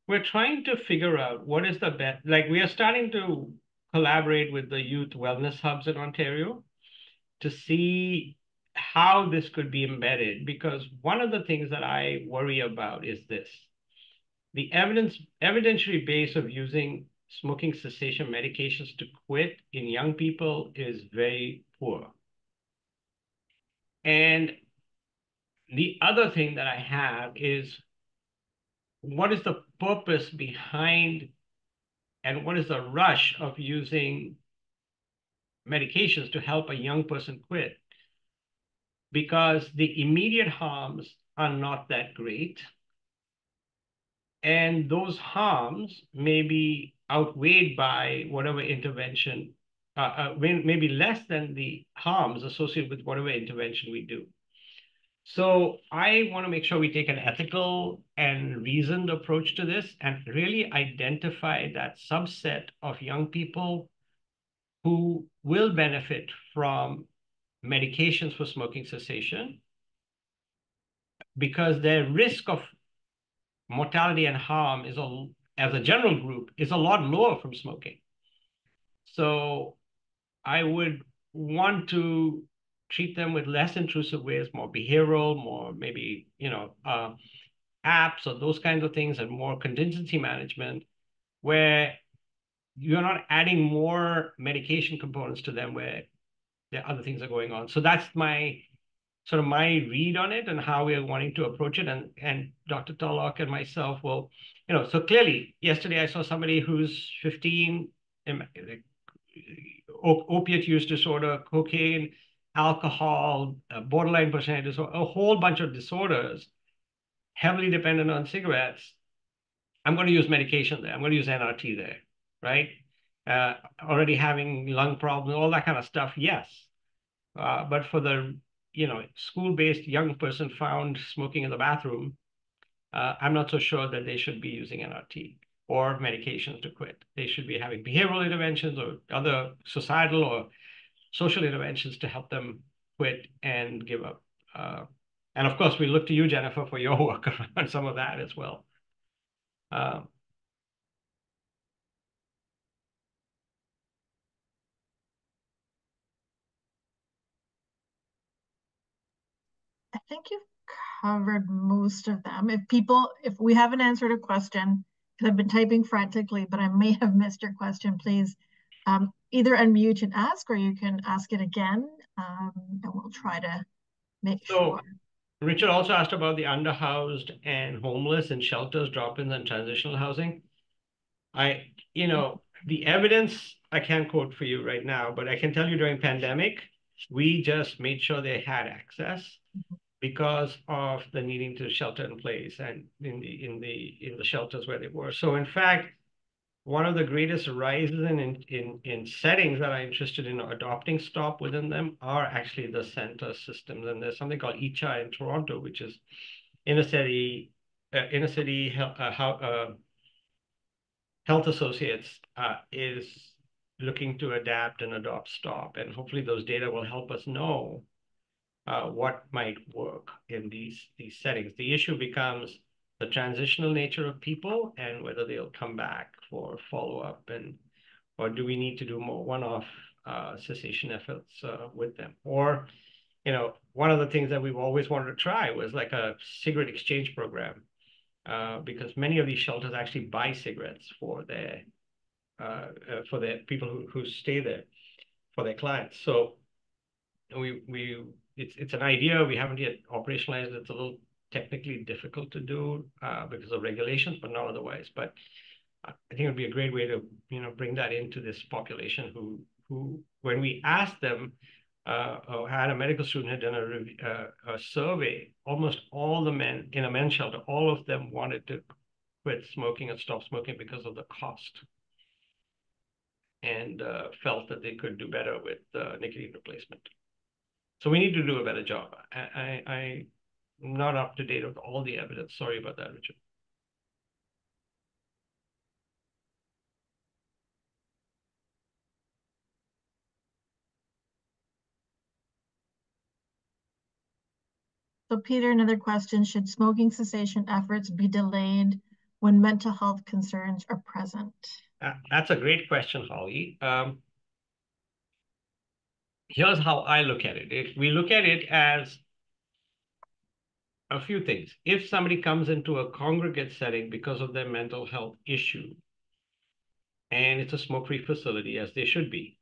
we're trying to figure out what is the best. Like, we are starting to collaborate with the youth wellness hubs in Ontario to see how this could be embedded, because one of the things that I worry about is this. The evidentiary base of using smoking cessation medications to quit in young people is very poor. And the other thing that I have is, what is the purpose behind and what is the rush of using medications to help a young person quit? Because the immediate harms are not that great. And those harms may be outweighed by whatever intervention, maybe less than the harms associated with whatever intervention we do. So I want to make sure we take an ethical and reasoned approach to this and really identify that subset of young people who will benefit from medications for smoking cessation, because their risk of mortality and harm as a general group is a lot lower from smoking. So I would want to treat them with less intrusive ways, more behavioral, more maybe, apps or those kinds of things, and more contingency management, where you're not adding more medication components to them where the other things are going on. So that's my read on it and how we are wanting to approach it. And Dr. Tulloch and myself will, so clearly yesterday I saw somebody who's 15, opiate use disorder, cocaine, alcohol, borderline personality disorder, a whole bunch of disorders, heavily dependent on cigarettes. I'm going to use medication there. I'm going to use NRT there, right? Already having lung problems, all that kind of stuff, yes. But for the school-based young person found smoking in the bathroom, I'm not so sure that they should be using NRT. or medications to quit. They should be having behavioral interventions or other societal or social interventions to help them quit and give up. And of course, we look to you, Jennifer, for your work on some of that as well. I think you've covered most of them. If we haven't answered a question, because I've been typing frantically, but I may have missed your question, please either unmute and ask, or you can ask it again, and we'll try to make sure. Richard also asked about the underhoused and homeless and shelters, drop-ins and transitional housing. The evidence I can't quote for you right now, but I can tell you during pandemic, we just made sure they had access because of the needing to shelter in place and in the shelters where they were. So in fact, one of the greatest rises in settings that are interested in adopting stop within them are actually the center systems. And there's something called ICHA in Toronto, which is inner city health associates is looking to adapt and adopt stop. And hopefully those data will help us know what might work in these settings. The issue becomes the transitional nature of people and whether they'll come back for follow-up, or do we need to do more one-off cessation efforts with them? Or, one of the things that we've always wanted to try was like a cigarette exchange program, because many of these shelters actually buy cigarettes for their people who stay there, for their clients. So it's an idea. We haven't yet operationalized it. It's a little technically difficult to do because of regulations, but not otherwise. But I think it would be a great way to bring that into this population who when we asked them, or had a medical student had done a survey, almost all the men in a men's shelter, all of them wanted to quit smoking and stop smoking because of the cost, and felt that they could do better with nicotine replacement. So we need to do a better job. I'm not up to date with all the evidence. Sorry about that, Richard. So Peter, another question, should smoking cessation efforts be delayed when mental health concerns are present? That's a great question, Holly. Here's how I look at it. If we look at it as a few things. If somebody comes into a congregate setting because of their mental health issue, and it's a smoke-free facility, as they should be,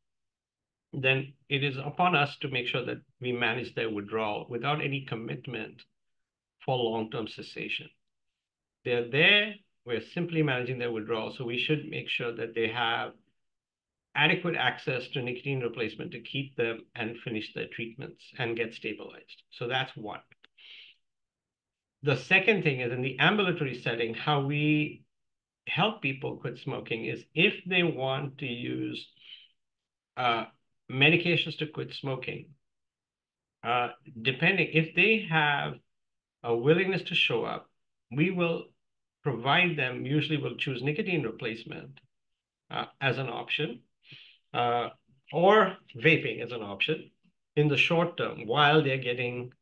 then it is upon us to make sure that we manage their withdrawal without any commitment for long-term cessation. They're there, we're simply managing their withdrawal, so we should make sure that they have adequate access to nicotine replacement to keep them and finish their treatments and get stabilized. So that's one. The second thing is in the ambulatory setting, how we help people quit smoking is if they want to use medications to quit smoking, depending, if they have a willingness to show up, we will provide them, usually we'll choose nicotine replacement as an option, or vaping as an option in the short term while they're getting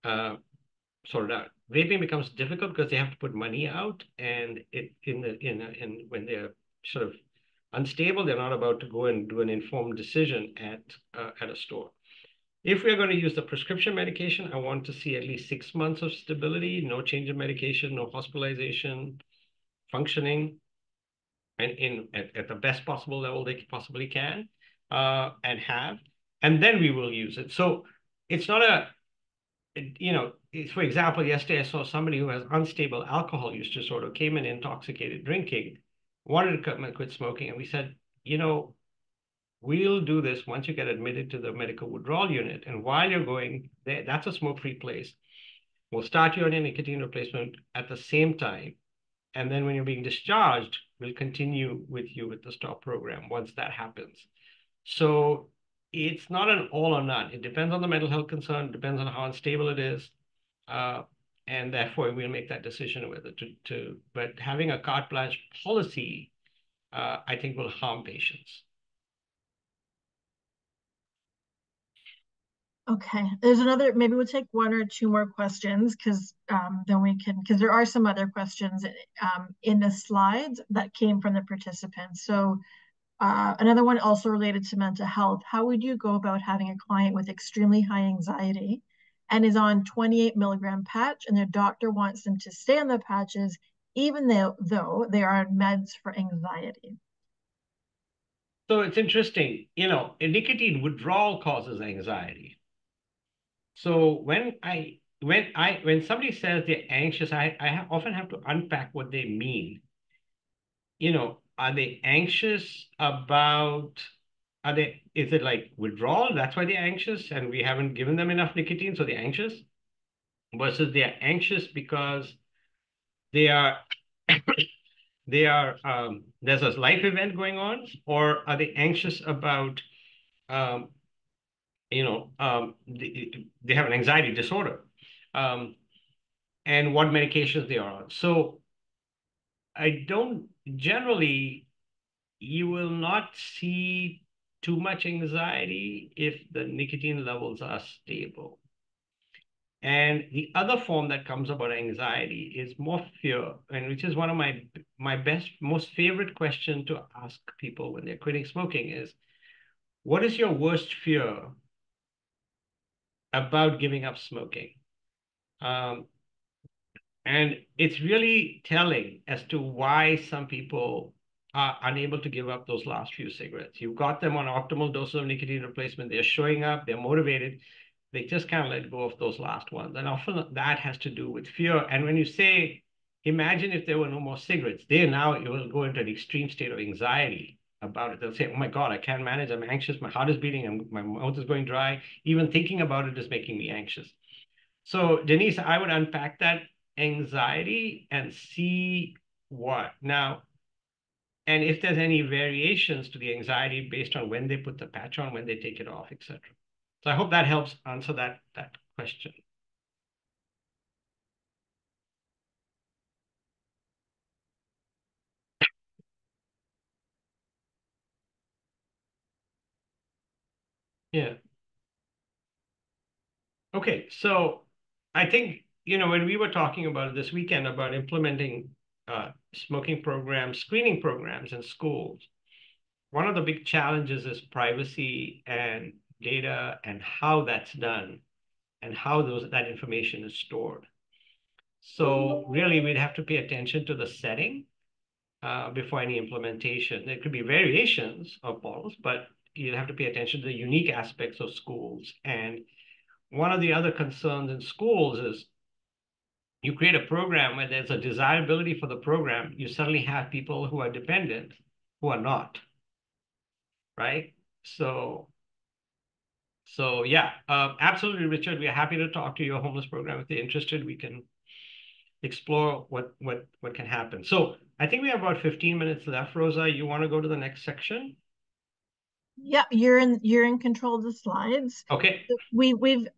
sorted out. Vaping becomes difficult because they have to put money out, and when they're sort of unstable, they're not about to go and do an informed decision at a store. If we're going to use the prescription medication, I want to see at least 6 months of stability, no change in medication, no hospitalization, functioning, and at the best possible level they possibly can and have, and then we will use it. So it's not for example, yesterday I saw somebody who has unstable alcohol use disorder, came in intoxicated drinking, wanted to come and quit smoking, and we said, we'll do this once you get admitted to the medical withdrawal unit. And while you're going there, that's a smoke-free place. We'll start you on your nicotine replacement at the same time. And then when you're being discharged, we'll continue with you with the stop program once that happens. So it's not an all or none. It depends on the mental health concern, depends on how unstable it is. and therefore we'll make that decision whether but having a carte blanche policy, I think will harm patients. Okay, there's another, maybe we'll take one or two more questions because then we can, because there are some other questions in the slides that came from the participants. So another one also related to mental health. How would you go about having a client with extremely high anxiety and is on 28 milligram patch and their doctor wants them to stay on the patches even though they are on meds for anxiety? So it's interesting, nicotine withdrawal causes anxiety. So when somebody says they're anxious, I often have to unpack what they mean. Are they anxious about, is it like withdrawal? That's why they're anxious and we haven't given them enough nicotine, so they're anxious? Versus they're anxious because they are, there's a life event going on, or are they anxious about, um, they have an anxiety disorder, and what medications they are on. So I don't generally, you will not see too much anxiety if the nicotine levels are stable. And the other form that comes about anxiety is more fear, and which is one of my best, most favorite question to ask people when they're quitting smoking is, what is your worst fear about giving up smoking? Um, And it's really telling as to why some people are unable to give up those last few cigarettes. You've got them on optimal doses of nicotine replacement. They're showing up, they're motivated. They just can't let go of those last ones. And often that has to do with fear. And when you say, imagine if there were no more cigarettes, they now you will go into an extreme state of anxiety about it. They'll say, oh my God, I can't manage. I'm anxious. My heart is beating and my mouth is going dry. Even thinking about it is making me anxious. So, Denise, I would unpack that anxiety and see what now, and if there's any variations to the anxiety based on when they put the patch on, when they take it off, etc. So I hope that helps answer that question. Yeah. Okay, so I think, when we were talking about it this weekend about implementing smoking programs, screening programs in schools, one of the big challenges is privacy and data and how that's done and how that information is stored. So really, we'd have to pay attention to the setting before any implementation. There could be variations of models, but you'd have to pay attention to the unique aspects of schools. And one of the other concerns in schools is you create a program where there's a desirability for the program, you suddenly have people who are dependent who are not, right? So yeah, absolutely, Richard. We're happy to talk to your homeless program. If they're interested, we can explore what can happen. So I think we have about 15 minutes left. Rosa, you want to go to the next section? Yeah, you're in control of the slides. Okay.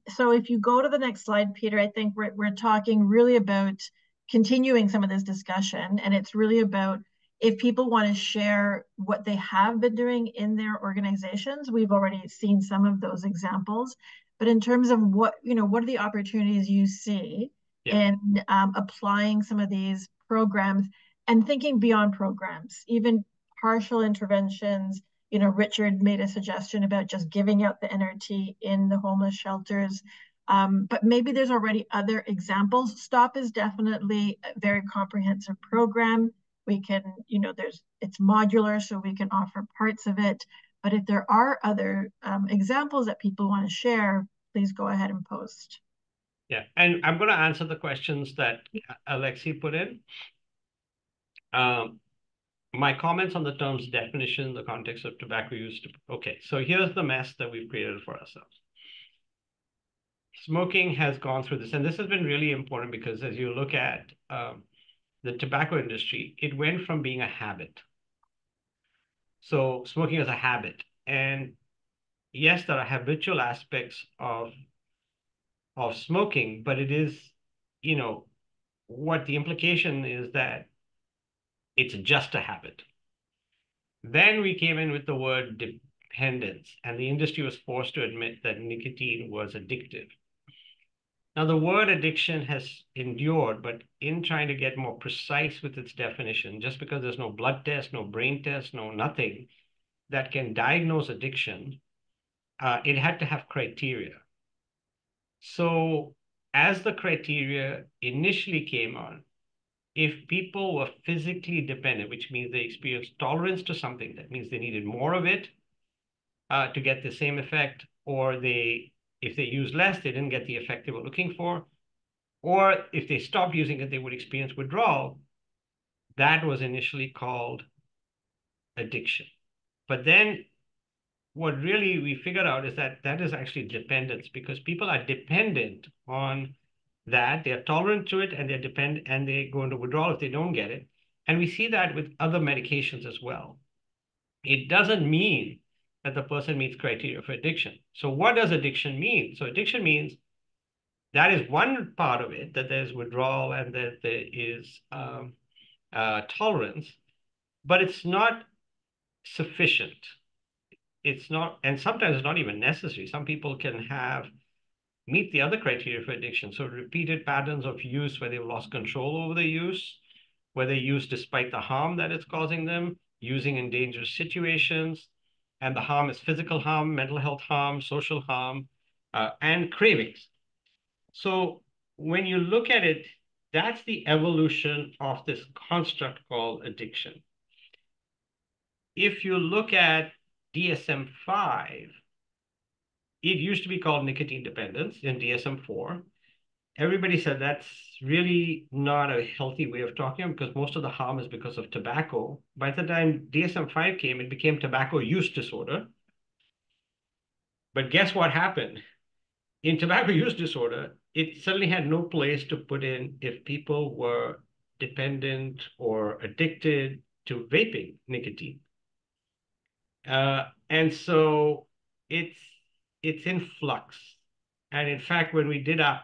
So if you go to the next slide, Peter, I think we're talking really about continuing some of this discussion, and it's really about if people want to share what they have been doing in their organizations. We've already seen some of those examples, but in terms of what are the opportunities you see in applying some of these programs and thinking beyond programs, even partial interventions. Richard made a suggestion about just giving out the NRT in the homeless shelters. But maybe there's already other examples. STOP is definitely a very comprehensive program. We can, it's modular, so we can offer parts of it. But if there are other examples that people want to share, please go ahead and post. Yeah, and I'm going to answer the questions that Alexi put in. My comments on the terms definition in the context of tobacco use. Okay, so here's the mess that we've created for ourselves. Smoking has gone through this, and this has been really important because as you look at the tobacco industry, it went from being a habit. So smoking is a habit. And yes, there are habitual aspects of smoking, but it is you know, what the implication is that it's just a habit. Then we came in with the word dependence, and the industry was forced to admit that nicotine was addictive. Now, the word addiction has endured, but in trying to get more precise with its definition, just because there's no blood test, no brain test, no nothing that can diagnose addiction, it had to have criteria. So as the criteria initially came on, if people were physically dependent, which means they experienced tolerance to something, that means they needed more of it to get the same effect, or if they used less, they didn't get the effect they were looking for, or if they stopped using it, they would experience withdrawal. That was initially called addiction. But then what really we figured out is that that is actually dependence, because people are dependent on that. They're tolerant to it, and they're dependent, and they go into withdrawal if they don't get it. And we see that with other medications as well. It doesn't mean that the person meets criteria for addiction. So what does addiction mean? So addiction means that is one part of it, that there's withdrawal and that there is tolerance, but it's not sufficient. It's not, and sometimes it's not even necessary. Some people can meet the other criteria for addiction. So repeated patterns of use where they've lost control over the use, where they use despite the harm that it's causing them, using in dangerous situations, and the harm is physical harm, mental health harm, social harm, and cravings. So when you look at it, that's the evolution of this construct called addiction. If you look at DSM-5, it used to be called nicotine dependence in DSM-4. Everybody said that's really not a healthy way of talking, because most of the harm is because of tobacco. By the time DSM-5 came, it became tobacco use disorder. But guess what happened? In tobacco use disorder, it suddenly had no place to put in if people were dependent or addicted to vaping nicotine. And so it's in flux. And in fact, when we did our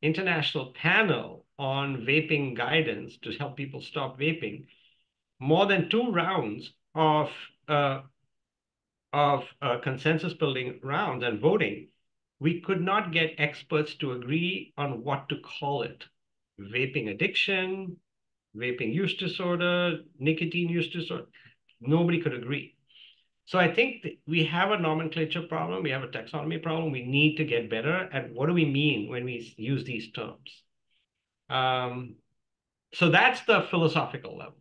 international panel on vaping guidance to help people stop vaping, more than 2 rounds of consensus building rounds and voting, we could not get experts to agree on what to call it. Vaping addiction, vaping use disorder, nicotine use disorder. Nobody could agree. So I think we have a nomenclature problem. We have a taxonomy problem. We need to get better at what do we mean when we use these terms. So that's the philosophical level.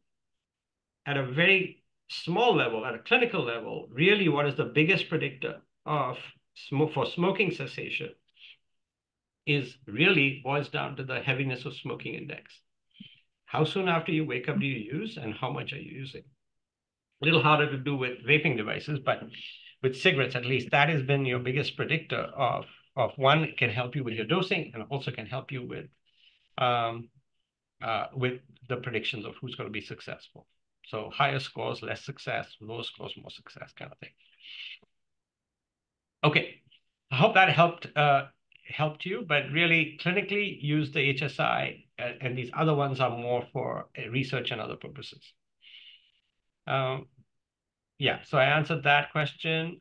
At a very small level, at a clinical level, really what is the biggest predictor for smoking cessation is really boils down to the heaviness of smoking index. How soon after you wake up do you use, and how much are you using? A little harder to do with vaping devices, but with cigarettes, at least, that has been your biggest predictor of one, it can help you with your dosing, and also can help you with the predictions of who's going to be successful. So higher scores, less success; lower scores, more success, kind of thing. Okay, I hope that helped you, but really clinically use the HSI, and these other ones are more for research and other purposes. Yeah, so I answered that question.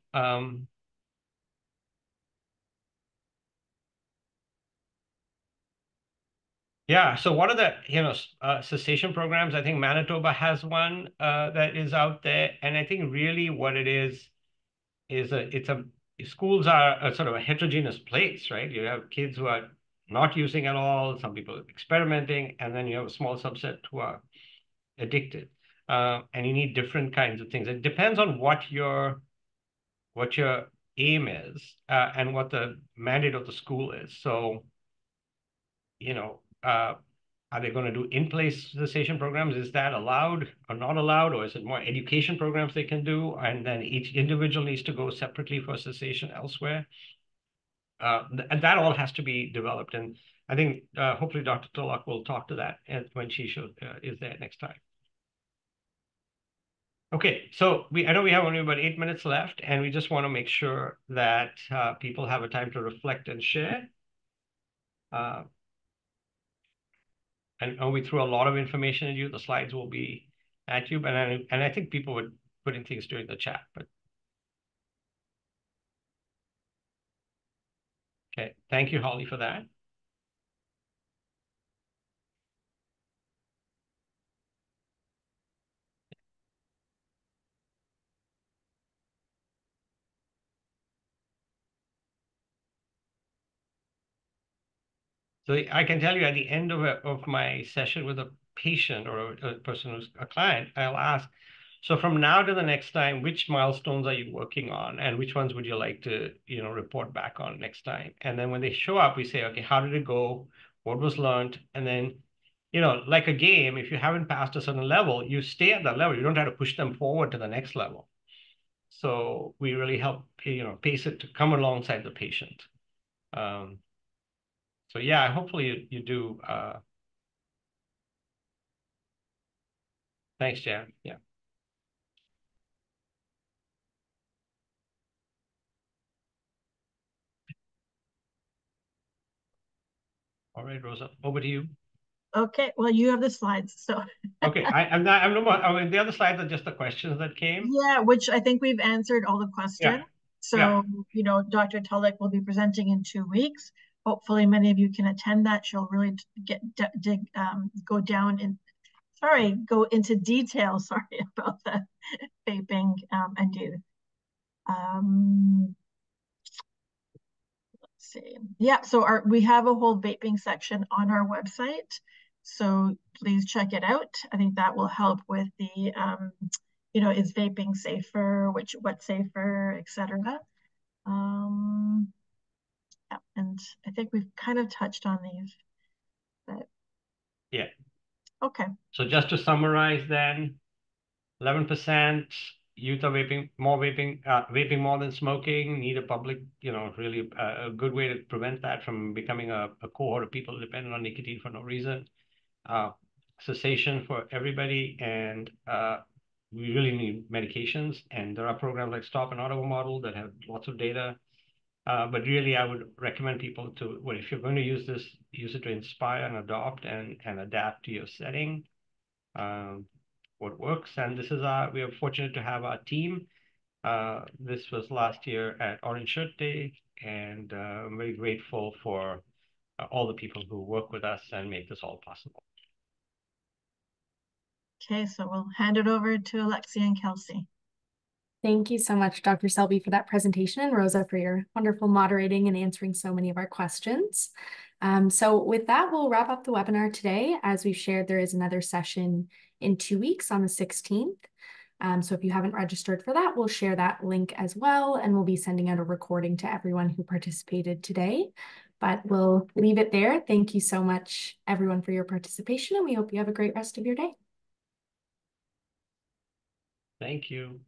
Yeah, so what are the cessation programs? I think Manitoba has one that is out there, and I think really what it is schools are a sort of a heterogeneous place, right? You have kids who are not using at all, some people experimenting, and then you have a small subset who are addicted. And you need different kinds of things. It depends on what your aim is and what the mandate of the school is. So, are they going to do in-place cessation programs? Is that allowed or not allowed? Or is it more education programs they can do? And then each individual needs to go separately for cessation elsewhere? And that all has to be developed. And I think hopefully Dr. Tulloch will talk to that when she is there next time. Okay, so I know we have only about 8 minutes left, and we just want to make sure that people have a time to reflect and share. and we threw a lot of information at you. The slides will be at you, and I think people were putting things during the chat, but okay. Thank you, Holly, for that. So I can tell you at the end of my session with a patient or a person who's a client, I'll ask, so from now to the next time, which milestones are you working on, and which ones would you like to, report back on next time? And then when they show up, we say, okay, how did it go? What was learned? And then, like a game, if you haven't passed a certain level, you stay at that level. You don't have to push them forward to the next level. So we really help, pace it to come alongside the patient. So yeah, hopefully you do. Thanks, Jan. Yeah. All right, Rosa, over to you. Okay, well, you have the slides, so. Okay, I'm no more. I mean, the other slides are just the questions that came. Yeah, which I think we've answered all the questions. Yeah. So, Dr. Tulloch will be presenting in 2 weeks. Hopefully many of you can attend that. She'll really go into detail, sorry, about the vaping and do. Let's see. Yeah, so we have a whole vaping section on our website. So please check it out. I think that will help with the, is vaping safer, what's safer, etc. Yeah, and I think we've kind of touched on these. But Yeah. okay. So just to summarize then, 11% youth are vaping more than smoking, need a public, really a good way to prevent that from becoming a cohort of people dependent on nicotine for no reason. Cessation for everybody, and we really need medications, and there are programs like Stop and Auto Model that have lots of data. But really, I would recommend people to, well, if you're going to use this, use it to inspire and adopt and adapt to your setting. What works, and we are fortunate to have our team. This was last year at Orange Shirt Day, and I'm very grateful for all the people who work with us and make this all possible. Okay, so we'll hand it over to Alexia and Kelsey. Thank you so much, Dr. Selby, for that presentation, and Rosa for your wonderful moderating and answering so many of our questions. So with that, we'll wrap up the webinar today. As we've shared, there is another session in 2 weeks on the 16th. So if you haven't registered for that, we'll share that link as well, and we'll be sending out a recording to everyone who participated today. But we'll leave it there. Thank you so much, everyone, for your participation, and we hope you have a great rest of your day. Thank you.